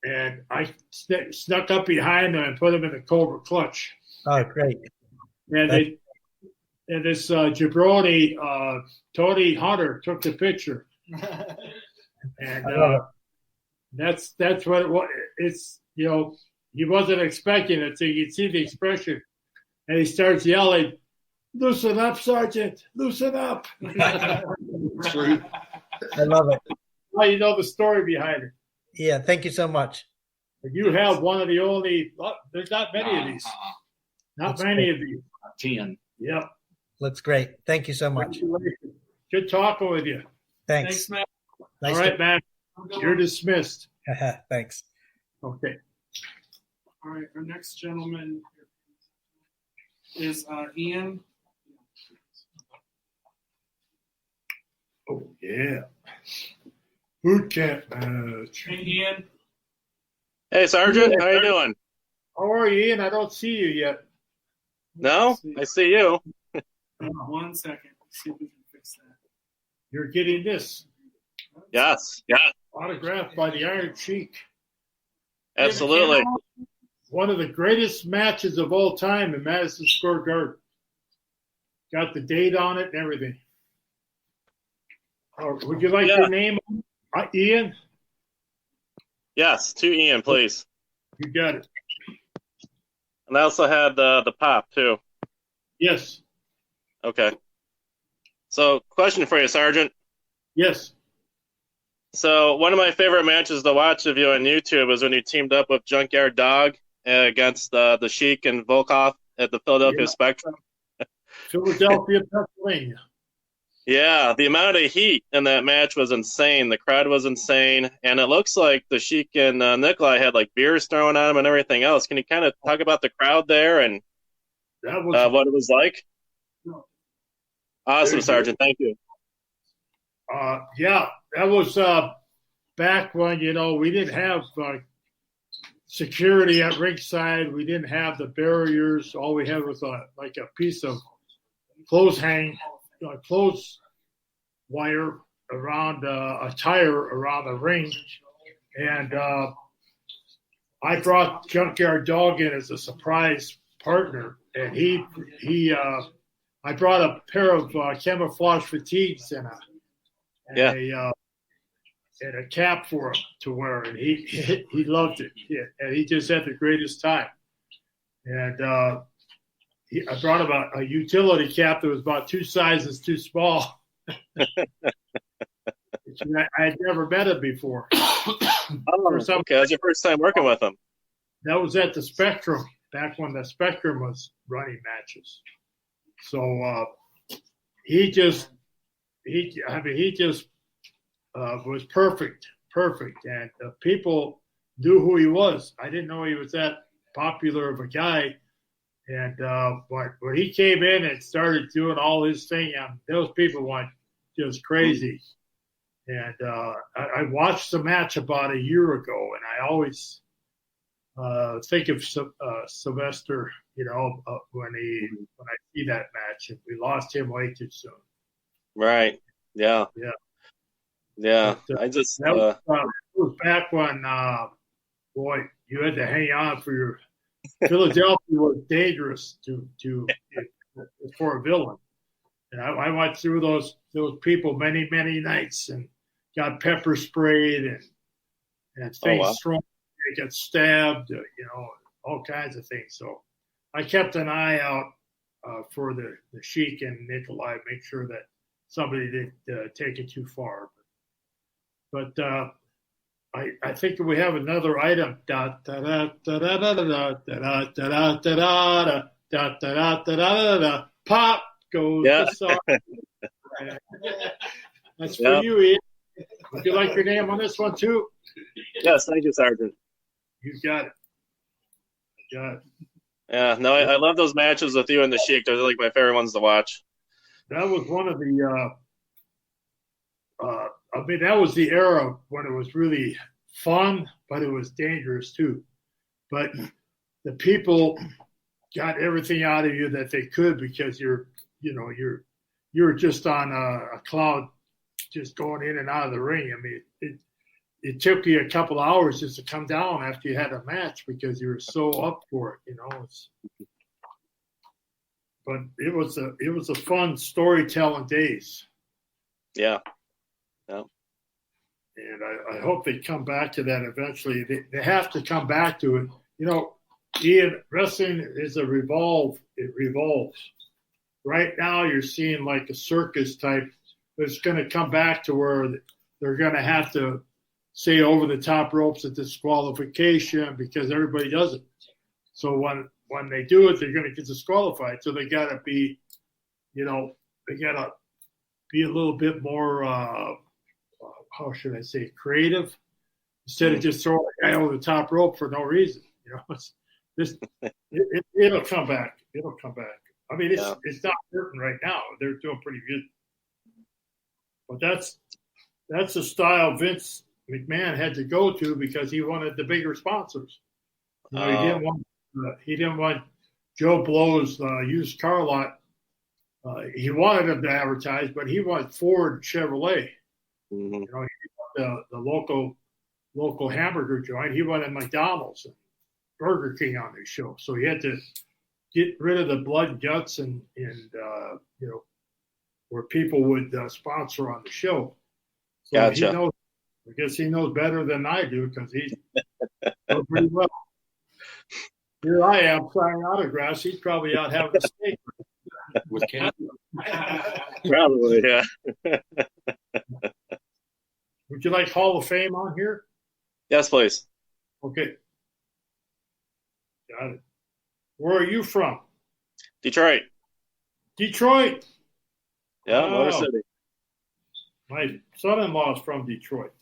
And I snuck up behind him and put him in the Cobra Clutch. Oh, great. And this jabroni, Tony Hunter, took the picture. And that's what it was. It's, he wasn't expecting it. So you can see the expression. And he starts yelling, "Loosen up, Sergeant. Loosen up." True. I love it. Well, you know the story behind it. Yeah, thank you so much. You have one of the only, there's not many of these. Not many of these. 10. Yep. Looks great. Thank you so much. Good talking with you. Thanks. Matt. Nice All right, Matt. You're dismissed. Thanks. Okay. All right, our next gentleman is Ian. Oh, yeah. Boot camp match. Hey, Ian. Hey, Sergeant. How you doing? How are you, Ian? I don't see you yet. No? I see you. 1 second. See if we can fix that. You're getting this. Yes. Autographed by the Iron Sheik. Absolutely. One of the greatest matches of all time in Madison Square Garden. Got the date on it and everything. Would you like your name, Ian? Yes, to Ian, please. You got it. And I also had the pop, too. Yes. Okay. So, question for you, Sergeant. Yes. So, one of my favorite matches to watch of you on YouTube was when you teamed up with Junkyard Dog against the Sheik and Volkov at the Philadelphia Spectrum. Philadelphia, Pennsylvania. Yeah, the amount of heat in that match was insane. The crowd was insane. And it looks like the Sheik and Nikolai had like beers thrown on them and everything else. Can you kind of talk about the crowd there and what it was like? Awesome, Sergeant. Thank you. Yeah, that was back when, we didn't have security at ringside. We didn't have the barriers. All we had was like a piece of clothes wire around a tire around the ring. And I brought Junkyard Dog in as a surprise partner. And I brought a pair of camouflage fatigues and a cap for him to wear, and he loved it. And he just had the greatest time. And I brought him a utility cap that was about 2 sizes too small. I had never met him before. Okay, that was your first time working with him. That was at the Spectrum, back when the Spectrum was running matches. So he just was perfect, and people knew who he was. I didn't know he was that popular of a guy, And but when he came in and started doing all his thing, those people went just crazy. And I watched the match about a year ago, and I always think of Sylvester, when I see that match, and we lost him way too soon. Right. Yeah. Yeah. Yeah. But, I just. that was back when, boy, you had to hang on for your. Philadelphia was dangerous for a villain, and I went through those people many nights and got pepper sprayed and things thrown. They got stabbed, all kinds of things. So I kept an eye out for the Sheik and Nikolai, make sure that somebody didn't take it too far. But I think we have another item. Pop goes the song. That's for you, Ian. Would you like your name on this one too? Yes, thank you, Sergeant. You got it. Yeah, no, I love those matches with you and the Sheik. They're like my favorite ones to watch. That was one of the. That was the era when it was really fun, but it was dangerous too. But the people got everything out of you that they could because you're just on a cloud, just going in and out of the ring. I mean, it took you a couple hours just to come down after you had a match because you were so up for it. But it was a fun storytelling days. Yeah. And I hope they come back to that eventually. They have to come back to it. Ian, wrestling is it revolves. Right now you're seeing like a circus type, but it's going to come back to where they're going to have to say over the top ropes a disqualification because everybody does it. So when they do it, they're going to get disqualified. So they got to be, they got to be a little bit more, how should I say, creative, instead of just throwing a guy over the top rope for no reason. It'll come back. It'll come back. I mean, it's not hurting right now. They're doing pretty good. But that's the style Vince McMahon had to go to because he wanted the bigger sponsors. He didn't want Joe Blow's used car lot. He wanted them to advertise, but he wanted Ford and Chevrolet. Mm-hmm. He wanted the local hamburger joint. He wanted McDonald's and Burger King on his show. So he had to get rid of the blood and guts and where people would sponsor on the show. So gotcha. I guess he knows better than I do because he knows pretty well. Here I am signing autographs. He's probably out having a steak with Ken. Probably, yeah. Would you like Hall of Fame on here? Yes, please. Okay. Got it. Where are you from? Detroit. Detroit. Yeah, Oh. Motor City. My son-in-law is from Detroit.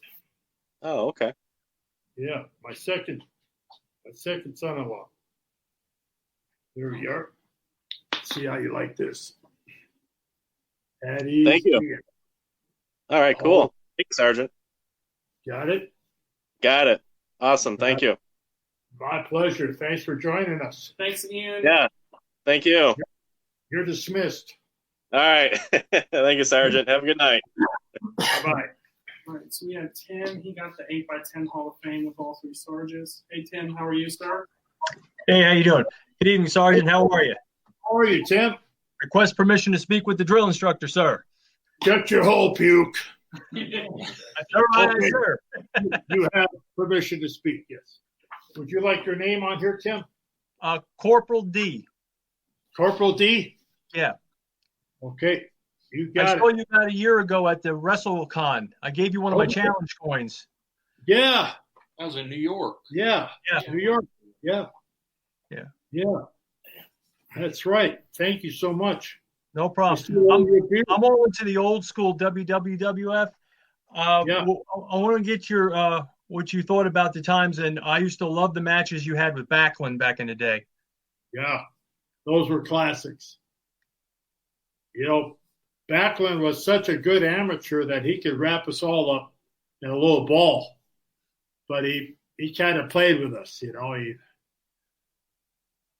Oh, okay. Yeah, my second son-in-law. There we are. Let's see how you like this. Thank you. All right, cool. Thank you, Sergeant. Got it? Got it. Awesome. Thank you. My pleasure. Thanks for joining us. Thanks, Ian. Yeah. Thank you. You're dismissed. All right. Thank you, Sergeant. Have a good night. Bye-bye. All right, so we have Tim. He got the 8x10 Hall of Fame with all 3 Sarges. Hey, Tim, how are you, sir? Hey, how you doing? Good evening, Sergeant. How are you? How are you, Tim? Request permission to speak with the drill instructor, sir. Shut your hole, puke. All right, Okay. sir. You have permission to speak, yes. Would you like your name on here, Tim? Corporal D. Corporal D? Yeah. Okay. You I got saw it. you about a year ago at the WrestleCon. I gave you one of my Okay. challenge coins. Yeah. That was in New York. Yeah. Yeah. New York. Yeah. Yeah. Yeah. That's right. Thank you so much. No problem. still I'm owe you a beer? all into the old school WWF. Yeah. I want to get your what you thought about the times, and I used to love the matches you had with Backlund back in the day. Yeah. Those were classics. You know, Backlund was such a good amateur that he could wrap us all up in a little ball. But he kind of played with us, you know.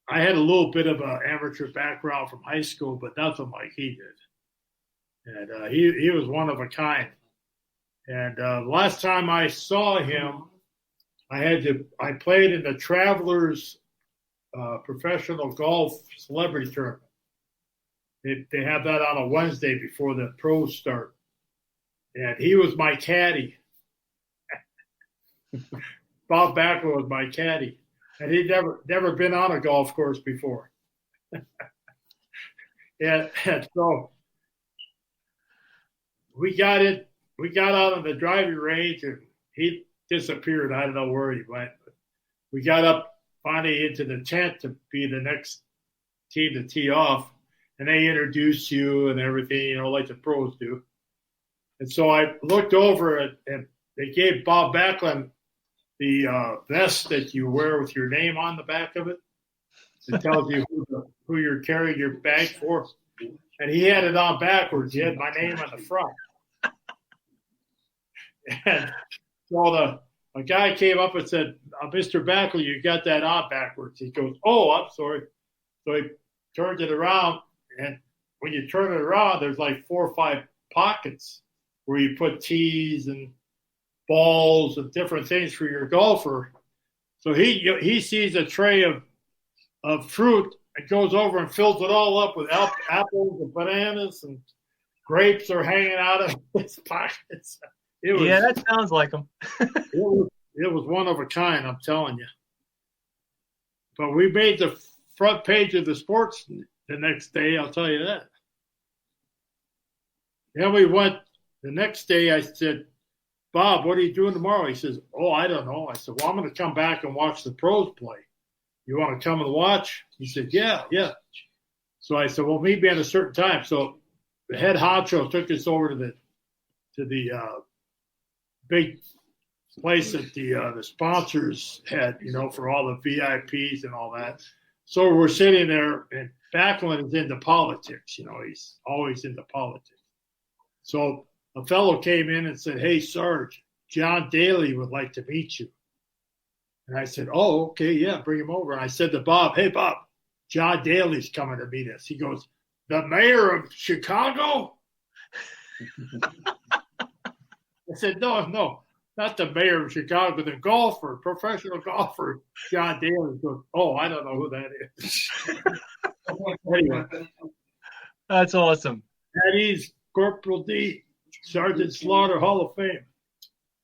I had a little bit of an amateur background from high school, but nothing like he did. And he was one of a kind. And last time I saw him, I played in the Travelers professional golf celebrity tournament. They have that on a Wednesday before the pros start. And he was my caddy. Bob Backlund was my caddy. And he'd never been on a golf course before. and so we got out on the driving range and he disappeared. I don't know where he went. But we got up finally into the tent to be the next team to tee off. And they introduced you and everything, you know, like the pros do. And so I looked over and they gave Bob Backlund the vest that you wear with your name on the back of it. It tells you who you're carrying your bag for. And he had it on backwards. He had my name on the front. And so a guy came up and said, Mr. Backlund, you got that on backwards. He goes, oh, I'm sorry. So he turned it around. And when you turn it around, there's like 4 or 5 pockets where you put tees and balls and different things for your golfer. So he sees a tray of fruit and goes over and fills it all up with apples and bananas and grapes are hanging out of his pockets. Yeah, that sounds like him. It was one of a kind, I'm telling you. But we made the front page of the sports the next day, I'll tell you that. Then we went the next day. I said, Bob, what are you doing tomorrow? He says, oh, I don't know. I said, well, I'm going to come back and watch the pros play. You want to come and watch? He said, yeah. So I said, well, meet me at a certain time. So the head honcho took us over to the big place that the sponsors had, you know, for all the VIPs and all that. So we're sitting there, and Backlund is into politics. You know, he's always into politics. So a fellow came in and said, hey, Sarge, John Daly would like to meet you. And I said, oh, okay, yeah, bring him over. And I said to Bob, hey, Bob, John Daly's coming to meet us. He goes, the mayor of Chicago? I said, no, not the mayor of Chicago, the golfer, professional golfer, John Daly. Goes, oh, I don't know who that is. Anyway. That's awesome. That is Corporal D, Sgt Slaughter Hall of Fame.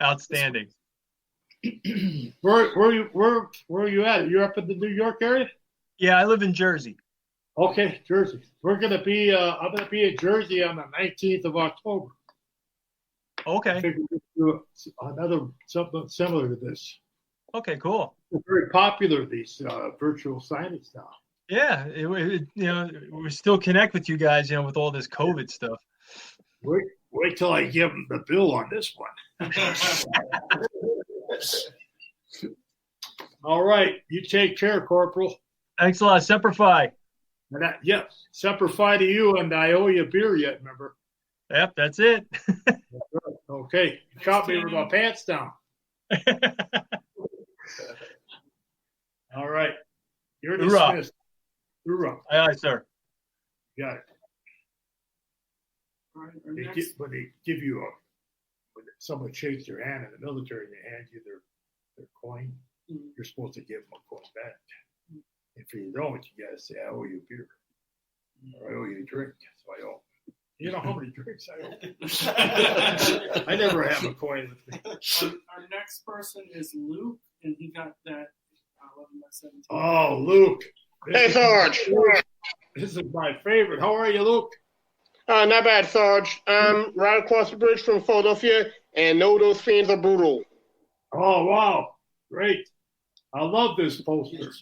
Outstanding. Where are you at? You're up in the New York area? Yeah, I live in Jersey. Okay, Jersey. We're gonna be. I'm gonna be in Jersey on the 19th of October. Okay. I think we'll do something similar to this. Okay, cool. It's very popular, these virtual signings now. Yeah, you know, we still connect with you guys, you know, with all this COVID stuff. Wait till I give them the bill on this one. All right, you take care, Corporal. Thanks a lot. Semper Fi. Semper Fi to you, and I owe you a beer yet, remember? Yep, that's it. Okay, you caught me with my pants down. All right, you're dismissed. Hoorah. Aye, sir. Got it. All right, When they give you when someone shakes your hand in the military and they hand you their coin, you're supposed to give them a coin back. If you don't, you got to say, I owe you a beer. Or I owe you a drink. So I owe. You know how many drinks I owe? I never have a coin with me. Our next person is Luke, and he got that 11/17. Oh, Luke. Hey, Sarge. This is my favorite. How are you, Luke? Not bad, Sarge. I'm right across the bridge from Philadelphia, and no, those fans are brutal. Oh, wow. Great. I love this poster.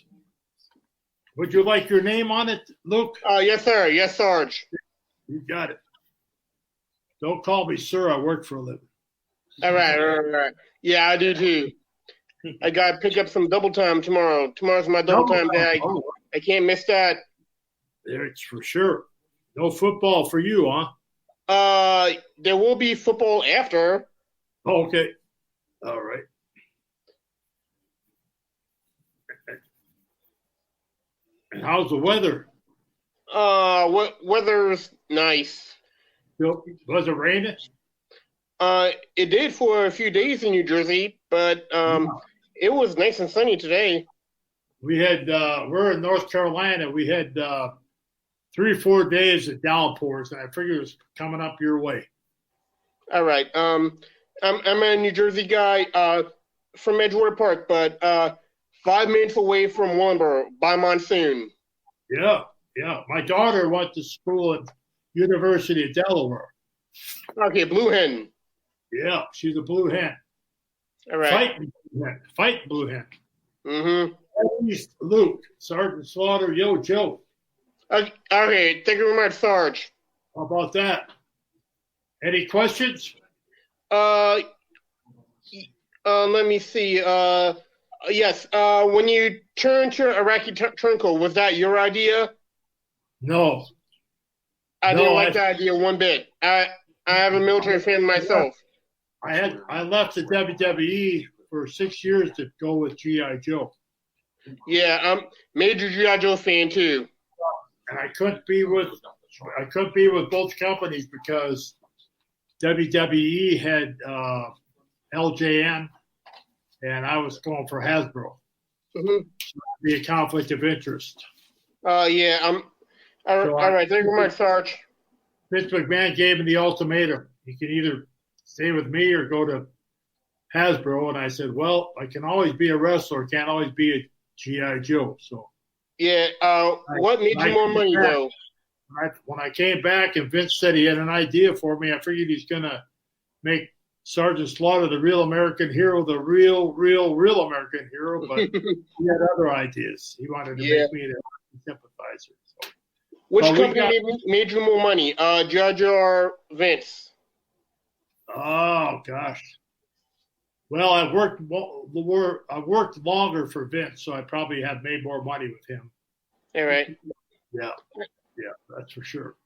Would you like your name on it, Luke? Yes, sir. Yes, Sarge. You got it. Don't call me sir. I work for a living. All right. Yeah, I do too. I got to pick up some double time tomorrow. Tomorrow's my double time day. I can't miss that. It's for sure. No football for you, huh? There will be football after. Oh, okay. All right. And how's the weather? Weather's nice. Was it raining? It did for a few days in New Jersey, but it was nice and sunny today. We had we're in North Carolina. We had 3 or 4 days of downpours, and I figured it was coming up your way. All right. I'm a New Jersey guy from Edgewater Park, but 5 minutes away from Warrenboro by monsoon. Yeah. My daughter went to school at University of Delaware. Okay, Blue Hen. Yeah, she's a blue hen. All right. Fight blue hen. Mm-hmm. Luke, Sgt Slaughter, yo, Joe. Okay, thank you very much, Sarge. How about that? Any questions? Let me see. Yes. When you turned to Iraqi turncoat, was that your idea? No. I didn't like that idea one bit. I have a military fan myself. I left the WWE for 6 years to go with G.I. Joe. Yeah, I'm major G.I. Joe fan too. And I couldn't be with both companies because WWE had LJN and I was going for Hasbro. Mm-hmm. Be a conflict of interest. Yeah, all right. Thank you very much, Sarge. Vince McMahon gave me the ultimatum. You can either stay with me or go to Hasbro. And I said, well, I can always be a wrestler. Can't always be a G.I. Joe. So. Yeah. What made you more money, though? When I came back and Vince said he had an idea for me, I figured he's going to make Sgt. Slaughter the real American hero, the real American hero. But he had other ideas. He wanted to make me a sympathizer. So. Which company made you more money, Judge or Vince? Oh gosh. Well, I worked longer for Vince, so I probably have made more money with him. All right. Yeah, that's for sure.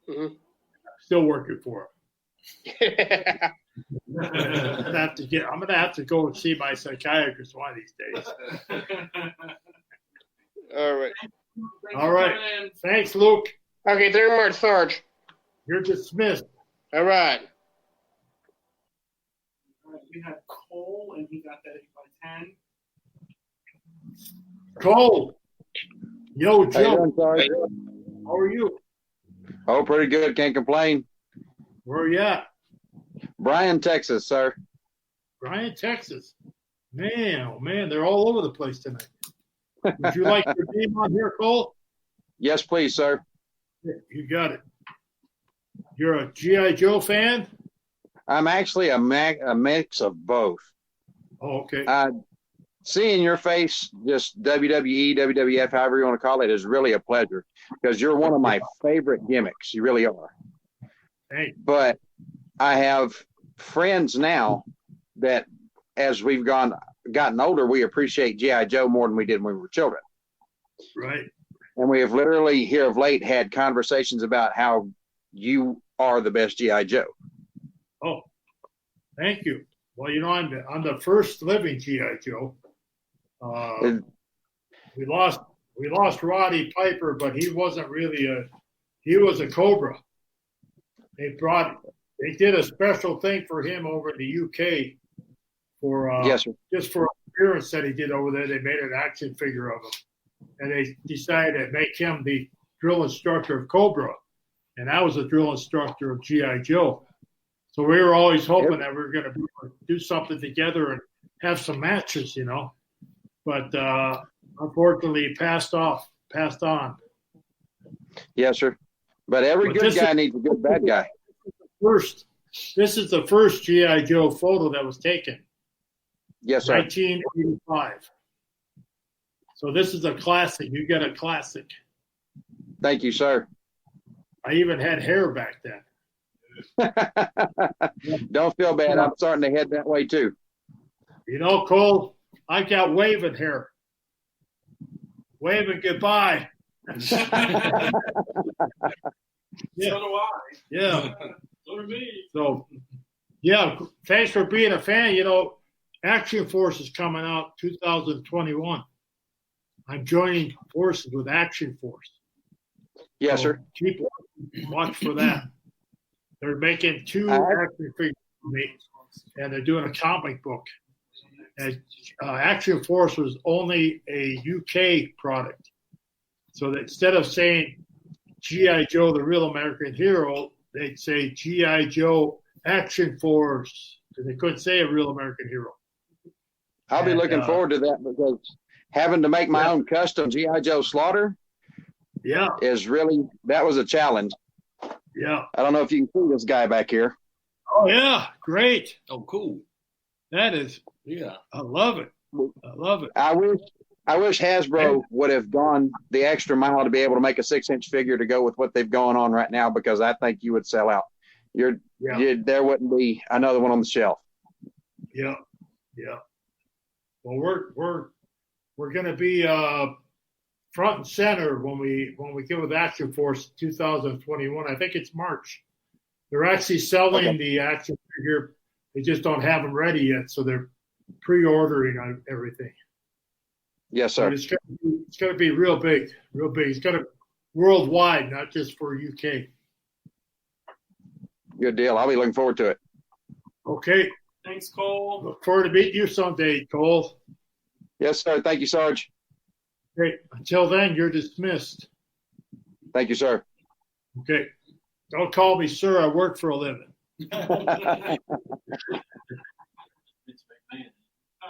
Mm-hmm. Still working for him. I'm gonna have to go and see my psychiatrist one of these days. All right. All right. Thanks, Luke. Okay, thank you very much, Sarge. You're dismissed. All right. We had Cole, and he got that 8x10. Cole. Yo, Joe. How you doing, Sarge? How are you? Oh, pretty good. Can't complain. Where are you at? Bryan, Texas, sir. Bryan, Texas. Man, oh man, they're all over the place tonight. Would you like your name on here, Cole? Yes, please, sir. You got it. You're a G.I. Joe fan? I'm actually a mix of both. Oh, okay. Seeing your face, just WWE, WWF, however you want to call it, is really a pleasure because you're one of my favorite gimmicks. You really are. Hey. But I have friends now that, as we've gotten older, we appreciate G.I. Joe more than we did when we were children. Right. And we have literally here of late had conversations about how you are the best G.I. Joe. Oh, thank you. Well, you know, I'm the first living G.I. Joe. We lost Roddy Piper, but he wasn't really he was a Cobra. They did a special thing for him over in the UK for yes, sir. Just for an appearance that he did over there. They made an action figure of him, and they decided to make him the drill instructor of Cobra, and I was the drill instructor of G.I. Joe. So we were always hoping that we were going to do something together and have some matches, you know. But unfortunately, passed on. Yes, sir. But every good guy needs a good bad guy. This is the first G.I. Joe photo that was taken. Yes, sir. 1985. So this is a classic. You got a classic. Thank you, sir. I even had hair back then. Don't feel bad. I'm starting to head that way too. You know, Cole, I got waving hair. Waving goodbye. So do I. Yeah. So do me. So, yeah, thanks for being a fan. You know, Action Force is coming out 2021. I'm joining forces with Action Force. Yes, sir. Keep watch for that. They're making 2 action figures for me, and they're doing a comic book. And Action Force was only a UK product. So that instead of saying G.I. Joe, the real American hero, they'd say G.I. Joe Action Force, because they couldn't say a real American hero. I'll be looking forward to that, because having to make my own custom G.I. Joe Slaughter is really, that was a challenge. Yeah. I don't know if you can see this guy back here. Oh, yeah. Great. Oh, cool. That is, I love it. I love it. I wish Hasbro would have gone the extra mile to be able to make a 6-inch figure to go with what they've going on right now, because I think you would sell out. There wouldn't be another one on the shelf. Yeah. Yeah. Well, we're going to be front and center when we get with Action Force 2021. I think it's March. They're actually selling the action figure. They just don't have them ready yet, so they're pre-ordering on everything. Yes, sir. But it's going to be real big, real big. It's going to worldwide, not just for UK. Good deal. I'll be looking forward to it. Okay. Thanks, Cole. Look forward to meeting you someday, Cole. Yes, sir. Thank you, Sarge. Great. Until then, you're dismissed. Thank you, sir. Okay. Don't call me sir. I work for a living. All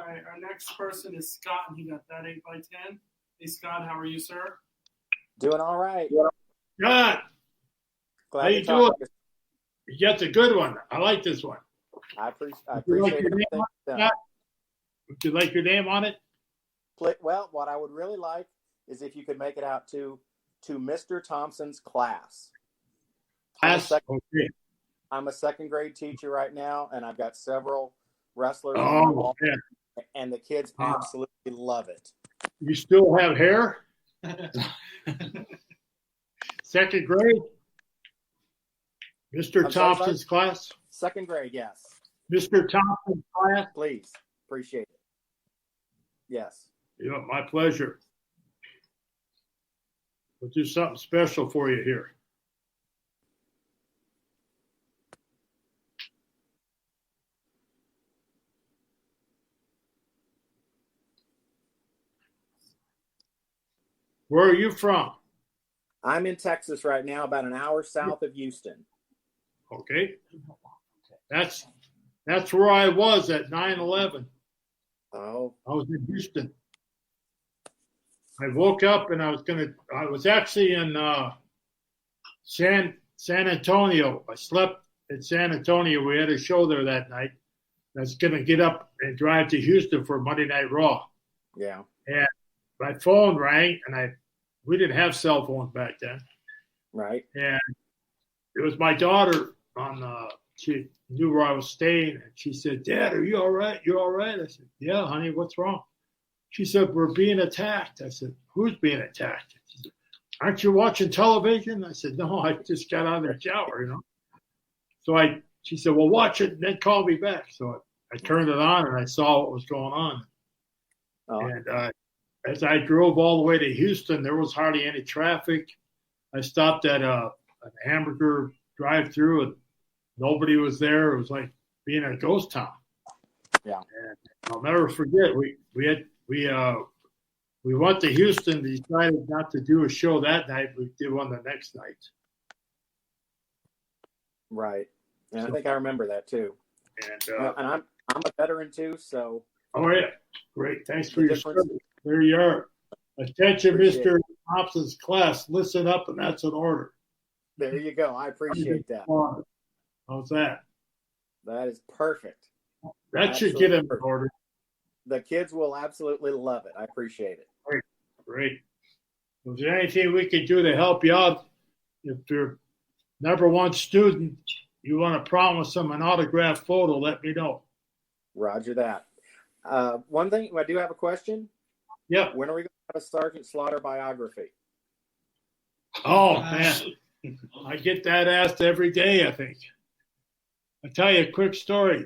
right, our next person is Scott, and he got that 8x10. Hey, Scott, how are you, sir? Doing all right. Good. Glad How to you talk doing? to You got a good one. I like this one. I Would you appreciate like your name everything on you've it, done. Scott? Would you like your name on it? Well, what I would really like is if you could make it out to Mr. Thompson's class. I'm a second grade teacher right now, and I've got several wrestlers on the wall, and the kids absolutely love it. You still have hair? Second grade? Mr. I'm sorry, Thompson's class? Second grade, yes. Mr. Thompson's class? Please. Appreciate it. Yes. Yeah, my pleasure. We'll do something special for you here. Where are you from? I'm in Texas right now, about an hour south of Houston. Okay. That's where I was at 9/11. Oh. I was in Houston. I woke up and I was actually in San Antonio. I slept in San Antonio. We had a show there that night. I was going to get up and drive to Houston for Monday Night Raw. Yeah. And my phone rang, and we didn't have cell phones back then. Right. And it was my daughter she knew where I was staying, and she said, "Dad, are you all right? You all right?" I said, "Yeah, honey, what's wrong?" She said, "We're being attacked." I said, "Who's being attacked?" She said, "Aren't you watching television?" I said, "No, I just got out of the shower, you know." So she said, "Well, watch it and then call me back." So I turned it on and I saw what was going on. Oh. And as I drove all the way to Houston, there was hardly any traffic. I stopped at an hamburger drive-through and nobody was there. It was like being in a ghost town. Yeah. And I'll never forget. We went to Houston. Decided not to do a show that night. We did one the next night. Right. And I think I remember that too. And I'm a veteran too, so. Oh yeah, great. Thanks for your service. There you are. Attention, Mr. Thompson's class. Listen up, and that's an order. There you go. I appreciate that. How's that? That is perfect. That should get him in order. The kids will absolutely love it. I appreciate it. Great. Is there anything we can do to help you out? If you're number one student, you want to promise them an autographed photo, let me know. Roger that. One thing, I do have a question. Yeah. When are we going to have a Sgt. Slaughter biography? Oh, man. I get that asked every day, I think. I'll tell you a quick story.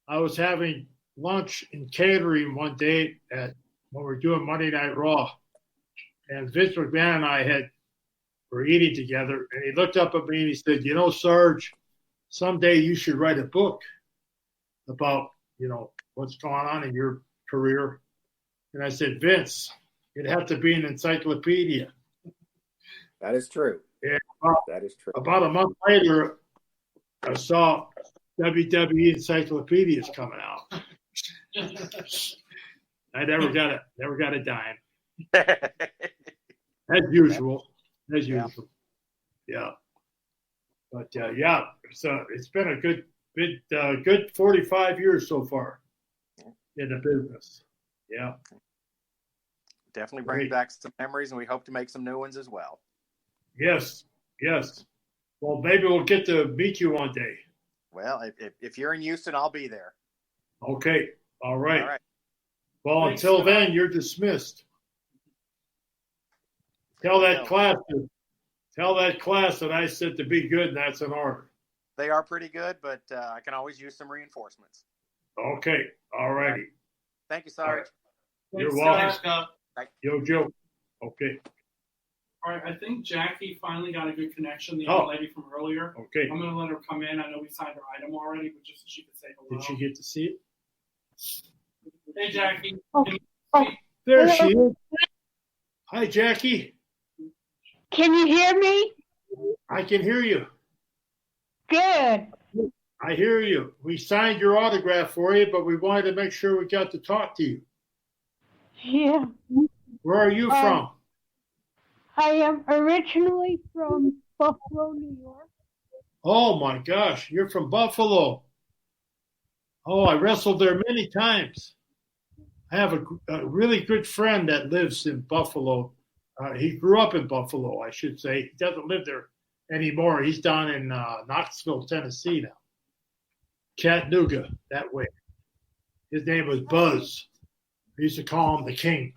I was having lunch in catering one day when we were doing Monday Night Raw. And Vince McMahon and I were eating together. And he looked up at me and he said, you know, Sarge, someday you should write a book about, you know, what's going on in your career. And I said, Vince, it'd have to be an encyclopedia. That is true. And that is true. About a month later, I saw WWE encyclopedias coming out. I never got a dime. As usual. Yeah. But yeah, so it's been a good 45 years so far in the business. Yeah. Definitely brings back some memories, and we hope to make some new ones as well. Yes. Well, maybe we'll get to meet you one day. Well, if you're in Houston, I'll be there. Okay. All right. All right. Well, Thanks, until Scott. then, you're dismissed. Tell that class that I said to be good, and that's an order. They are pretty good, but I can always use some reinforcements. Okay. All righty. Thank you, Sarge. You're Thanks, welcome. Scott. Yo, Joe. Okay. All right, I think Jackie finally got a good connection, the Oh. other lady from earlier. Okay. I'm going to let her come in. I know we signed her item already, but just so she could say hello. Did she get to see it? Hey, Jackie. There she is. Hi, Jackie. Can you hear me? I can hear you. Good. I hear you. We signed your autograph for you, but we wanted to make sure we got to talk to you. Yeah. Where are you from? I am originally from Buffalo, New York. Oh, my gosh. You're from Buffalo. Oh, I wrestled there many times. I have a really good friend that lives in Buffalo. He grew up in Buffalo, I should say. He doesn't live there anymore. He's down in Knoxville, Tennessee now. Chattanooga, that way. His name was Buzz. We used to call him the King.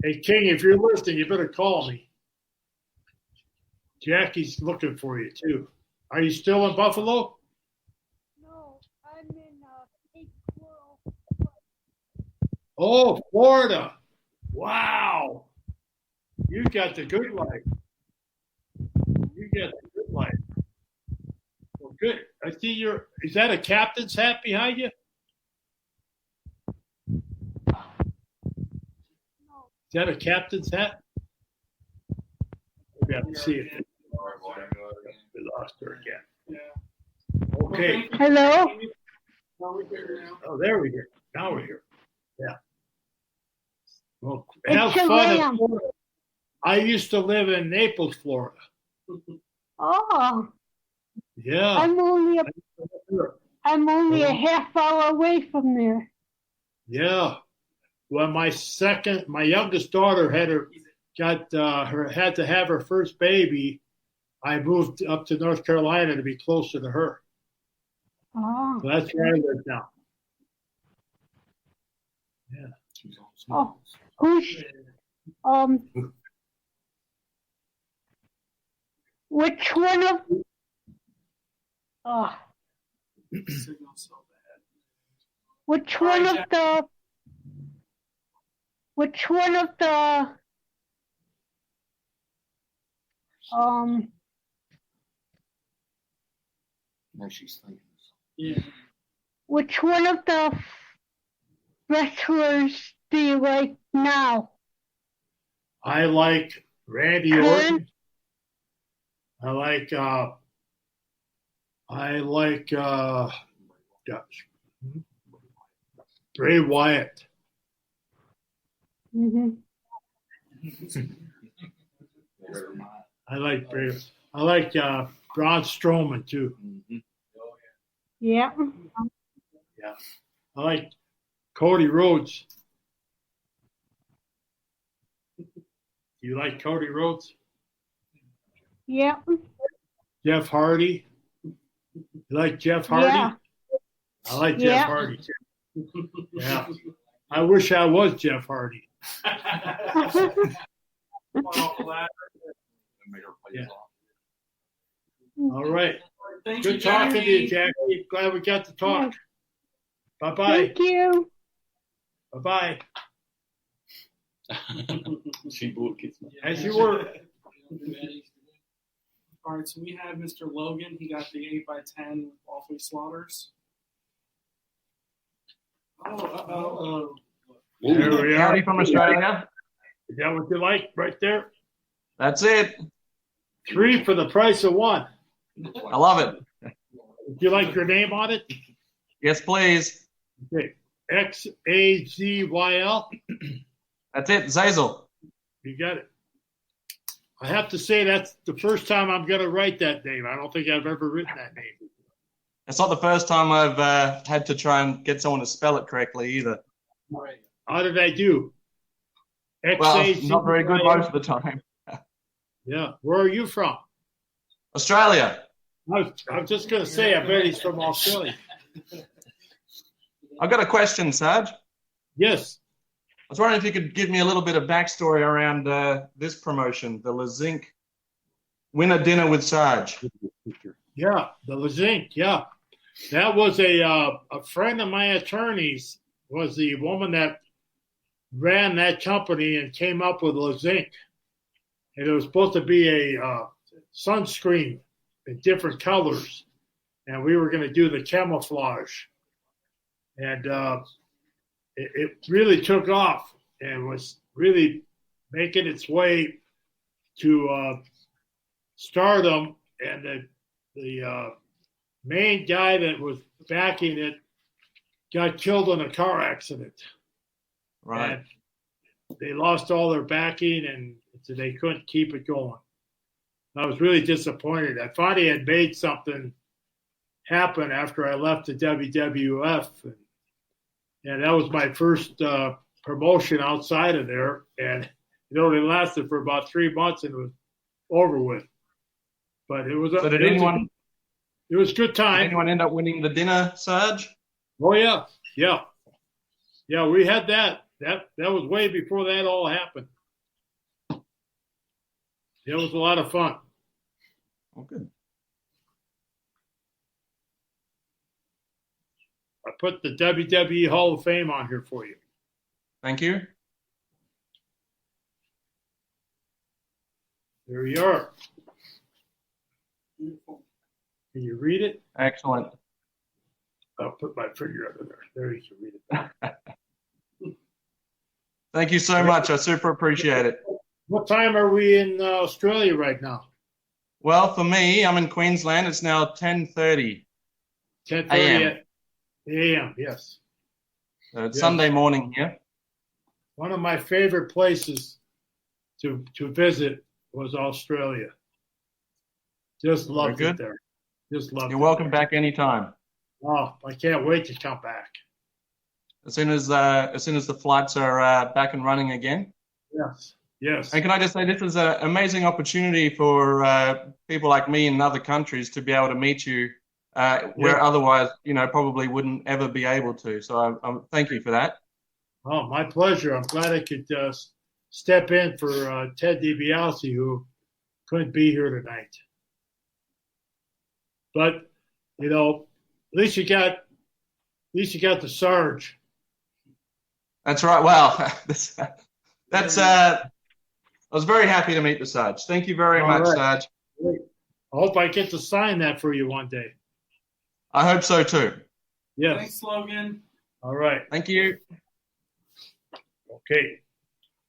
Hey, King, if you're listening, you better call me. Jackie's looking for you, too. Are you still in Buffalo? No, I'm in Cape Coral. Oh, Florida. Wow. You got the good life. Well, good. I see is that a captain's hat behind you? Is that a captain's hat? We have to see it. We lost her again. Yeah. Okay. Hello? Oh, there we go. Now we're here. Yeah. Well, It's have a fun in lamb. Florida. I used to live in Naples, Florida. Oh, Yeah. I'm only a half hour away from there. Yeah. When my youngest daughter had to have her first baby, I moved up to North Carolina to be closer to her. Oh. So that's where I live now. Yeah. Oh, who's which one of which one of the No, she's thinking. Yeah. which one of the wrestlers do you like now? I like Randy Kurt? Orton. I like Bray Wyatt. Mm-hmm. I like Bray. I like Braun Strowman too. Yeah. Yeah. I like Cody Rhodes. You like Cody Rhodes? Yeah. Jeff Hardy. You like Jeff Hardy? Yeah. I like Jeff Yeah. Hardy too. Yeah. I wish I was Jeff Hardy. Yeah. All right. Thank Good you, talking to you, Jackie. Jackie. Glad we got to talk. Bye-bye. Thank you. Bye-bye. As you Yeah. were. All right, so we have Mr. Logan. He got the 8x10 with all 3 slaughters. Oh. There we are. Howdy from Australia. Is that what you like right there? That's it. 3 for the price of 1. I love it. Would you like your name on it? Yes, please. Okay. Xazyl. That's it, Zazel. You got it. I have to say that's the first time I'm going to write that name. I don't think I've ever written that name. It's not the first time I've had to try and get someone to spell it correctly either. How did I do? Well, not very good most of the time. Yeah. Where are you from? Australia. I was just going to say, I bet he's from Australia. I've got a question, Sarge. Yes. I was wondering if you could give me a little bit of backstory around this promotion, the Lezink Winner Dinner with Sarge. Yeah, the Lezink, yeah. That was a friend of my attorney's, was the woman that ran that company and came up with Lezink. And it was supposed to be a sunscreen in different colors. And we were going to do the camouflage. And it really took off and was really making its way to stardom. And the main guy that was backing it got killed in a car accident. Right. And they lost all their backing, and so they couldn't keep it going. I was really disappointed. I thought he had made something happen after I left the WWF. And that was my first promotion outside of there. And it only lasted for about 3 months and it was over with. But it was it was a good time. Did anyone end up winning the dinner, Sarge? Oh, yeah. Yeah. Yeah, we had that. That was way before that all happened. It was a lot of fun. Oh, good. I put the WWE Hall of Fame on here for you. Thank you. There you are. Can you read it? Excellent. I'll put my finger under there. There you can read it. Thank you so much. I super appreciate it. What time are we in Australia right now? Well, for me, I'm in Queensland. It's now 10:30 10:30 a.m. Yes. It's Sunday morning here. One of my favorite places to visit was Australia. Just loved it there. Just loved it. You're welcome back anytime. Oh, I can't wait to come back. As soon as the flights are back and running again. Yes. Yes. And can I just say, this is an amazing opportunity for people like me in other countries to be able to meet you where otherwise, probably wouldn't ever be able to. So thank you for that. Oh, my pleasure. I'm glad I could step in for Ted DiBiase, who couldn't be here tonight. But, at least you got the Sarge. That's right. Well, I was very happy to meet the Sarge. Thank you very much, Sarge. I hope I get to sign that for you one day. I hope so too. Yes. Thanks, Logan. All right. Thank you. Okay.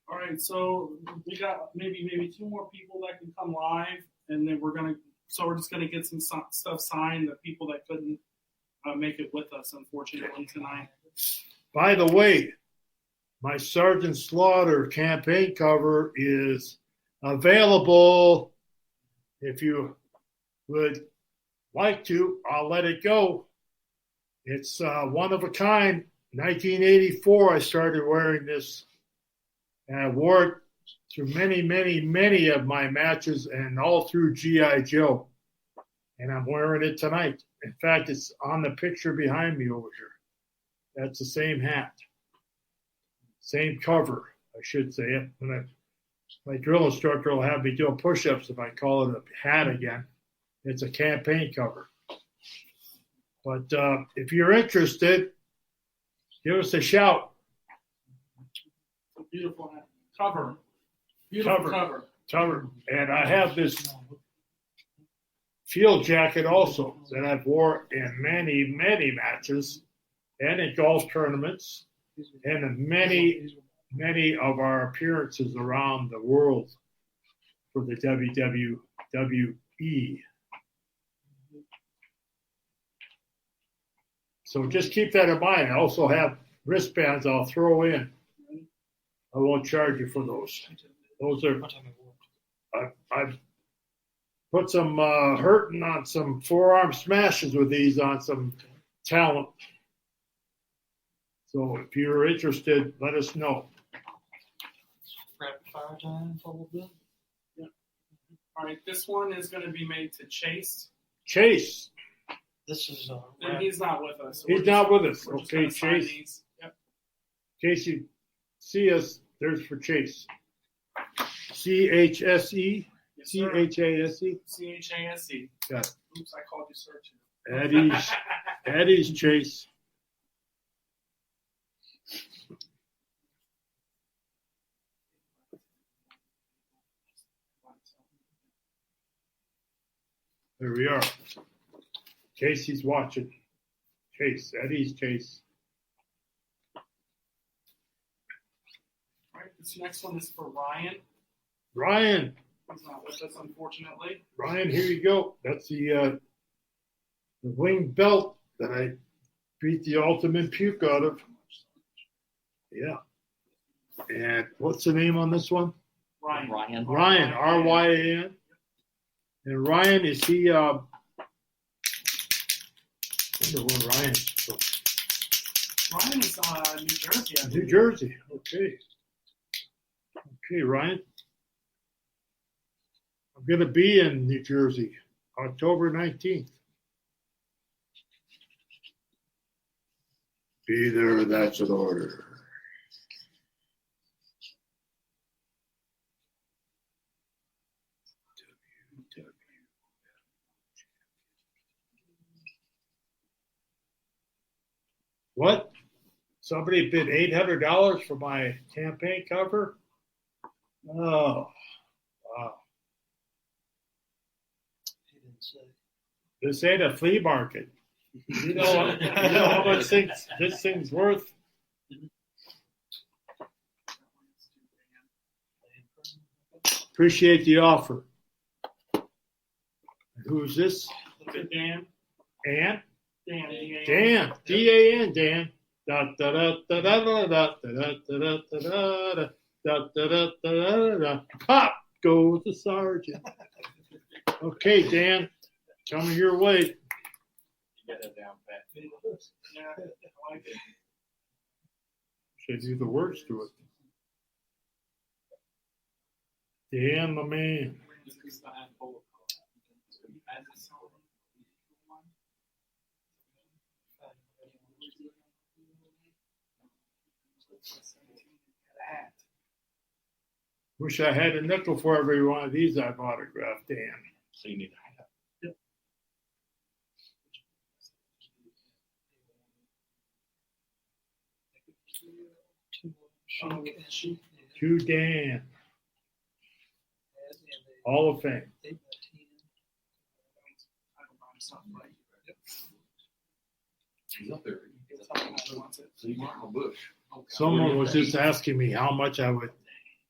All right, so we got maybe 2 more people that can come live, and then we're just gonna get some stuff signed. The people that couldn't make it with us, unfortunately, tonight. By the way, my Sgt Slaughter campaign cover is available. If you would like to, I'll let it go. It's one of a kind. 1984, I started wearing this, and I wore it through many, many, many of my matches and all through G.I. Joe. And I'm wearing it tonight. In fact, it's on the picture behind me over here. That's the same hat. Same cover, I should say. When I My drill instructor will have me doing push-ups if I call it a hat again. It's a campaign cover. But if you're interested, give us a shout. Beautiful hat. Cover. Beautiful cover. And I have this field jacket also that I've wore in many, many matches and in golf tournaments and in many of our appearances around the world for the WWE. So just keep that in mind. I also have wristbands I'll throw in. I won't charge you for those. Those are, I've put some hurting on some forearm smashes with these on some talent. So if you're interested, let us know. Rapid fire time, probably. Yeah. All right, this one is going to be made to Chase. Chase. This is. And he's not with us. So He's not with us. We're just Okay, gonna sign Chase. these. Yep. In case you see us, there's for Chase. CHSE? Yes, sir. CHASE? CHASE. Got it. Oops, I called you sir too. Eddie's Chase. There we are. Casey's watching. Chase. Eddie's Chase. All right, this next one is for Ryan. Ryan. He's not with us, unfortunately. Ryan, here you go. That's the wing belt that I beat the ultimate puke out of. Yeah. And what's the name on this one? Ryan. Ryan, R-Y-A-N. And Ryan, is he, I wonder where Ryan's from. Ryan is New Jersey, I New believe. Jersey. Okay. Okay, Ryan. I'm going to be in New Jersey, October 19th. Be there, that's an order. What? Somebody bid $800 for my campaign cover? Oh, wow. This ain't a flea market. You know how much this thing's worth? Appreciate the offer. Who's this? Dan. Ann? Dan. Dan. D-A-N, Dan. Da da da da da da da da da da da da da da. Pop goes the sergeant. Okay, Dan, coming your way. You got that down pat. Yeah, I like it. Should do the words to it. Dan, the man. Wish I had a nickel for every one of these I've autographed, Dan. So you need a hat. Yep. To Dan. Hall of Fame. He's up there. So you want a bush. Someone was just asking me how much I would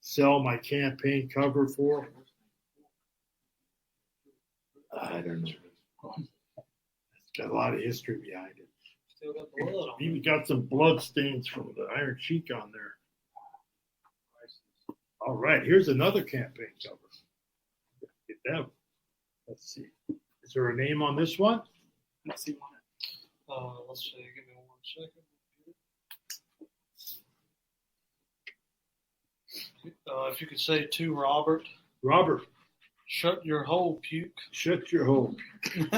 sell my campaign cover for. I don't know. It's got a lot of history behind it. Still got the blood on it. Even got some blood stains from the Iron Sheik on there. All right, here's another campaign cover. Get that. Let's see. Is there a name on this one? Let's see one. Let's see. Give me 1 second. If you could say to Robert. Robert. Shut your hole, puke. Shut your hole. And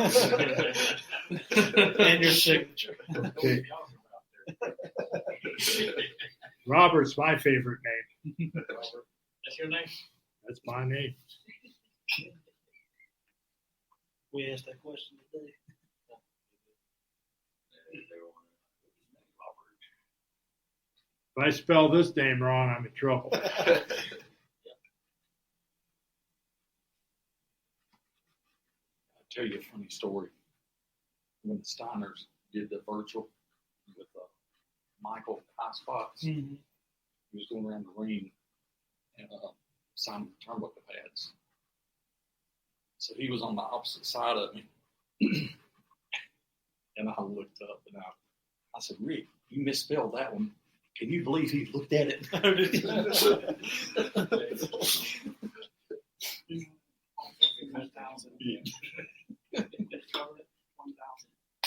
your signature. Okay. Robert's my favorite name. That's your name? That's my name. We asked that question today. If I spell this name wrong, I'm in trouble. I'll tell you a funny story. When the Steiners did the virtual with Michael Icebox, he was going around the ring and signing turnbuckle pads. So he was on the opposite side of me. And I looked up and I said, Rick, you misspelled that one. Can you believe he looked at it?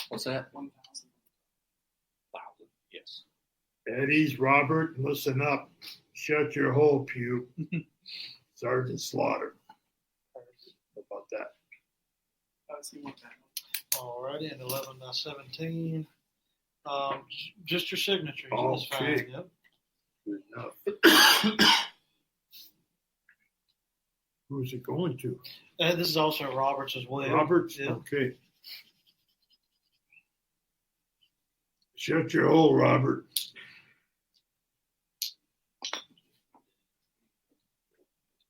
What's that? 1,000. Yes. Eddie's Robert, listen up. Shut your hole, Pew. Sgt Slaughter. How about that? All righty, and 11/17. Just your signature. Okay. That's fine. Yep. Good enough. Who's it going to? This is also Roberts as well. Roberts? Yep. Okay. Shut your hole, Robert.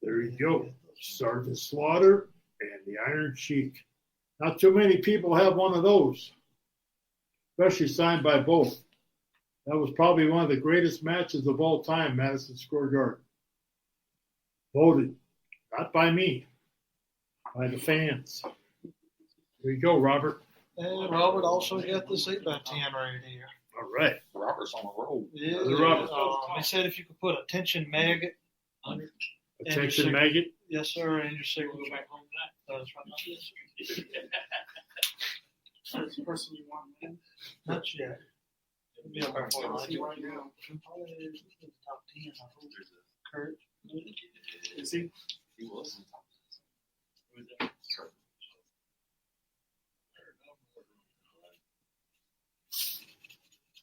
There you go. Sgt Slaughter and the Iron Sheik. Not too many people have one of those, especially signed by both. That was probably one of the greatest matches of all time, Madison Square Garden. Voted, not by me, by the fans. There you go, Robert. And Robert also got this 8x10 right here. All right. Robert's on a roll. Yeah. Robert. They said if you could put attention maggot under. Attention maggot? Yes, sir, and your signature. We'll go back home tonight. That's right. That's the person you want, man. Not yet. It'll be up there for Right you. now. Top 10, I hope. Kurt. Is he? He was.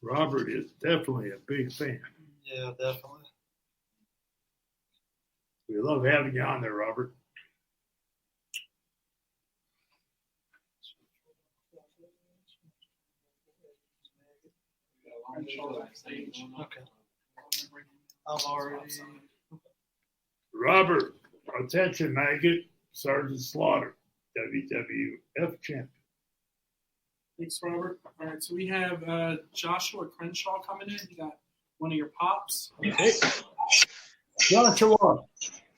Robert is definitely a big fan. Yeah, definitely. We love having you on there, Robert. Okay. I've already. Robert, attention, maggot, Sgt Slaughter, WWF champion. Thanks, Robert. All right, so we have Joshua Crenshaw coming in. You got one of your pops. Hey, Joshua.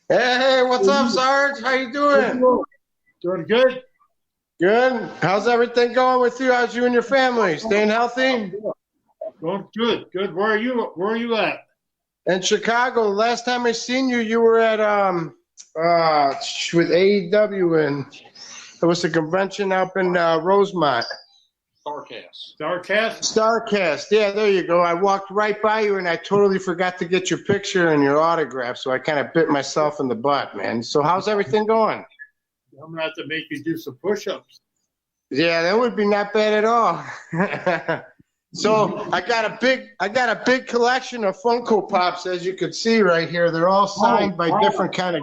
Hey, what's up, Sarge? How you doing? Doing good. Good. How's everything going with you? How's you and your family? Staying healthy? Going good. Good. Where are you at? In Chicago. Last time I seen you, you were at with AEW, and there was a convention up in Rosemont. Starcast. Yeah, there you go. I walked right by you, and I totally forgot to get your picture and your autograph, so I kind of bit myself in the butt, man. So how's everything going? I'm gonna have to make you do some push-ups. Yeah, that would be not bad at all. So I got a big collection of Funko Pops, as you can see right here. They're all signed by different kind of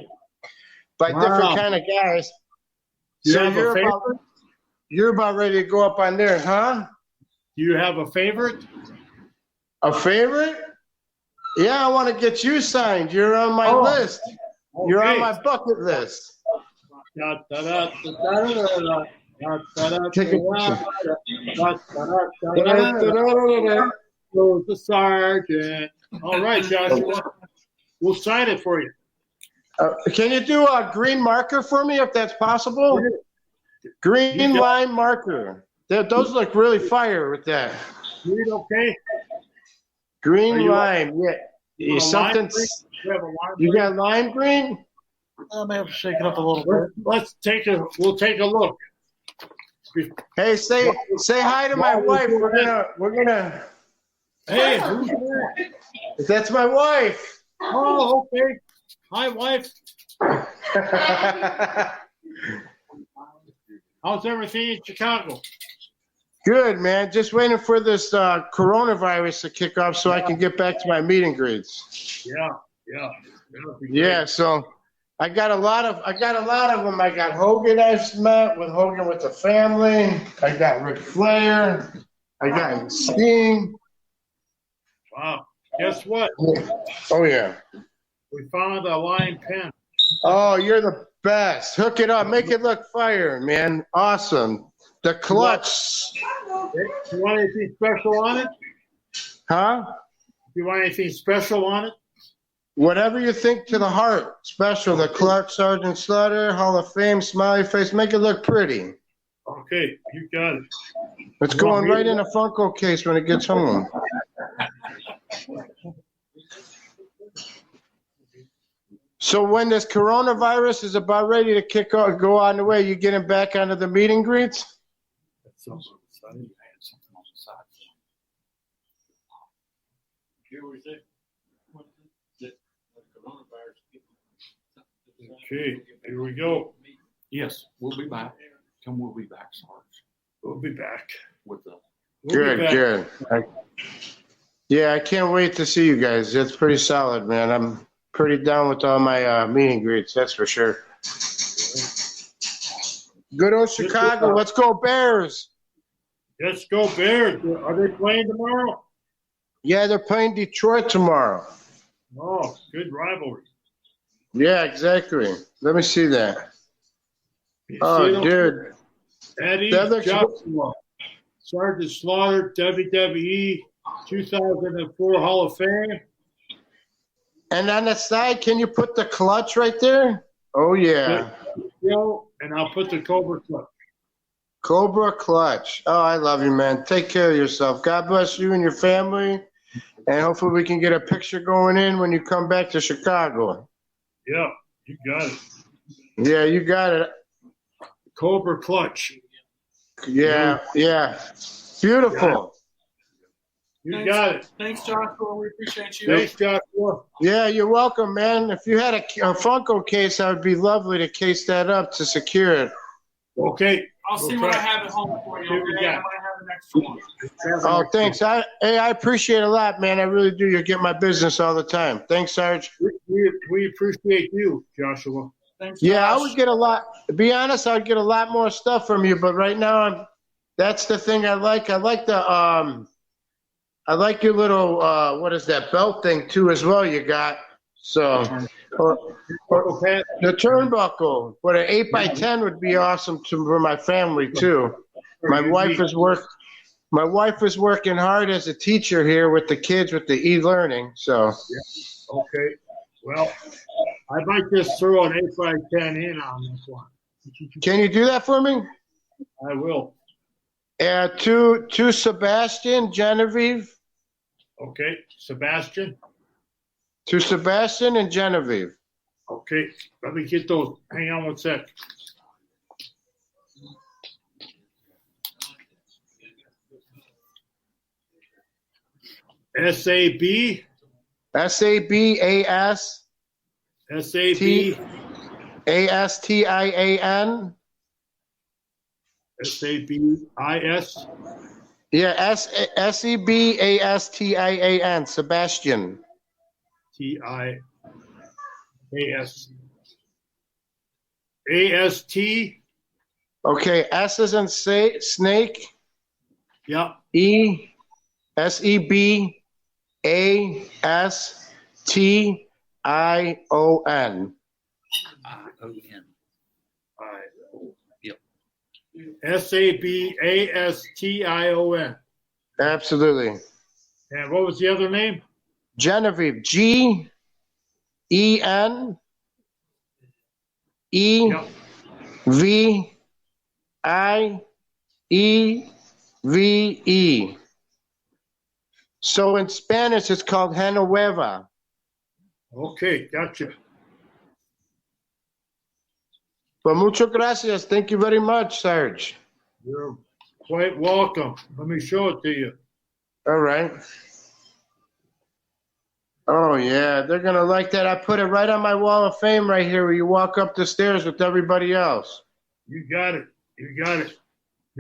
guys. Do you So have a favorite? You're about ready to go up on there, huh? Do you have a favorite? A favorite? Yeah, I want to get you signed. You're on my list. Okay. You're on my bucket list. Take a picture. The sergeant. All right, Joshua. We'll sign it for you. Can you do a green marker for me if that's possible? Green line marker. Those look really fire with that. Green, okay? Green lime, yeah. Something. You got lime green? I may have to shake it up a little bit. We'll take a look. Hey, say hi to my wife. We're gonna. Hey, who's that? That's my wife. Oh, okay. Hi, wife. How's everything in Chicago? Good, man. Just waiting for this coronavirus to kick off so I can get back to my meet and greets. Yeah. Yeah, so I got a lot of them. I got Hogan I've met with Hogan with the family. I got Ric Flair. I got Sting. Wow. Guess what? Oh yeah. We found a line pen. Oh, you're the best. Hook it up. Make it look fire, man. Awesome. The clutch. You want anything special on it? Huh? You want anything special on it? Whatever you think to the heart. Special. The clutch, Sgt Slaughter, Hall of Fame, smiley face. Make it look pretty. Okay, you got it. It's going right in a Funko case when it gets home. So when this coronavirus is about ready to go on the way, you getting back onto the meet and greets? Okay, here we go. Yes, we'll be back. We'll be back, Sarge. We'll be back. With the Good. Yeah, I can't wait to see you guys. It's pretty solid, man. I'm pretty down with all my meet and greets, that's for sure. Good old Chicago. Let's go Bears. Let's go Bears. Are they playing tomorrow? Yeah, they're playing Detroit tomorrow. Oh, good rivalry. Yeah, exactly. Let me see that. Oh, dude. Eddie That Joshua, Sgt Slaughter, WWE 2004 Hall of Fame. And on the side, can you put the clutch right there? Oh, yeah. And I'll put the Cobra clutch. Cobra clutch. Oh, I love you, man. Take care of yourself. God bless you and your family. And hopefully we can get a picture going in when you come back to Chicago. Yeah, you got it. Yeah, you got it. Cobra clutch. Yeah. Beautiful. You got it. Thanks, Joshua. We appreciate you. Thanks, Joshua. Yeah, you're welcome, man. If you had a Funko case, I would be lovely to case that up to secure it. Okay. I'll see what I have at home for you. Okay? I might have an extra one. Oh, thanks. I appreciate it a lot, man. I really do. You get my business all the time. Thanks, Sarge. We appreciate you, Joshua. Thanks, Yeah, Josh. I would get a lot. To be honest, I'd get a lot more stuff from you, but right now, that's the thing I like. I like your little what is that belt thing too as well? You got or the turnbuckle. But an 8x10 would be awesome for my family too. My wife is working hard as a teacher here with the kids with the e-learning. So. Yeah. Okay. Well, I might just throw an 8x10 in on this one. Can you do that for me? I will. To Sebastian, Genevieve. Okay, Sebastian. To Sebastian and Genevieve. Okay, let me get those. Hang on one sec. SAB. SABAS. SAB. ASTIAN. SABIS. Yeah, SEBASTIAN. Sebastian. TIAS. AST. Okay, S is in snake. Yep. SEBASTION. Yep. SABASTION. Absolutely. And what was the other name? Genevieve. GENEVIEVE. So in Spanish, it's called Genoveva. Okay, gotcha. Well, muchas gracias. Thank you very much, Sarge. You're quite welcome. Let me show it to you. All right. Oh, yeah. They're going to like that. I put it right on my wall of fame right here where you walk up the stairs with everybody else. You got it.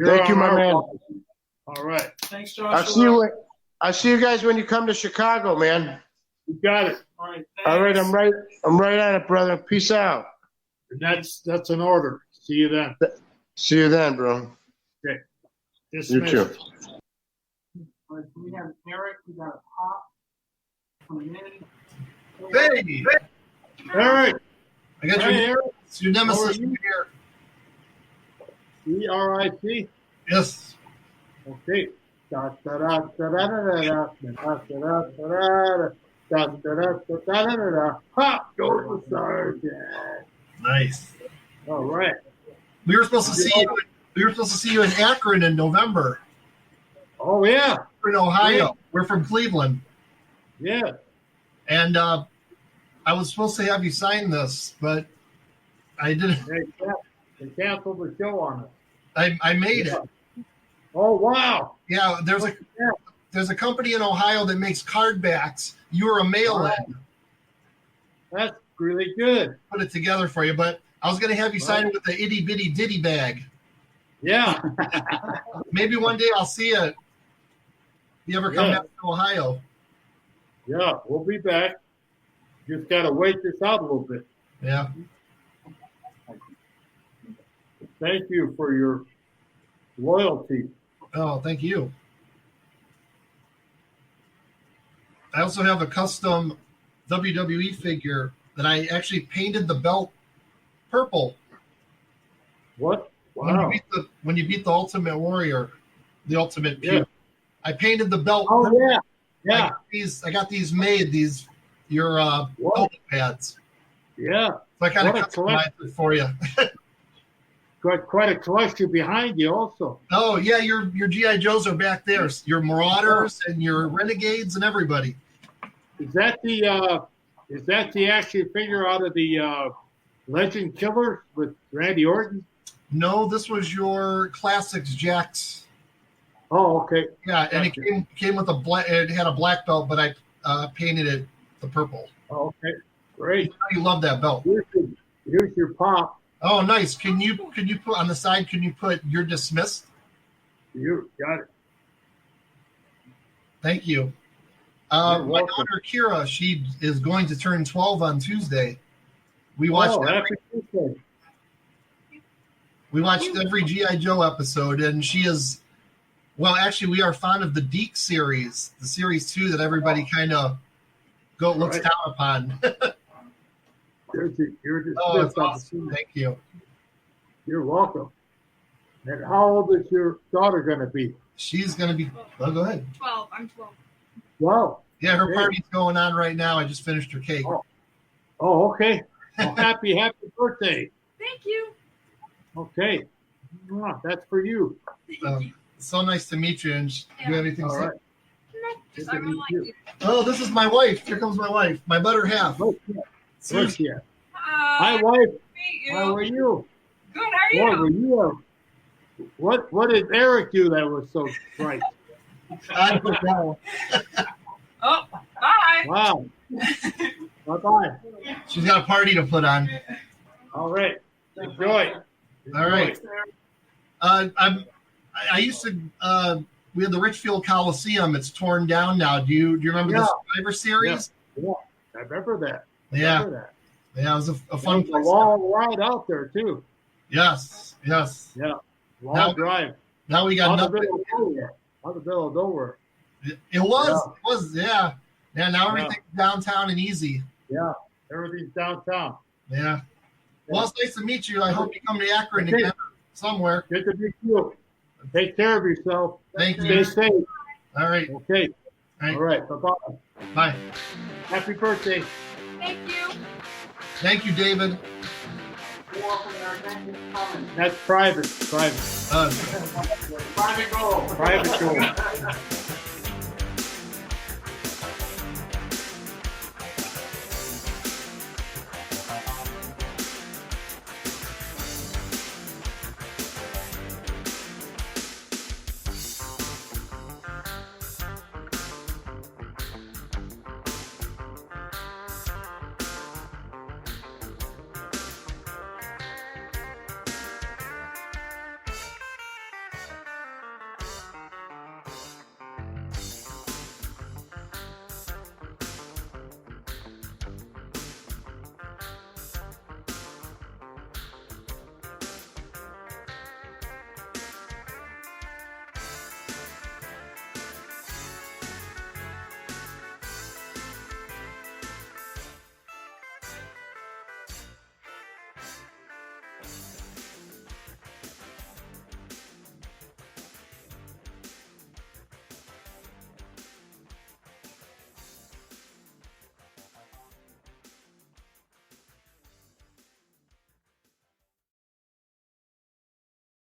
Thank you, my man. All right. Thanks, Joshua. I'll see you guys when you come to Chicago, man. You got it. All right. All right, I'm right on it, brother. Peace out. And that's an order. See you then. See you then, bro. Okay. You Dismissed. too. All right, so we have Eric. We got a Pop coming in. Hey, Eric. I got Hey, your, Eric. it's your nemesis How are you? here. E-R-I-C? Yes. Okay. Da, da, da, da, da, da, da, da, da, da, da, da, da. Ha! Goes the sergeant. Nice. All right. We were supposed to see you. We were supposed to see you in Akron in November. Oh yeah. We're in Ohio. Great. We're from Cleveland. Yeah. And I was supposed to have you sign this, but I didn't. They canceled the show on us. I made it. Oh wow. Yeah, there's a company in Ohio that makes card backs. You were a mail-in. That's really good. Put it together for you, but I was going to have you sign it with the itty bitty ditty bag. Yeah. Maybe one day I'll see you. You ever come back to Ohio? Yeah, we'll be back. Just gotta wait this out a little bit. Yeah. Thank you for your loyalty. Oh, thank you. I also have a custom WWE figure that I actually painted the belt purple. What? Wow. When you beat the Ultimate Warrior, the Ultimate Puke, I painted the belt. Oh purple. yeah, yeah. I got these made. Your elbow pads. Yeah. So I kind of customized it for you. Got quite a collection behind you, also. Oh yeah, your GI Joes are back there. Your Marauders and your Renegades and everybody. Is that the action figure out of the Legend Killers with Randy Orton? No, this was your Classics Jax. Oh, okay. Yeah, and it came with a black. It had a black belt, but I painted it the purple. Oh, okay, great. You love that belt. Here's your pop. Oh, nice. Can you put on the side? Can you put "You're dismissed"? You got it. Thank you. My daughter Kira, she is going to turn 12 on Tuesday. We watched every GI Joe episode, and she is. Well, actually, we are fond of the Deke series, the series 2 that everybody kind of looks down upon. You're just it's awesome. Thank you. You're welcome. And how old is your daughter going to be? She's going to be. Oh, go ahead. 12. I'm 12. Wow. Yeah, her party's going on right now. I just finished her cake. Oh, okay. Well, happy birthday. Thank you. Okay. That's for you. So nice to meet you. And do you have anything to say? Right. Just, I really like you. Oh, this is my wife. Here comes my wife, my better half. Susie. Hi, wife. Meet you. How are you? Good. How are you? What did Eric do that was so bright? I don't know. Oh, bye. Wow. Bye-bye. She's got a party to put on. All right. Enjoy. All right. I used to. We had the Richfield Coliseum. It's torn down now. Do you remember the Survivor Series? Yeah, I remember that. Yeah, it was a fun place. A long ride out there too. Yes. Yeah, long drive. Now we got nothing. On the middle of nowhere. It was. Yeah. Now everything's downtown and easy. Yeah, everything's downtown. Yeah. Well, it's nice to meet you. I hope you come to Akron again somewhere. Good to meet you. Take care of yourself. Thank you. Stay safe. All right. Okay. All right. Bye-bye. Bye. Happy birthday. Thank you. Thank you, David. That's private. Private goal.